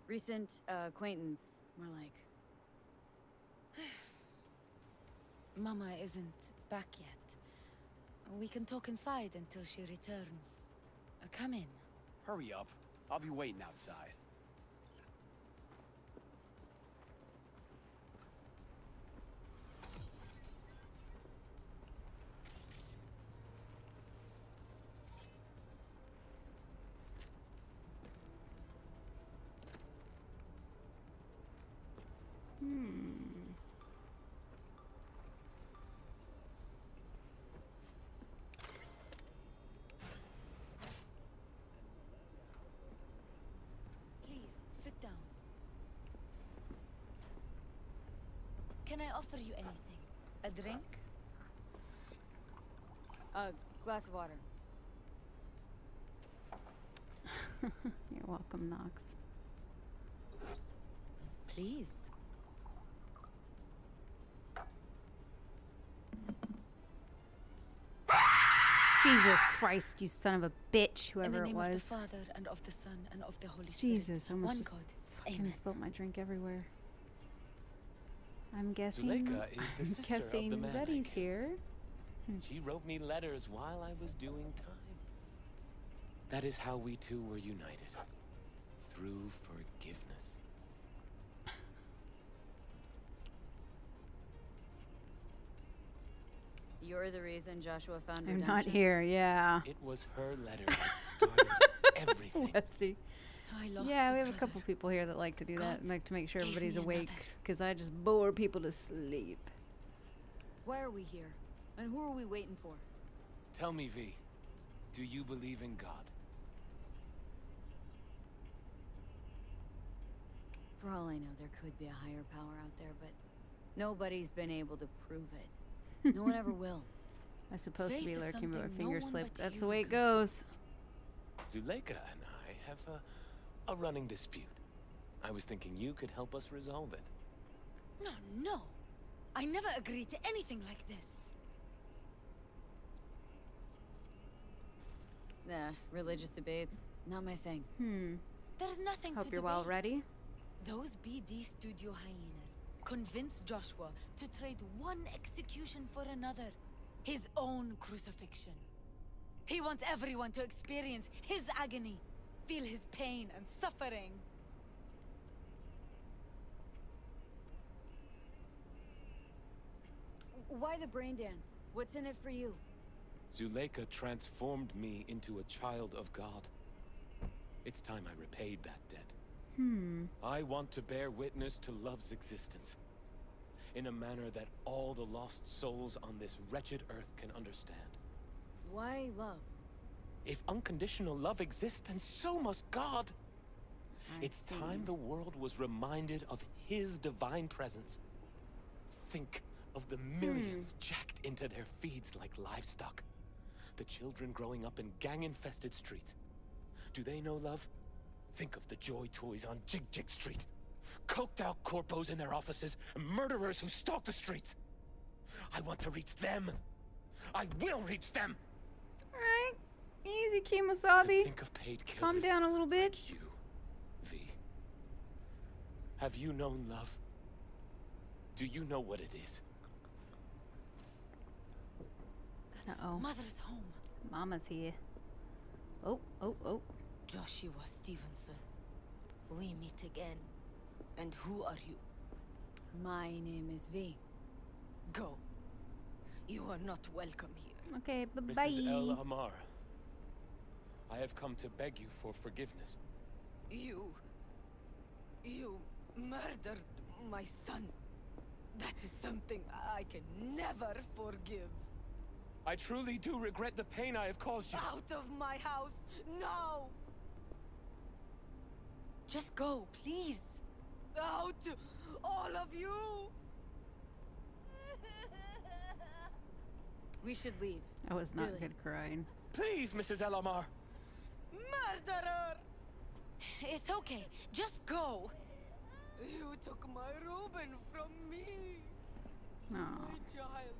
Recent acquaintance, more like. Mama isn't back yet. We can talk inside until she returns. Come in. Hurry up. I'll be waiting outside. Please, sit down. Can I offer you anything? A drink? A glass of water. You're welcome, Knox. Please. Jesus Christ, you son of a bitch, In the whoever it name of the was. Father, and of the Son, and of the Holy Spirit. Jesus, I almost one just God. fucking Amen. spilled my drink everywhere. I'm guessing. Zuleika is the sister of the guessing man I Betty's killed. here. She wrote me letters while I was doing time. That is how we two were united. Through forgiveness. You're the reason Joshua found I'm redemption. not here, yeah. It was her letter that started everything. Westy. I lost Yeah, a we have a brother. couple people here that like to do that, God like to make sure gave everybody's me awake, another. because I just bore people to sleep. Why are we here? And who are we waiting for? Tell me, V, do you believe in God? For all I know, there could be a higher power out there, but nobody's been able to prove it. No one ever will. I'm supposed to Faith be is lurking, but my something finger no one slipped. but That's you the way it can goes. Zuleika and I have a running dispute. I was thinking you could help us resolve it. No, no. I never agreed to anything like this. Nah, religious debates, not my thing. There's nothing Hope to you're well debate. ready. Those BD studio hyenas convinced Joshua to trade one execution for another. His own crucifixion. He wants everyone to experience his agony, feel his pain and suffering. Why the brain dance? What's in it for you? Zuleika transformed me into a child of God. It's time I repaid that debt. I want to bear witness to love's existence in a manner that all the lost souls on this wretched earth can understand. Why love? If unconditional love exists, then so must God. It's time the world was reminded of his divine presence. Think of the millions jacked into their feeds like livestock. The children growing up in gang-infested streets. Do they know love? Think of the joy toys on Jig Jig Street. Coked-out corpos in their offices, and murderers who stalk the streets. I want to reach them. I will reach them. All right, easy, Kemosabe. Think of paid killers. Calm down a little bit. Like you, V. Have you known love? Do you know what it is? Uh-oh. Mother's home. Mama's here. Oh. Joshua Stevenson. We meet again. And who are you? My name is V. Go. You are not welcome here. Okay, bye-bye. Mrs. El Amar, I have come to beg you for forgiveness. You murdered my son. That is something I can never forgive. I truly do regret the pain I have caused you. Out of my house, now! Just go, please. Out, all of you! We should leave. I was not Really? good crying. Please, Mrs. El Amar. Murderer! It's okay, just go. You took my Reuben from me. Aw. My child.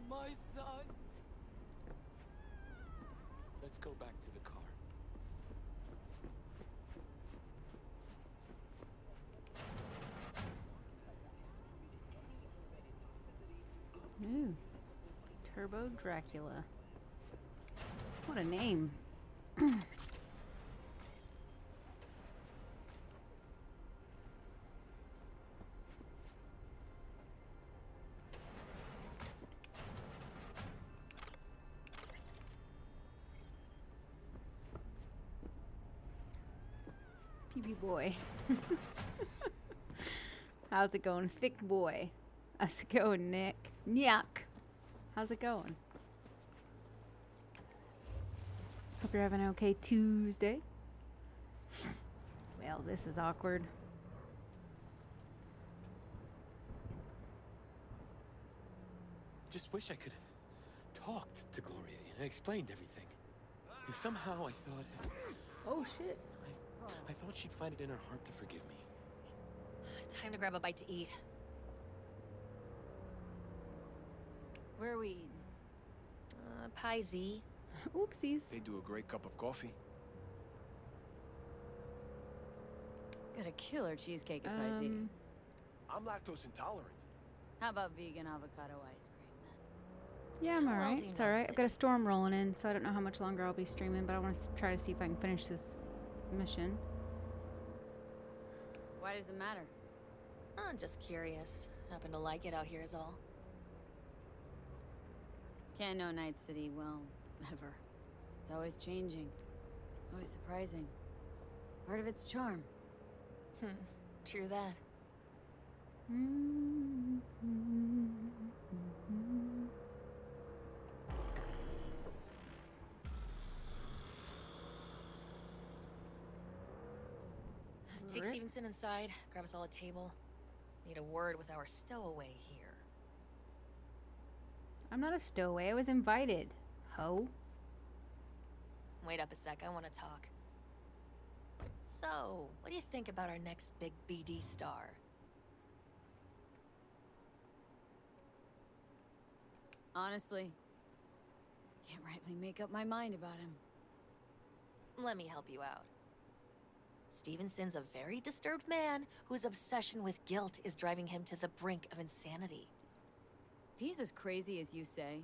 My son. Let's go back to the car. Ooh. Turbo Dracula. What a name. PB boy. How's it going, thick boy? How's it going, Nick? Nyuk. How's it going? Hope you're having an okay Tuesday. Well, this is awkward. Just wish I could have talked to Gloria and explained everything. If somehow I thought... Oh, shit. I thought she'd find it in her heart to forgive me. Time to grab a bite to eat. Where are we eating? Pie Z. Oopsies. They do a great cup of coffee. Got a killer cheesecake at Pie Z. I'm lactose intolerant. How about vegan avocado ice cream then? Yeah, I'm Well, alright. do you It's know, alright. I've got a storm rolling in, so I don't know how much longer I'll be streaming, but I want to try to see if I can finish this mission. Why does it matter? I'm just curious. Happen to like it out here is all. Can't know Night City well, ever. It's always changing. Always surprising. Part of its charm. True that. Take Stevenson inside, grab us all a table. Need a word with our stowaway here. I'm not a stowaway. I was invited. Ho. Wait up a sec, I want to talk. So, what do you think about our next big BD star? Honestly, can't rightly make up my mind about him. Let me help you out. Stevenson's a very disturbed man whose obsession with guilt is driving him to the brink of insanity. If he's as crazy as you say,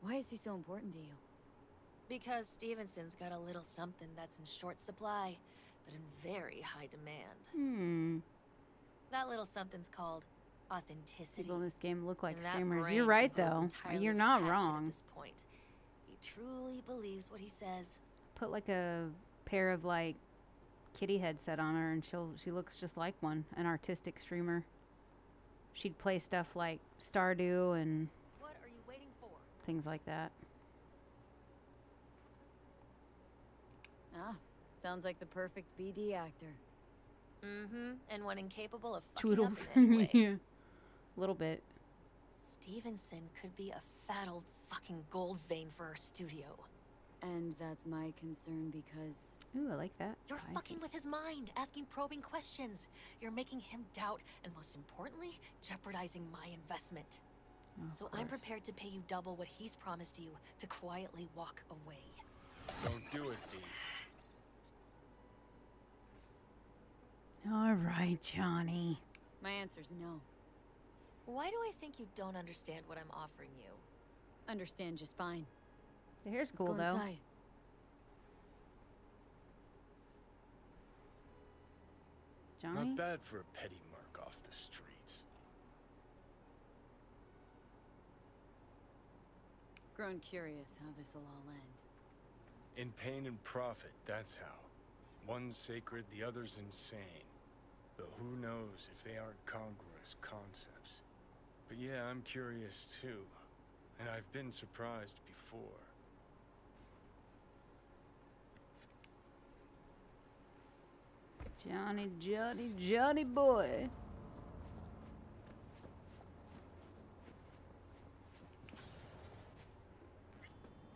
why is he so important to you? Because Stevenson's got a little something that's in short supply, but in very high demand. That little something's called authenticity. People in this game look like And that streamers. brain You're right, composed though. entirely You're of not passion wrong. At this point. truly believes what he says. Put like a pair of like kitty headset on her and she looks just like one, an artistic streamer. She'd play stuff like Stardew and What are you waiting for? things like that. Ah, sounds like the perfect BD actor. Mm-hmm. And one incapable of fucking up Toodles. in any way. Yeah. A little bit. Stevenson could be a fat old fucking gold vein for our studio. And that's my concern because... Ooh, I like that. You're fucking with his mind, asking probing questions. You're making him doubt, and most importantly, jeopardizing my investment. So I'm prepared to pay you double what he's promised you to quietly walk away. Don't do it, V. All right, Johnny. My answer's no. Why do I think you don't understand what I'm offering you? Understand just fine. The hair's cool, Let's go though. inside. Johnny? Not bad for a petty merc off the streets. Grown curious how this'll all end. In pain and profit, that's how. One's sacred, the other's insane. But who knows if they aren't congruous concepts. But yeah, I'm curious too. And I've been surprised before. Johnny, Johnny, Johnny boy.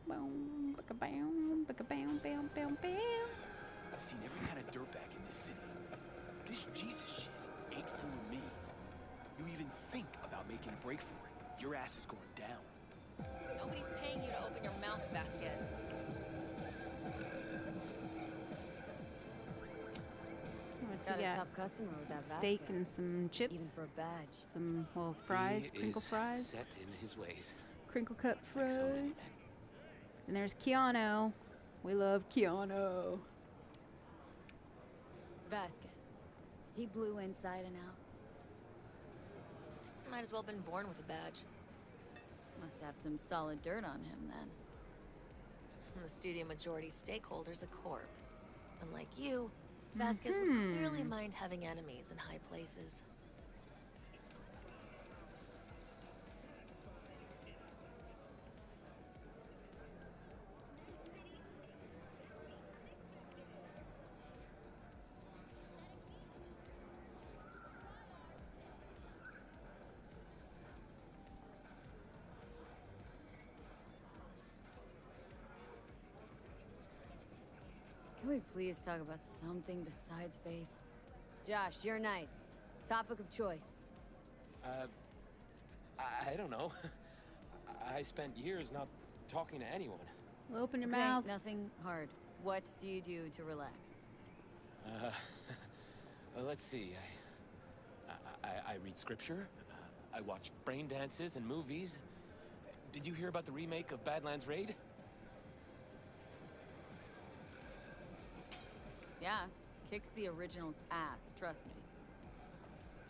Boom, bam, bam, bam, bam, bam. I've seen every kind of dirtbag in this city. This Jesus shit ain't fooling me. You even think about making a break for it, your ass is going down. Nobody's paying you to open your mouth, Vasquez. What's Got he a got? tough customer with that Steak and Vasquez. some chips. Even for a badge. Some, well, fries, He crinkle is fries. set in his ways. Crinkle cut Like so many fries. And there's Keanu. We love Keanu. Vasquez. He blew inside and out. Might as well been born with a badge. Must have some solid dirt on him then. And the studio majority stakeholder's a corp. Unlike you, Vasquez would clearly mind having enemies in high places. Can we please talk about something besides faith? Josh, your night. Topic of choice. I don't know. I spent years not talking to anyone. Well, open your Okay, mouth. Nothing hard. What do you do to relax? Well, let's see. I read scripture. I watch brain dances and movies. Did you hear about the remake of Badlands Raid? Yeah, kicks the original's ass, trust me.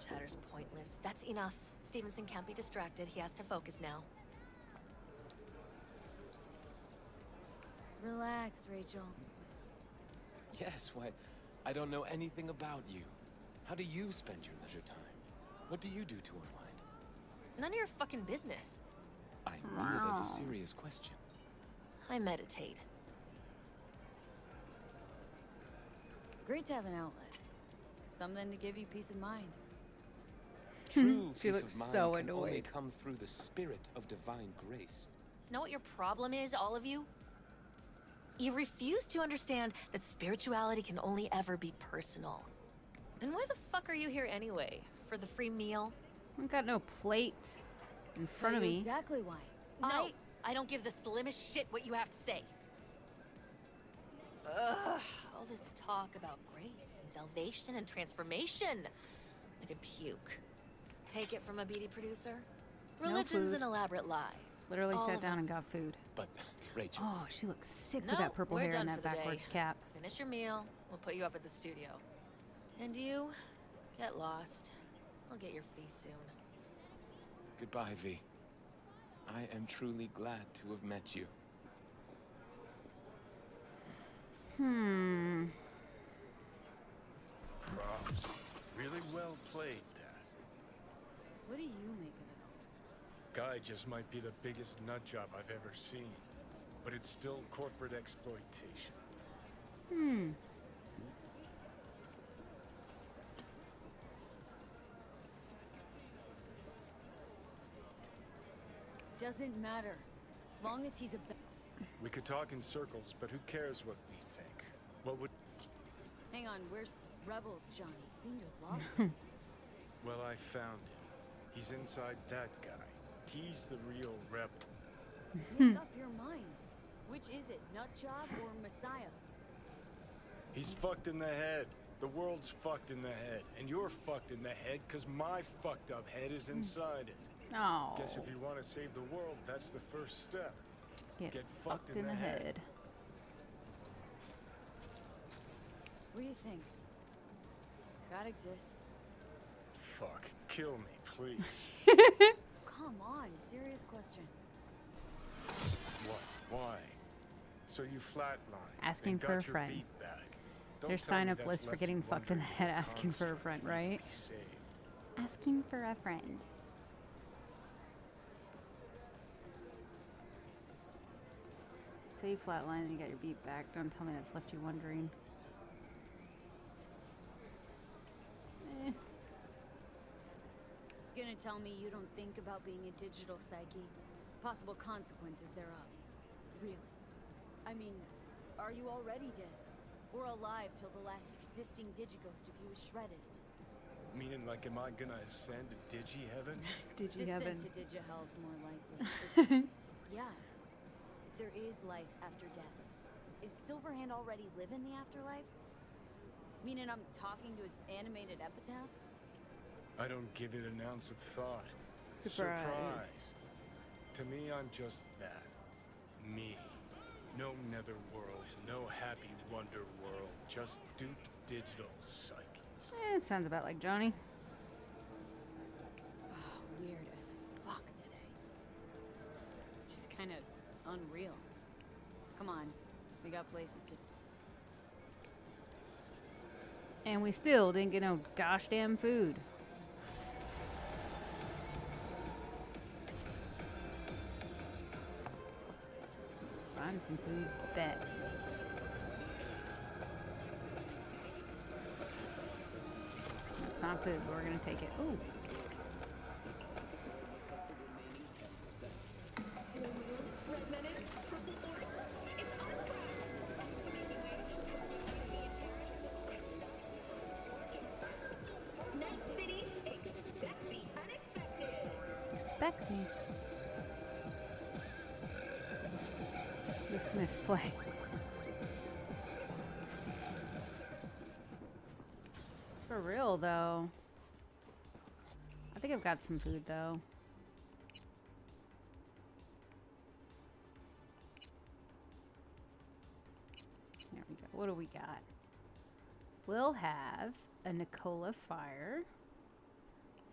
Chatter's pointless. That's enough. Stevenson can't be distracted. He has to focus now. Relax, Rachel. Yes, why? I don't know anything about you. How do you spend your leisure time? What do you do to unwind? None of your fucking business. I mean it as a serious question. I meditate. Great to have an outlet. Something to give you peace of mind. True She peace looks of mind so can only annoyed. come through the spirit of divine grace. Know what your problem is, all of you? You refuse to understand that spirituality can only ever be personal. And why the fuck are you here anyway? For the free meal? I've got no plate in front of Tell you me. exactly why. No, I don't give the slimmest shit what you have to say. Ugh, all this talk about grace and salvation and transformation. I could puke. Take it from a BD producer? No Religion's food. an elaborate lie. Literally All sat of down and got food. But, Rachel... Oh, she looks sick No, with that purple we're hair done and for that the backwards day. cap. Finish your meal. We'll put you up at the studio. And you, get lost. I'll get your fee soon. Goodbye, V. I am truly glad to have met you. Props. Really well played, Dad. What do you make of it all? Guy just might be the biggest nut job I've ever seen, but it's still corporate exploitation. Doesn't matter. Long as he's a We could talk in circles, but who cares what we think? What would... Hang on, where's Rebel Johnny? Seemed to have lost him. Well, I found him. He's inside that guy. He's the real rebel. Make up your mind. Which is it, Nutjob or Messiah? He's fucked in the head. The world's fucked in the head. And you're fucked in the head because my fucked up head is inside it. Oh. Guess if you want to save the world, that's the first step. Get fucked in the head. What do you think? God exists? Fuck. Kill me, please. Come on, serious question. What? Why? So you flatlined. Asking and for a got your friend. beat back. It's their sign up list for getting fucked in the head, asking for a friend, right? Asking for a friend. So you flatlined and you got your beat back. Don't tell me that's left you wondering. Gonna tell me you don't think about being a digital psyche? Possible consequences thereof. Really? I mean, are you already dead? Or alive till the last existing digighost of you is shredded? Meaning, like, am I gonna ascend to digi-heaven? Digi-heaven. Descent to digi-hell's more likely. Yeah. If there is life after death, is Silverhand already living the afterlife? Meaning I'm talking to his animated epitaph? I don't give it an ounce of thought. Surprise. To me, I'm just that. Me. No netherworld, no happy wonder world, just duped digital psyches. Sounds about like Johnny. Oh, weird as fuck today. Just kind of unreal. Come on, we got places to... And we still didn't get no gosh damn food. Find some food, bet. It's not food, but we're gonna take it. Ooh. Expect me. The Smiths play. For real though. I think I've got some food though. There we go. What do we got? We'll have a Nicola Fire,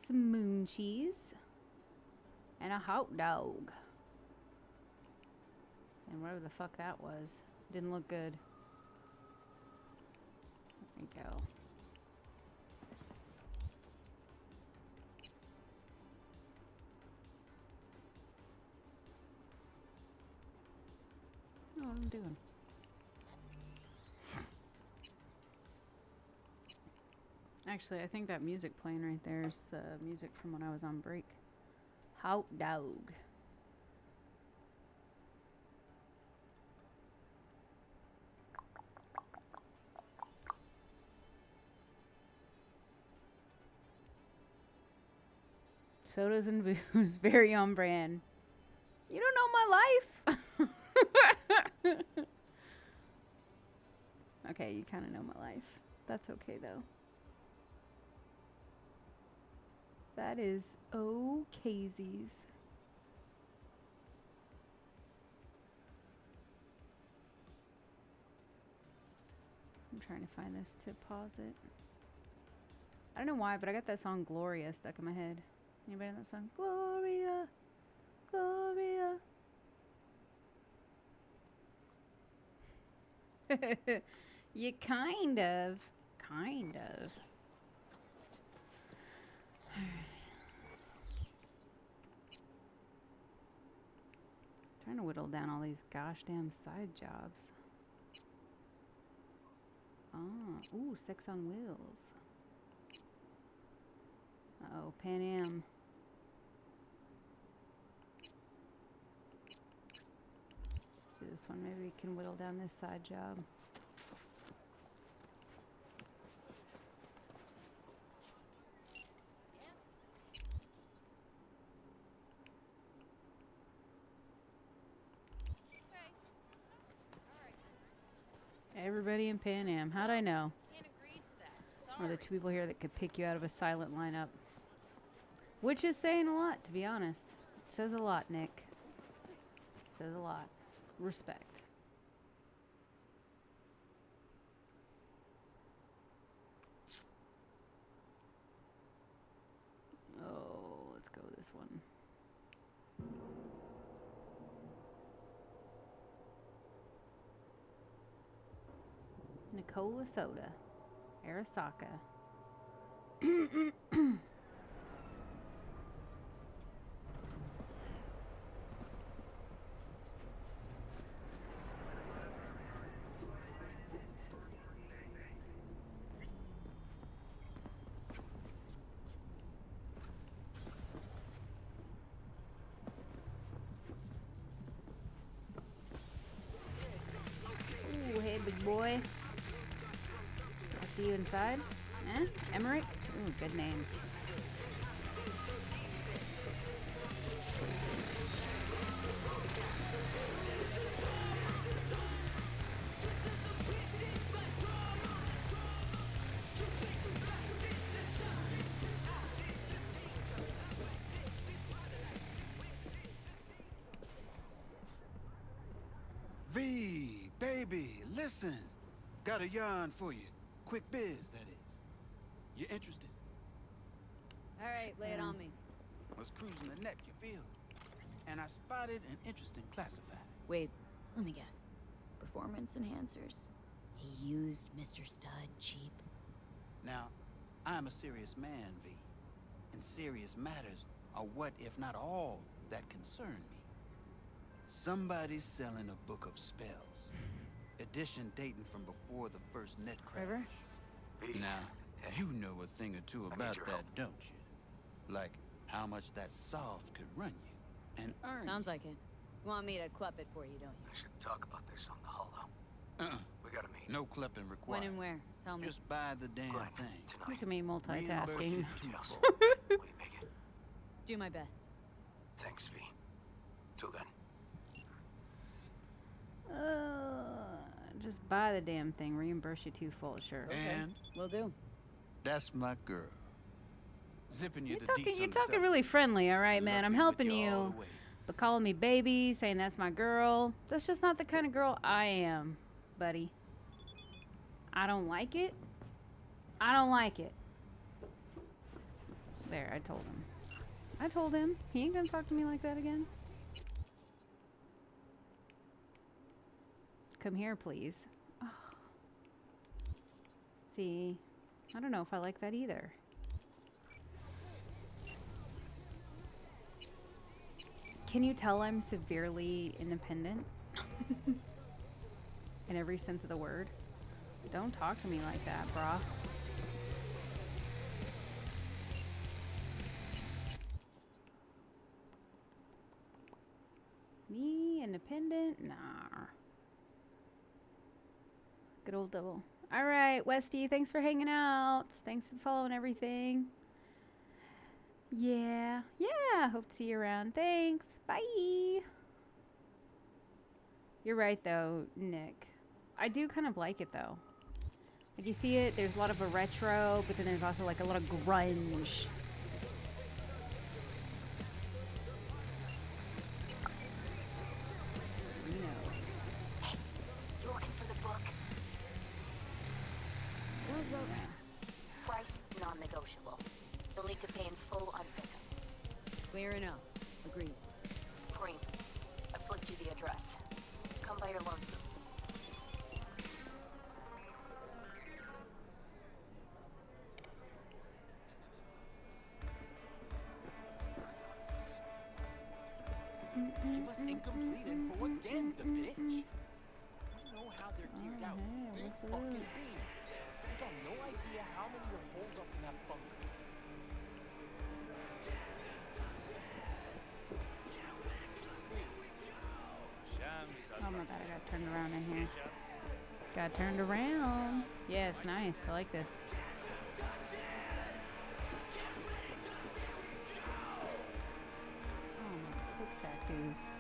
some moon cheese, and a hot dog. And whatever the fuck that was. Didn't look good. There we go. I don't know what I'm doing. Actually, I think that music playing right there is music from when I was on break. Hot dog. Sodas and booze, very on brand. You don't know my life. Okay, you kind of know my life. That's okay though. That is okaysies. I'm trying to find this to pause it. I don't know why, but I got that song Gloria stuck in my head. Anybody know that song? Gloria, Gloria. You kind of. Kind of. Trying to whittle down all these gosh damn side jobs. Oh, ooh, sex on wheels. Uh-oh, Pan Am. Let's do this one. Maybe we can whittle down this side job. Everybody in Pan Am. How'd I know? Or the two people here that could pick you out of a silent lineup. Which is saying a lot, to be honest. It says a lot, Nick. It says a lot. Respect. Oh, let's go with this one. Nicola Soda. Arasaka. Ooh, hey, big boy. See you inside? Eh? Emmerich? Ooh, good name. V, baby, listen. Got a yarn for you. Quick biz, that is. You interested? All right, lay it on me. Was cruising the neck, you feel? And I spotted an interesting classified. Wait, let me guess. Performance enhancers? He used Mr. Stud cheap. Now, I'm a serious man, V. And serious matters are what, if not all, that concern me. Somebody's selling a book of spells. Edition dating from before the first net crash. River? Now, you know a thing or two about that, don't you? Like how much that soft could run you and earn Sounds like it. You want me to club it for you, don't you? I should talk about this on the holo. We gotta meet. No clipping required. When and where? Tell me. Just buy the damn thing. Look at me multitasking. Do my best. Thanks, V. Till then. Just buy the damn thing. Reimburse you twofold, sure. And will do. That's my girl. Zipping you You're talking really friendly, all right, man. I'm helping you. But calling me baby, saying that's my girl, that's just not the kind of girl I am, buddy. I don't like it. I don't like it. There, I told him. I told him. He ain't gonna talk to me like that again. Come here, please. Oh. See, I don't know if I like that either. Can you tell I'm severely independent? In every sense of the word. Don't talk to me like that, brah. Me, independent? Nah. Good old double. All right, Westy, thanks for hanging out. Thanks for the follow and everything. Yeah. Hope to see you around. Thanks. Bye. You're right, though, Nick. I do kind of like it, though. Like, you see it, there's a lot of a retro, but then there's also, like, a lot of grunge. You looking for the book? Sounds about right. Price non-negotiable. You'll need to pay in full on pickup. Clear enough. Agreed. Preem, I flipped you the address. Come by your lonesome. complete info again, the bitch. You know how they're geared out. Big fucking beans. You got no idea how many are holed up in that bunker. Oh my god, I got turned around in here. Got turned around. Yes, nice. I like this. Oh, my sick tattoos.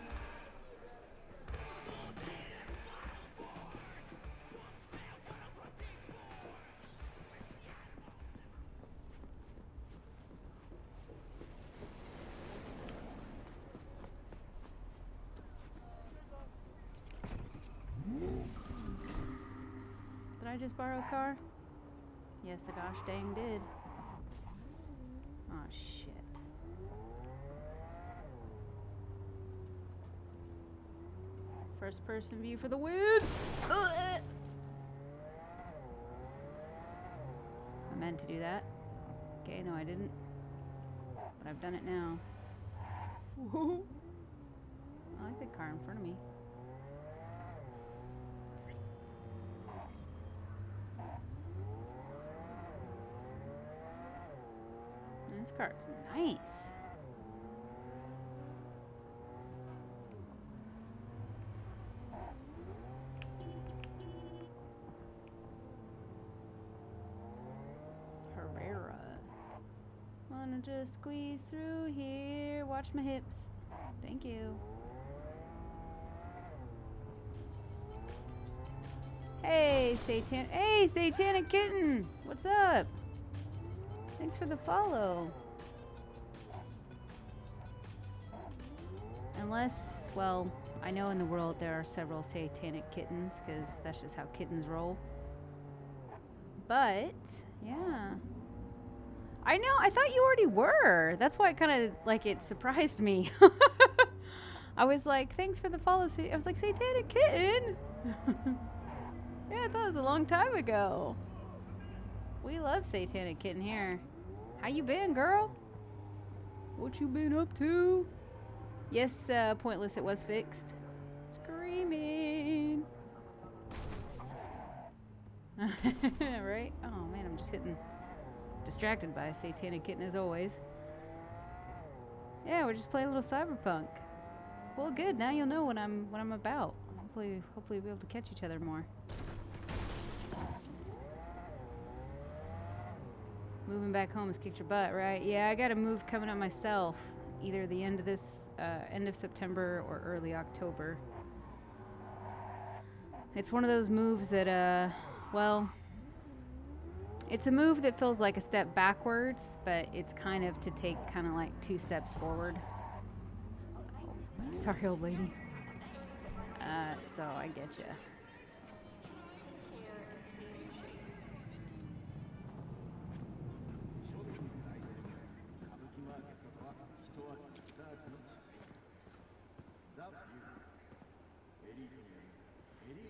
Did I just borrow a car? Yes, the gosh dang did. Oh shit. First person view for the win! I meant to do that. Okay, no I didn't. But I've done it now. Woohoo! I like the car in front of me. This car's nice. Herrera. Wanna just squeeze through here. Watch my hips. Thank you. Hey, Satanic Kitten. What's up? Thanks for the follow. Unless, well, I know in the world there are several satanic kittens, because that's just how kittens roll. But, yeah. I know, I thought you already were. That's why it kind of, like, it surprised me. I was like, thanks for the follow. I was like, Satanic Kitten? Yeah, I thought it was a long time ago. We love Satanic Kitten here. How you been, girl? What you been up to? Yes, Pointless, it was fixed. Screaming. Right? Oh man, I'm just distracted by Satanic Kitten as always. Yeah, we're just playing a little Cyberpunk. Well, good. Now you'll know what I'm about. Hopefully we'll be able to catch each other more. Moving back home has kicked your butt, right? Yeah, I got a move coming up myself. Either the end of September or early October. It's one of those moves that, well, it's a move that feels like a step backwards, but it's kind of to take kind of like 2 steps forward. Sorry, old lady. So I get ya.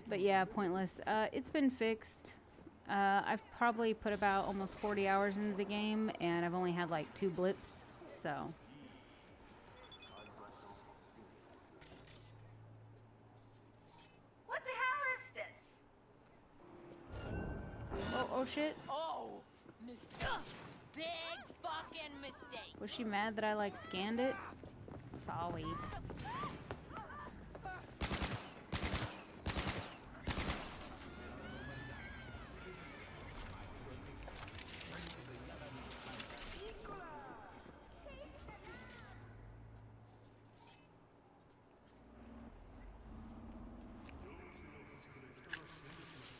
But yeah, Pointless. It's been fixed. I've probably put about almost 40 hours into the game, and I've only had like 2 blips, so. What the hell is this? Oh shit. Oh, mistake. Big fucking mistake. Was she mad that I like scanned it? Sorry.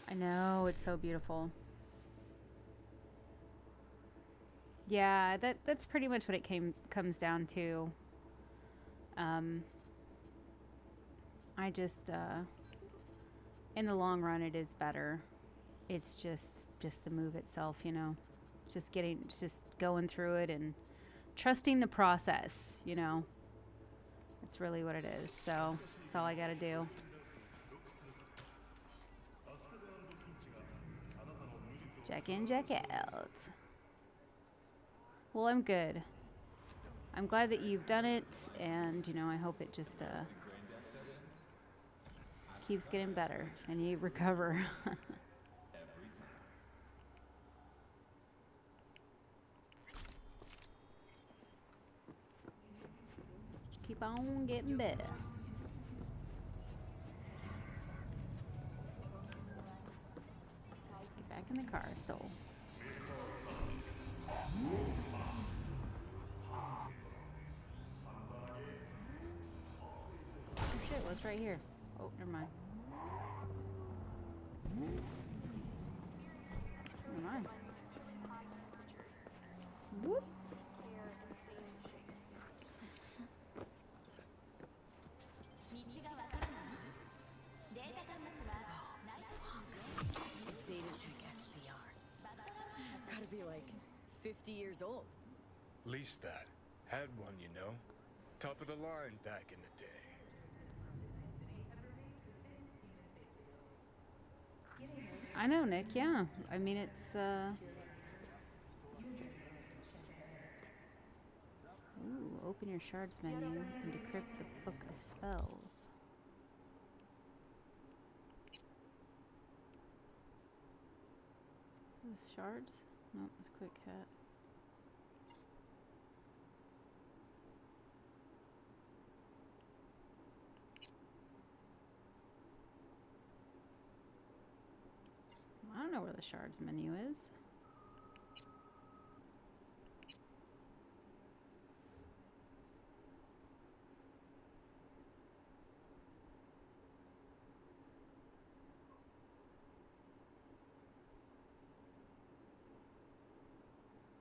I know, it's so beautiful. Yeah, that's pretty much what it comes down to. I just in the long run it is better. It's just the move itself, you know. It's just going through it and trusting the process, you know. That's really what it is. So, that's all I got to do. Check in, check out. Well, I'm good. I'm glad that you've done it, and, you know, I hope it just keeps getting better, and you recover. Keep on getting better. Get back in the car I stole. Oh shit, what's right here? Oh, never mind. Never mind. Whoop. Zetatech XPR. Gotta be like 50 years old. Least that. Had one, you know. Top of the line back in the day. I know, Nick, yeah. I mean, it's, Ooh, open your shards menu and decrypt the book of spells. Is shards? Nope, it's quick cat. I don't know where the shards menu is.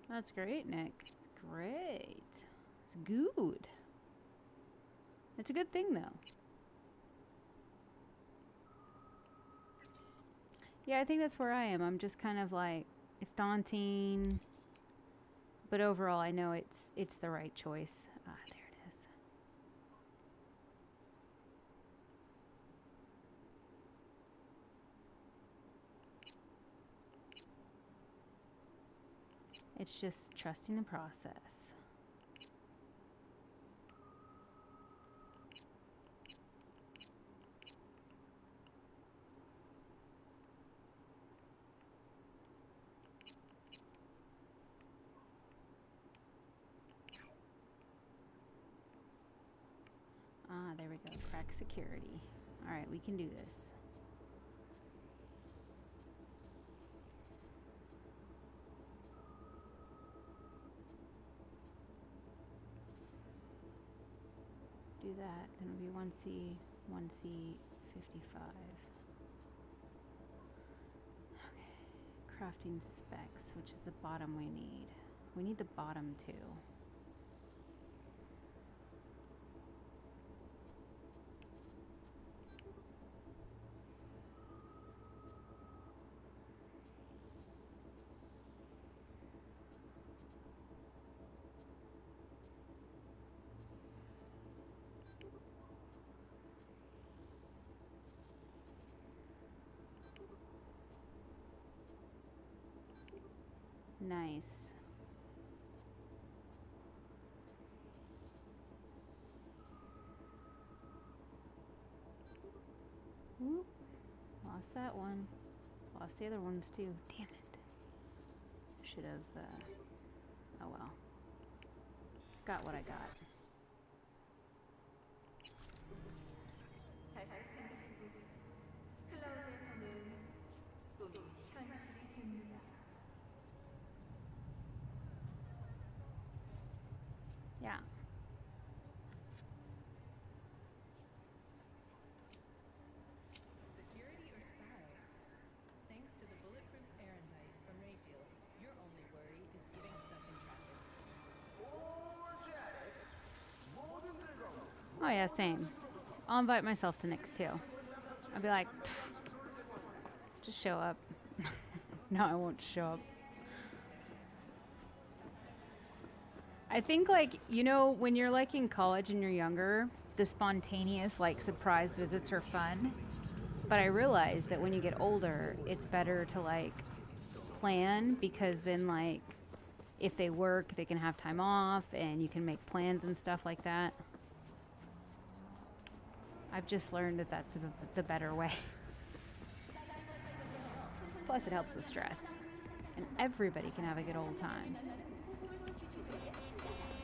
That's great, Nick. Great. It's good. It's a good thing, though. Yeah, I think that's where I am. I'm just kind of like, it's daunting, but overall I know it's the right choice. Ah, there it is. It's just trusting the process. Ah, there we go. Crack security. All right, we can do this. Do that, then it'll be 1C, 1C, 55. Okay, crafting specs, which is the bottom we need. We need the bottom too. Nice. Whoop. Lost that one. Lost the other ones too. Damn it. Should have, oh well. Got what I got. Yeah. Security or style? Thanks to the bulletproof Erentite from Rayfield, your only worry is getting stuck in traffic. Oh yeah, same. I'll invite myself to Nick's too. I'll be like, just show up. No, I won't show up. I think, like, you know, when you're like in college and you're younger, the spontaneous like surprise visits are fun. But I realize that when you get older, it's better to like plan, because then like if they work, they can have time off and you can make plans and stuff like that. I've just learned that that's the better way. Plus, it helps with stress. And everybody can have a good old time.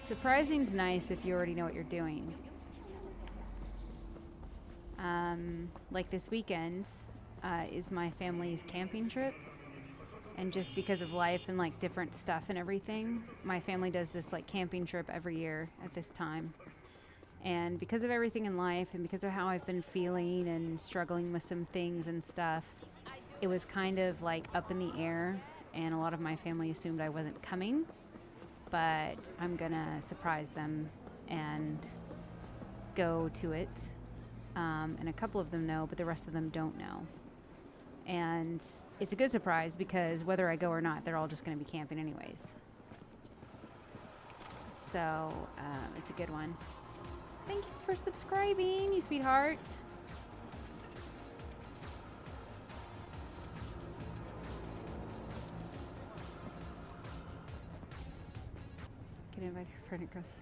Surprising's nice if you already know what you're doing. Like this weekend is my family's camping trip. And just because of life and like different stuff and everything, my family does this like camping trip every year at this time. And because of everything in life and because of how I've been feeling and struggling with some things and stuff, it was kind of like up in the air, and a lot of my family assumed I wasn't coming, but I'm gonna surprise them and go to it. And a couple of them know, but the rest of them don't know. And it's a good surprise because whether I go or not, they're all just gonna be camping anyways. So it's a good one. Thank you for subscribing, you sweetheart. Can invite your friend across.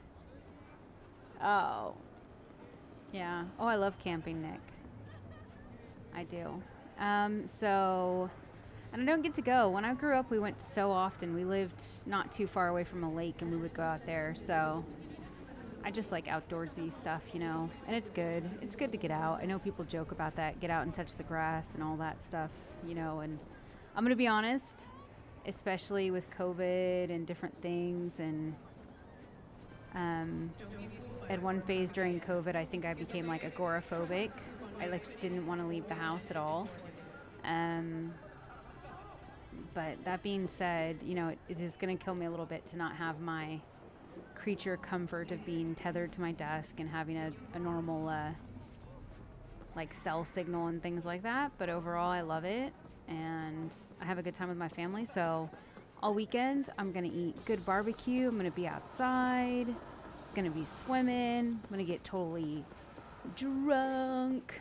Oh. Yeah. Oh, I love camping, Nick. I do. So, and I don't get to go. When I grew up, we went so often. We lived not too far away from a lake, and we would go out there. So, I just like outdoorsy stuff, you know, and it's good. It's good to get out. I know people joke about that, get out and touch the grass and all that stuff, you know, and I'm going to be honest, especially with COVID and different things, and at one phase during COVID, I think I became like agoraphobic. I like just didn't want to leave the house at all. But that being said, you know, it is going to kill me a little bit to not have my creature comfort of being tethered to my desk and having a normal like cell signal and things like that. But overall, I love it, and I have a good time with my family. So all weekend, I'm going to eat good barbecue. I'm going to be outside. It's going to be swimming. I'm going to get totally drunk.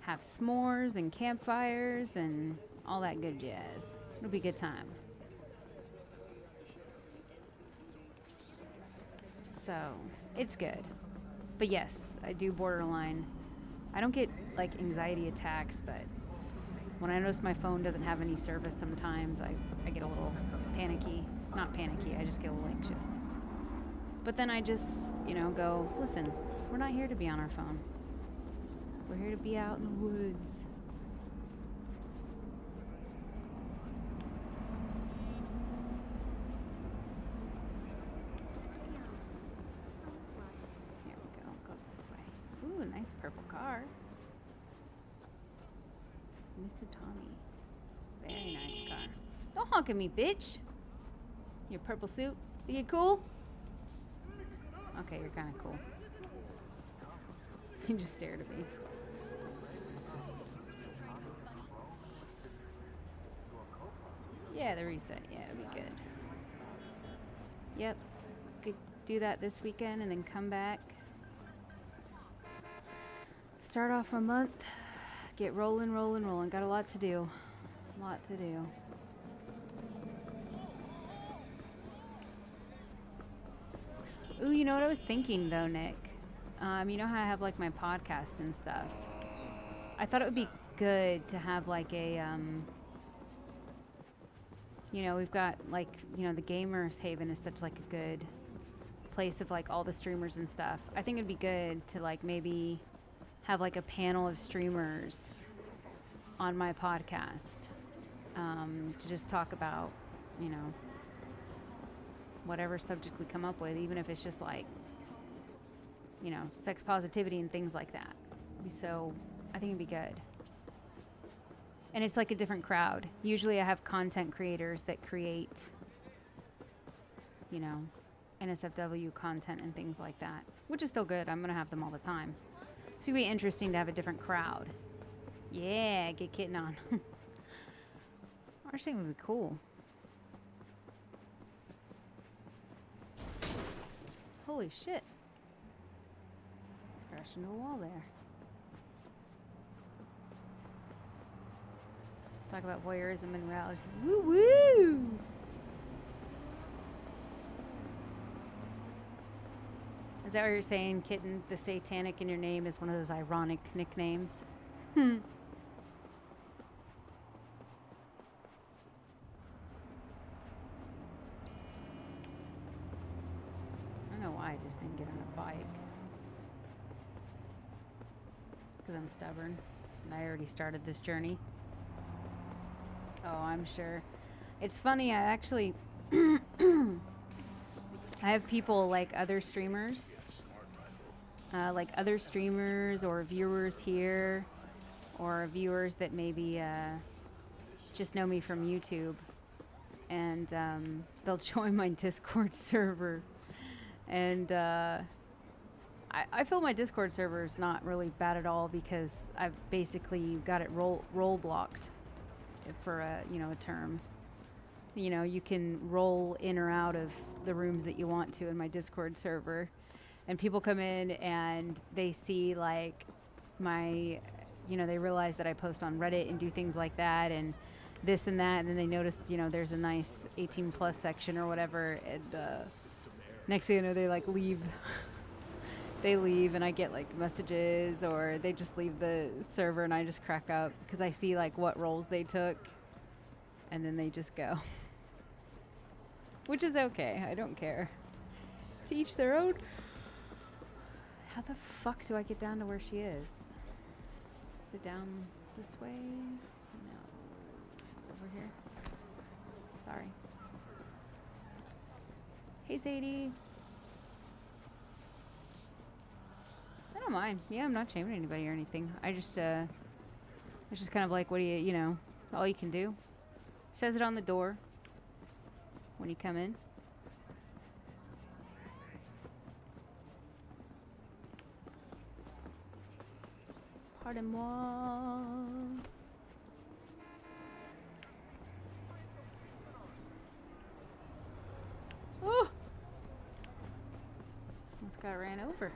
Have s'mores and campfires and all that good jazz. It'll be a good time. So, it's good. But yes, I do borderline. I don't get like anxiety attacks, but when I notice my phone doesn't have any service sometimes, I get a little panicky. Not panicky, I just get a little anxious. But then I just, you know, go, listen, we're not here to be on our phone. We're here to be out in the woods. Here we go, go this way. Ooh, nice purple car. Misutami. Very nice car. Don't honk at me, bitch. Your purple suit. Think you cool? Okay, you're kind of cool. You just stared at me. Yeah, the reset. Yeah, it'll be good. Yep. Could do that this weekend and then come back. Start off a month. Get rolling, rolling, rolling. Got a lot to do. A lot to do. Ooh, you know what I was thinking though, Nick? You know how I have like my podcast and stuff? I thought it would be good to have like a, you know, we've got like, you know, the Gamers Haven is such like a good place of like all the streamers and stuff. I think it'd be good to like maybe have like a panel of streamers on my podcast to just talk about, you know, whatever subject we come up with, even if it's just like, you know, sex positivity and things like that. So I think it'd be good. And it's like a different crowd. Usually I have content creators that create, you know, NSFW content and things like that, which is still good. I'm going to have them all the time. So it'd be interesting to have a different crowd. Yeah, get kidding on. Our thing would be cool. Holy shit. Crashed into a wall there. Talk about voyeurism and reality. Woo woo! Is that what you're saying, Kitten? The satanic in your name is one of those ironic nicknames. Hmm. I don't know why I just didn't get on a bike. Because I'm stubborn. And I already started this journey. Oh, I'm sure. It's funny, I actually... I have people like other streamers. Or viewers here. Or viewers that maybe just know me from YouTube. And they'll join my Discord server. And I feel my Discord server is not really bad at all because I've basically got it role blocked for a term. You know, you can roll in or out of the rooms that you want to in my Discord server, and people come in and they see like my, they realize that I post on Reddit and do things like that and this and that, and then they notice there's a nice 18+ section or whatever, and next thing you know they like leave. They leave and I get like messages, or they just leave the server and I just crack up because I see like what roles they took and then they just go. Which is okay, I don't care. To each their own. How the fuck do I get down to where she is? Is it down this way? No. Over here? Sorry. Hey Sadie. I don't mind. Yeah, I'm not shaming anybody or anything. It's just kind of like, what do you, all you can do. It says it on the door when you come in. Pardon-moi. Oh! Almost got ran over.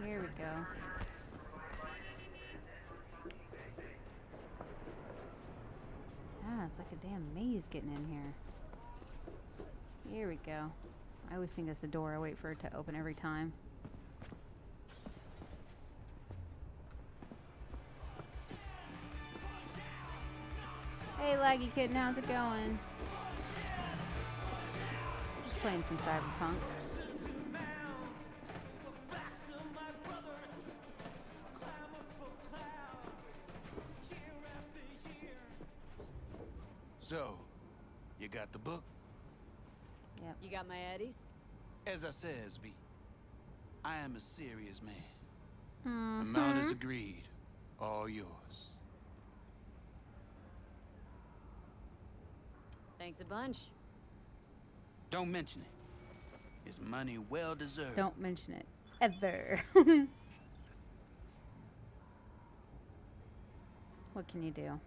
Here we go. Ah, it's like a damn maze getting in here. Here we go. I always think that's a door. I wait for it to open every time. Hey, Laggy Kitten, how's it going? Just playing some Cyberpunk. So, you got the book? Yep. You got my Eddies? As I says, V, I am a serious man. Amount is agreed. All yours. Thanks a bunch. Don't mention it. It's money well deserved. Don't mention it. Ever. What can you do?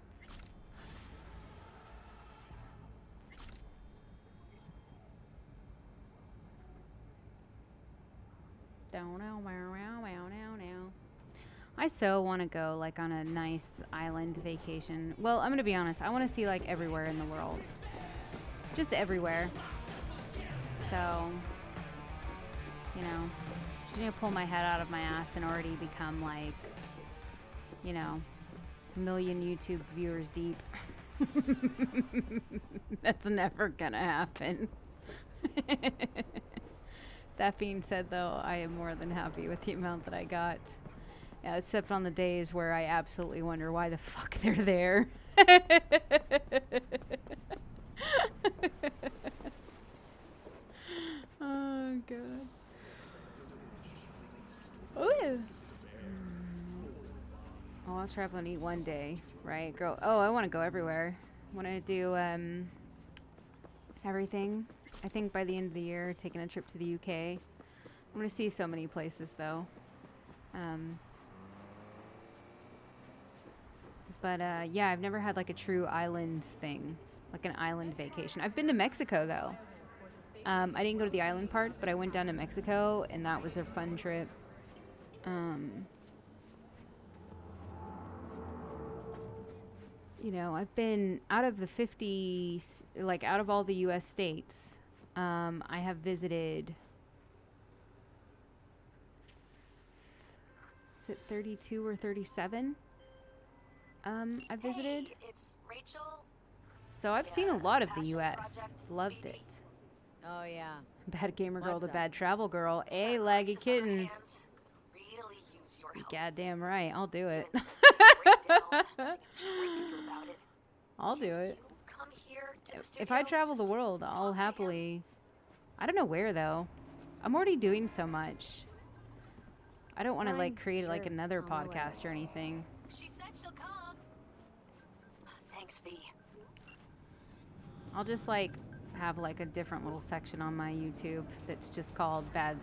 I so want to go like on a nice island vacation. Well, I'm gonna be honest. I want to see like everywhere in the world, just everywhere. So, just gonna pull my head out of my ass and already become like, a million YouTube viewers deep. That's never gonna happen. That being said, though, I am more than happy with the amount that I got. Yeah, except on the days where I absolutely wonder why the fuck they're there. Oh, God. Ooh. Oh, I'll travel and eat one day, right? Girl, oh, I want to go everywhere. I want to do everything. I think by the end of the year, taking a trip to the UK. I'm going to see so many places, though. Yeah, I've never had like a true island thing, like an island vacation. I've been to Mexico, though. I didn't go to the island part, but I went down to Mexico, and that was a fun trip. I've been out of the 50, like out of all the U.S. states, I have visited, is it 32 or 37? I visited. Hey, it's Rachel. So I've seen a lot of the US. Loved it. Oh, yeah. Bad gamer girl, What's the up? bad travel girl. A laggy kitten. Really use your help. Goddamn right, I'll do it. About it. I'll do it. Come here to the If studio. I travel the world, I'll happily. I don't know where though. I'm already doing so much. I don't want to like create like another podcast or anything. She said she'll come. Thanks, V. I'll just like have like a different little section on my YouTube that's just called bad.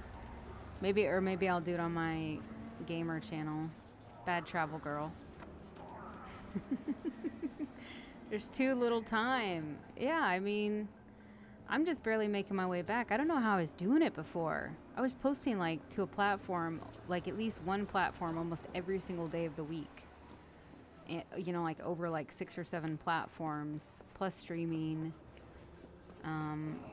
Maybe I'll do it on my gamer channel, Bad Travel Girl. There's too little time. Yeah, I mean, I'm just barely making my way back. I don't know how I was doing it before. I was posting like to a platform, like at least one platform almost every single day of the week. And, you know, like over like 6 or 7 platforms, plus streaming,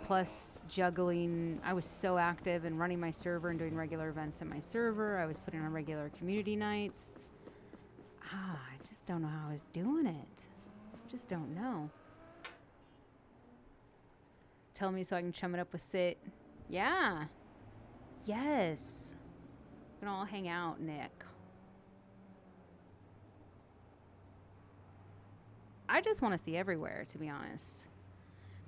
plus juggling. I was so active and running my server and doing regular events in my server. I was putting on regular community nights. I just don't know how I was doing it. Just don't know. Tell me so I can chum it up with Sit. Yeah. Yes. We're gonna all hang out, Nick. I just want to see everywhere, to be honest.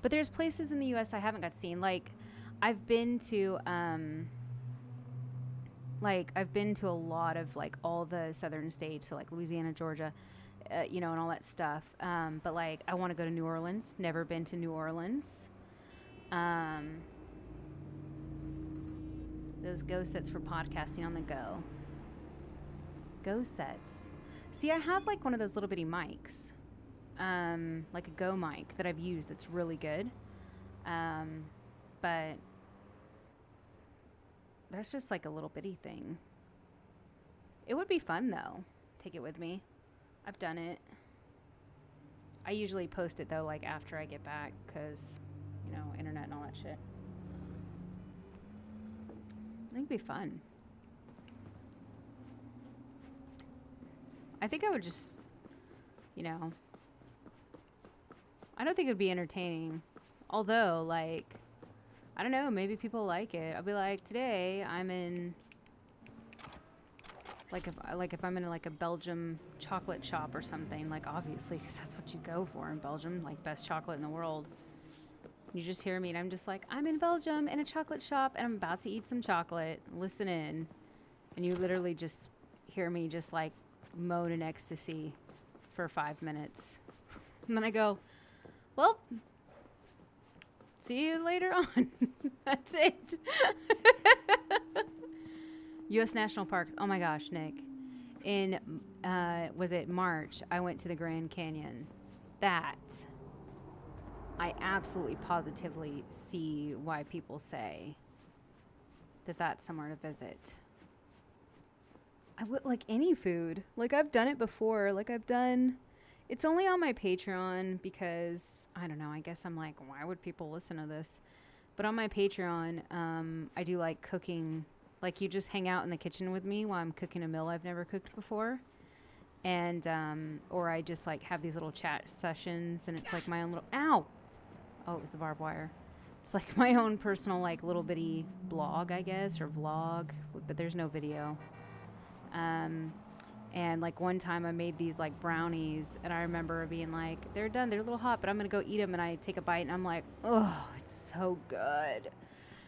But there's places in the U.S. I haven't got to see. Like, I've been to a lot of like all the southern states, so like Louisiana, Georgia, you know, and all that stuff. But like, I want to go to New Orleans. Never been to New Orleans. Those go sets for podcasting on the go. Go sets. See, I have like one of those little bitty mics. Like a Go mic that I've used that's really good. But that's just like a little bitty thing. It would be fun though. Take it with me. I've done it. I usually post it though, like after I get back, because, you know, internet and all that shit. I think it'd be fun. I think I would just, you know, I don't think it would be entertaining. Although, like, I don't know, maybe people like it. I'll be like, today I'm in, like if I'm in like a Belgium chocolate shop or something, like obviously, because that's what you go for in Belgium, like best chocolate in the world. You just hear me and I'm just like, I'm in Belgium in a chocolate shop and I'm about to eat some chocolate. Listen in. And you literally just hear me just like moan in ecstasy for 5 minutes. And then I go, well, see you later on. That's it. U.S. National Parks. Oh my gosh, Nick. In, was it March, I went to the Grand Canyon. That, I absolutely positively see why people say that that's somewhere to visit. I would like any food. Like I've done it before. Like I've done... It's only on my Patreon because, I don't know, I guess I'm like, why would people listen to this? But on my Patreon, I do like cooking. Like you just hang out in the kitchen with me while I'm cooking a meal I've never cooked before. And, or I just like have these little chat sessions and it's like my own little, ow! Oh, it was the barbed wire. It's like my own personal like little bitty blog, I guess, or vlog, but there's no video. And like one time I made these like brownies and I remember being like, they're done, they're a little hot, but I'm gonna go eat them. And I take a bite and I'm like, oh, it's so good.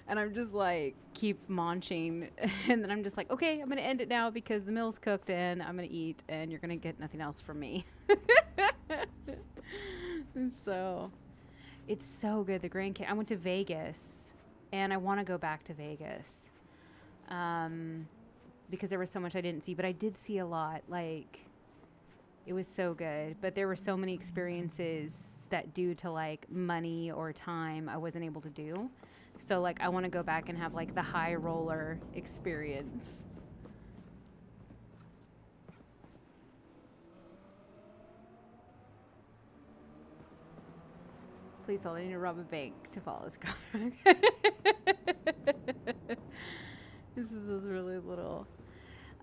And I'm just like, keep munching. And then I'm just like, okay, I'm gonna end it now because the meal's cooked and I'm gonna eat and you're gonna get nothing else from me. So it's so good. The Grand Canyon. I went to Vegas and I want to go back to Vegas. Because there was so much I didn't see, but I did see a lot. Like, it was so good. But there were so many experiences that due to, like, money or time, I wasn't able to do. So, like, I want to go back and have, like, the high roller experience. Please hold. I need to rob a bank to follow this car. This is really little.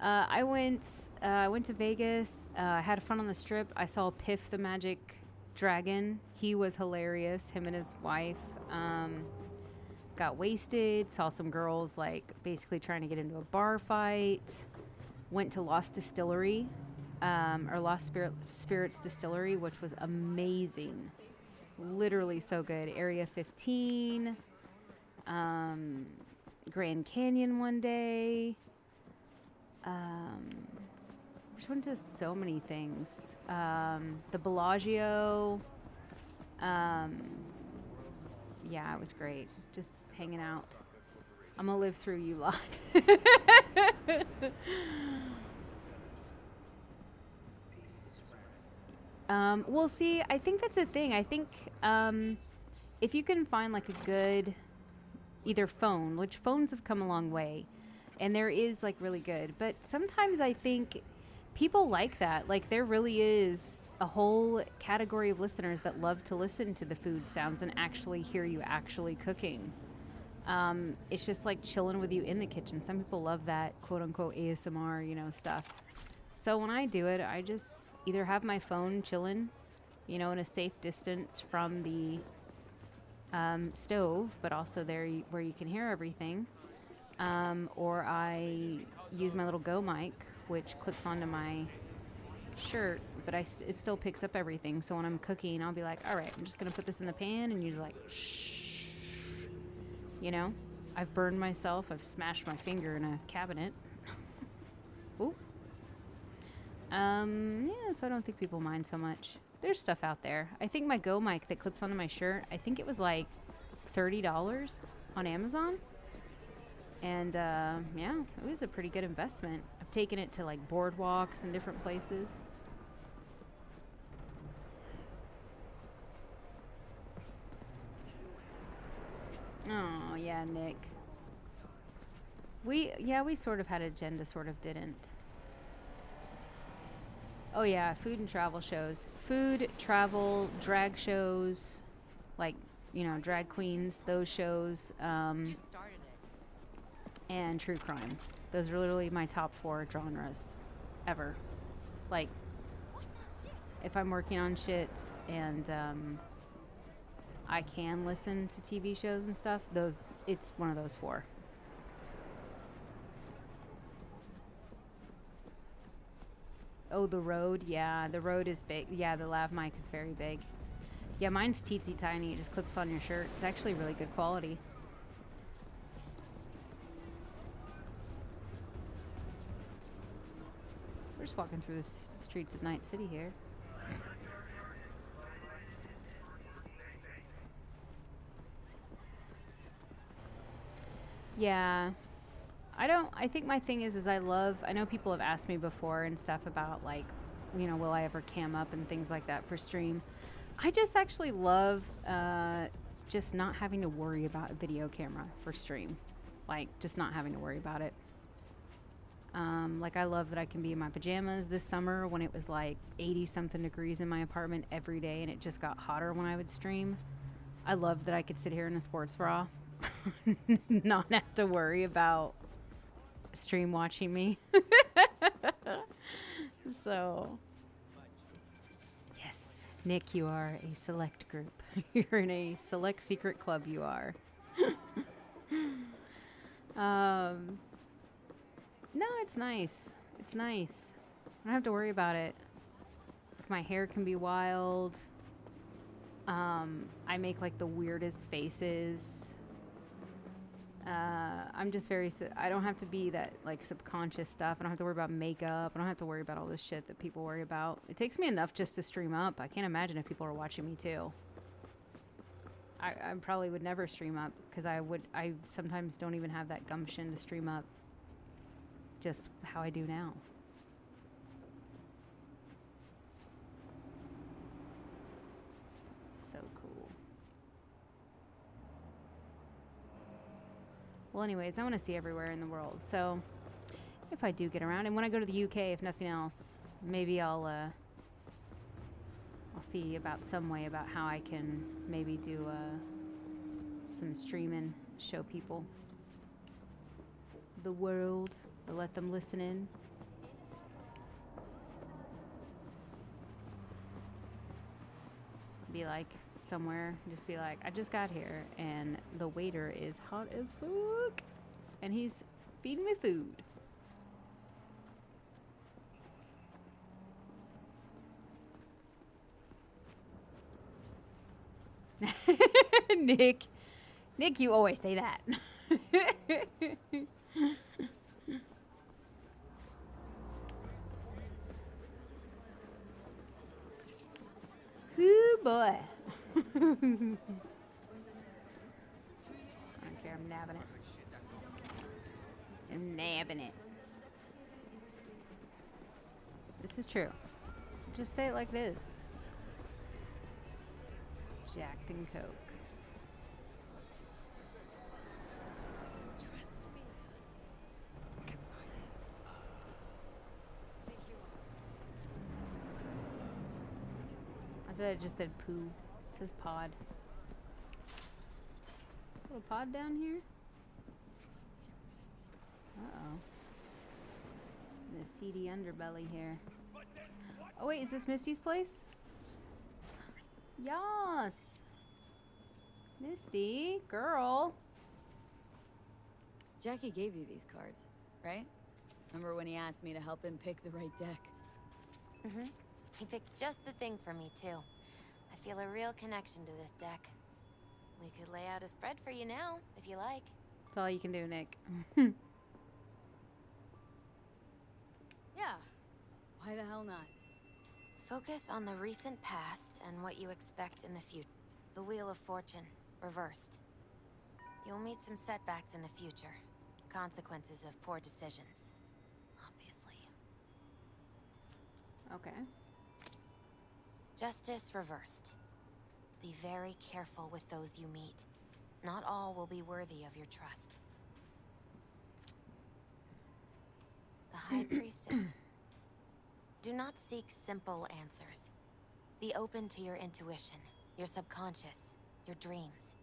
I went to Vegas. Had fun on the Strip. I saw Piff the Magic Dragon. He was hilarious. Him and his wife. Got wasted. Saw some girls like basically trying to get into a bar fight. Went to Lost Distillery, or Lost Spirits Distillery, which was amazing. Literally so good. Area 15. Grand Canyon one day. Just went to so many things. The Bellagio. Yeah, it was great. Just hanging out. I'm gonna live through you lot. Well, see, I think that's the thing. I think if you can find like a good either phone, which phones have come a long way, and there is like really good, but sometimes I think people like that. Like there really is a whole category of listeners that love to listen to the food sounds and actually hear you actually cooking. It's just like chilling with you in the kitchen. Some people love that quote unquote ASMR, you know, stuff. So when I do it, I just either have my phone chilling, you know, in a safe distance from the stove, but also there where you can hear everything. Or I use my little Go mic, which clips onto my shirt, but it still picks up everything. So when I'm cooking, I'll be like, all right, I'm just going to put this in the pan, and you're like, shh. You know, I've burned myself. I've smashed my finger in a cabinet. Ooh. Yeah, so I don't think people mind so much. There's stuff out there. I think my Go mic that clips onto my shirt, I think it was like $30 on Amazon. And yeah, it was a pretty good investment. I've taken it to like boardwalks and different places. Oh, yeah, Nick. We sort of had an agenda, sort of didn't. Oh yeah, food and travel shows. Food, travel, drag shows, like, you know, drag queens, those shows, and true crime. Those are literally my top 4 genres ever. Like, if I'm working on shit and I can listen to TV shows and stuff, it's one of those 4. Oh, the Rode. Yeah, the Rode is big. Yeah, the lav mic is very big. Yeah, mine's teensy tiny. It just clips on your shirt. It's actually really good quality. We're just walking through the streets of Night City here. Yeah. I think my thing is I know people have asked me before and stuff about like, you know, will I ever cam up and things like that for stream. I just actually love just not having to worry about a video camera for stream. Like, just not having to worry about it. Like, I love that I can be in my pajamas this summer when it was like 80-something degrees in my apartment every day, and it just got hotter when I would stream. I love that I could sit here in a sports bra, not have to worry about stream watching me. So, yes, Nick, you are a select group. You're in a select secret club, you are. No, it's nice. It's nice. I don't have to worry about it. My hair can be wild. I make like the weirdest faces. I'm just very, I don't have to be that like subconscious stuff. I don't have to worry about makeup. I don't have to worry about all this shit that people worry about. It takes me enough just to stream up. I can't imagine if people are watching me too. I probably would never stream up because I sometimes don't even have that gumption to stream up just how I do now. So cool. Well, anyways, I want to see everywhere in the world. So if I do get around, and when I go to the UK, if nothing else, maybe I'll I'll see about some way about how I can maybe do some streaming, show people the world, or let them listen in. Be like somewhere, just be like, I just got here and the waiter is hot as fuck and he's feeding me food. Nick, you always say that. Ooh, boy. I don't care, I'm nabbing it. I'm nabbing it. This is true. Just say it like it is. Jacked and Coke. I thought it just said poo. It says pod. Little pod down here? Uh-oh. The seedy underbelly here. Oh wait, is this Misty's place? Yas! Misty, girl. Jackie gave you these cards, right? Remember when he asked me to help him pick the right deck? Mm-hmm. He picked just the thing for me, too. I feel a real connection to this deck. We could lay out a spread for you now, if you like. That's all you can do, Nick. Yeah. Why the hell not? Focus on the recent past and what you expect in the future. The Wheel of Fortune, reversed. You'll meet some setbacks in the future. Consequences of poor decisions, obviously. Okay. Justice reversed. Be very careful with those you meet. Not all will be worthy of your trust. The High Priestess. Do not seek simple answers. Be open to your intuition, your subconscious, your dreams.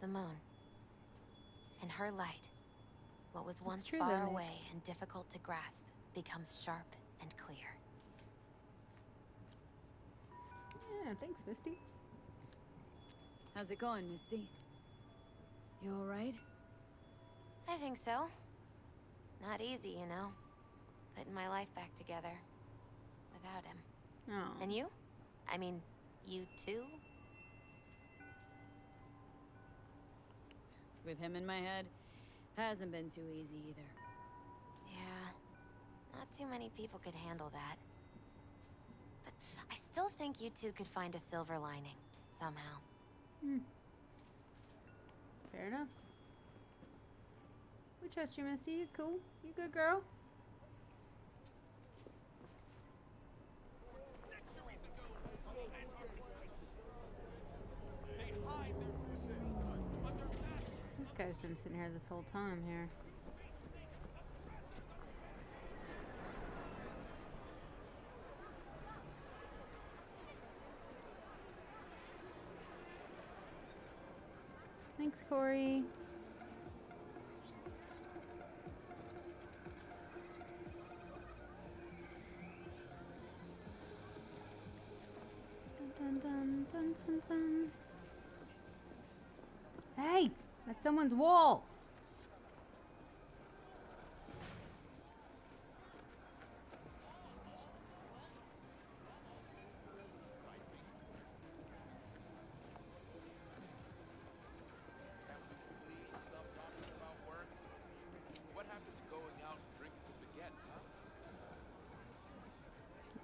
The moon. In her light, what was once true, far though, Nick. away and difficult to grasp becomes sharp and clear. Yeah, thanks, Misty. How's it going, Misty? You alright? I think so. Not easy, you know. Putting my life back together. Without him. Oh. And you? I mean, you too? With him in my head, hasn't been too easy either. Yeah. Not too many people could handle that. But I still think you two could find a silver lining. Somehow. Hmm. Fair enough. We trust you, Misty. You cool. You good girl. This guy's been sitting here this whole time here. Thanks, Corey. Dun, dun, dun, dun, dun. Hey, that's someone's wall.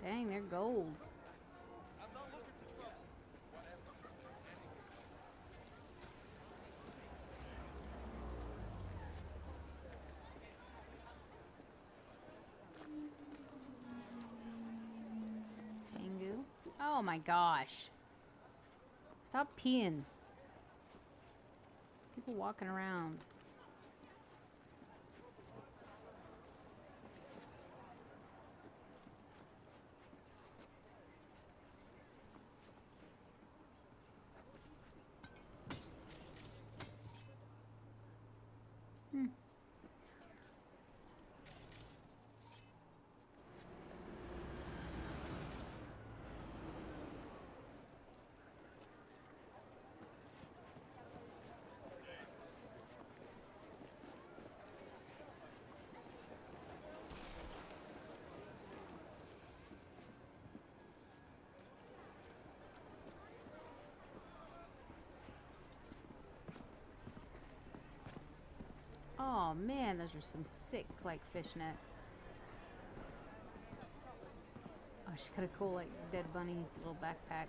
Dang, they're gold. Tengu. Oh my gosh. Stop peeing. People walking around. Hmm. Oh man, those are some sick like fishnets. Oh, she's got a cool like Dead Bunny little backpack.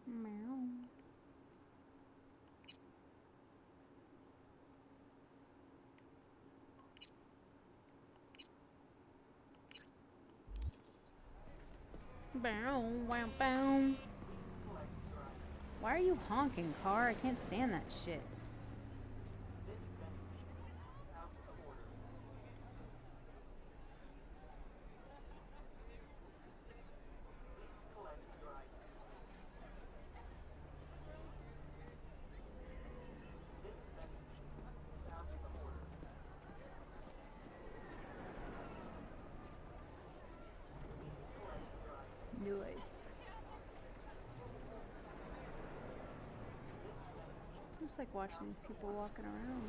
Meow. Bow, wow, bow. Why are you honking, car? I can't stand that shit. Nice. Just like watching these people walking around.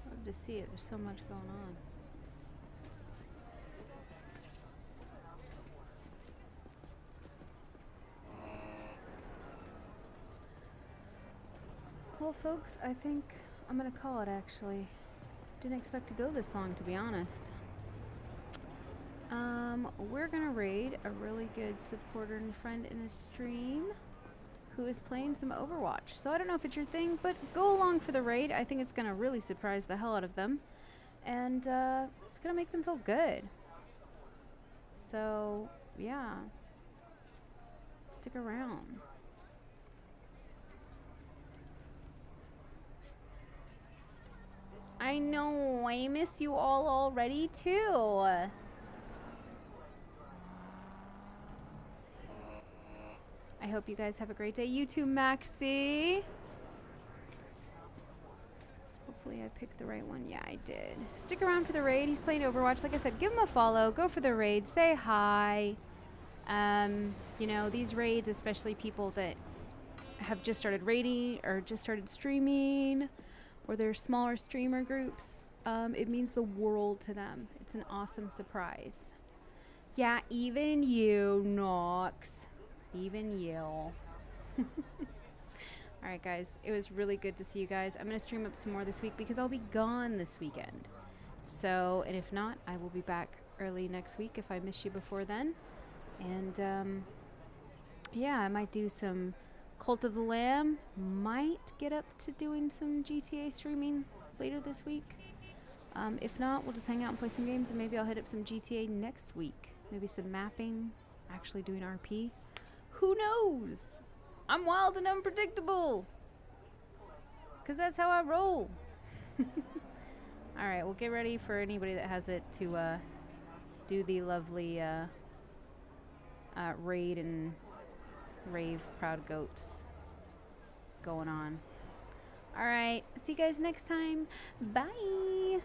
Love to see it. There's so much going on. Well, folks, I think I'm gonna call it actually. Didn't expect to go this long, to be honest. We're gonna raid a really good supporter and friend in the stream who is playing some Overwatch. So I don't know if it's your thing, but go along for the raid. I think it's gonna really surprise the hell out of them. And it's gonna make them feel good. So, yeah. Stick around. I know, I miss you all already too. I hope you guys have a great day. You too, Maxie. Hopefully I picked the right one. Yeah, I did. Stick around for the raid. He's playing Overwatch. Like I said, give him a follow. Go for the raid. Say hi. You know, these raids, especially people that have just started raiding or just started streaming, or they're smaller streamer groups, it means the world to them. It's an awesome surprise. Yeah, even you, Nox. Even you. Alright guys, it was really good to see you guys. I'm going to stream up some more this week because I'll be gone this weekend. So, and if not, I will be back early next week if I miss you before then. And yeah, I might do some Cult of the Lamb. Might get up to doing some GTA streaming later this week. If not, we'll just hang out and play some games, and maybe I'll hit up some GTA next week. Maybe some mapping, actually doing RP. Who knows? I'm wild and unpredictable. Because that's how I roll. Alright, we'll get ready for anybody that has it to do the lovely raid and rave proud goats going on. Alright, see you guys next time. Bye.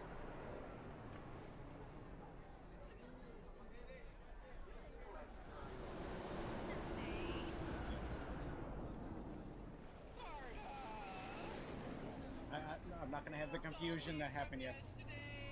I'm not gonna have the confusion that happened yesterday.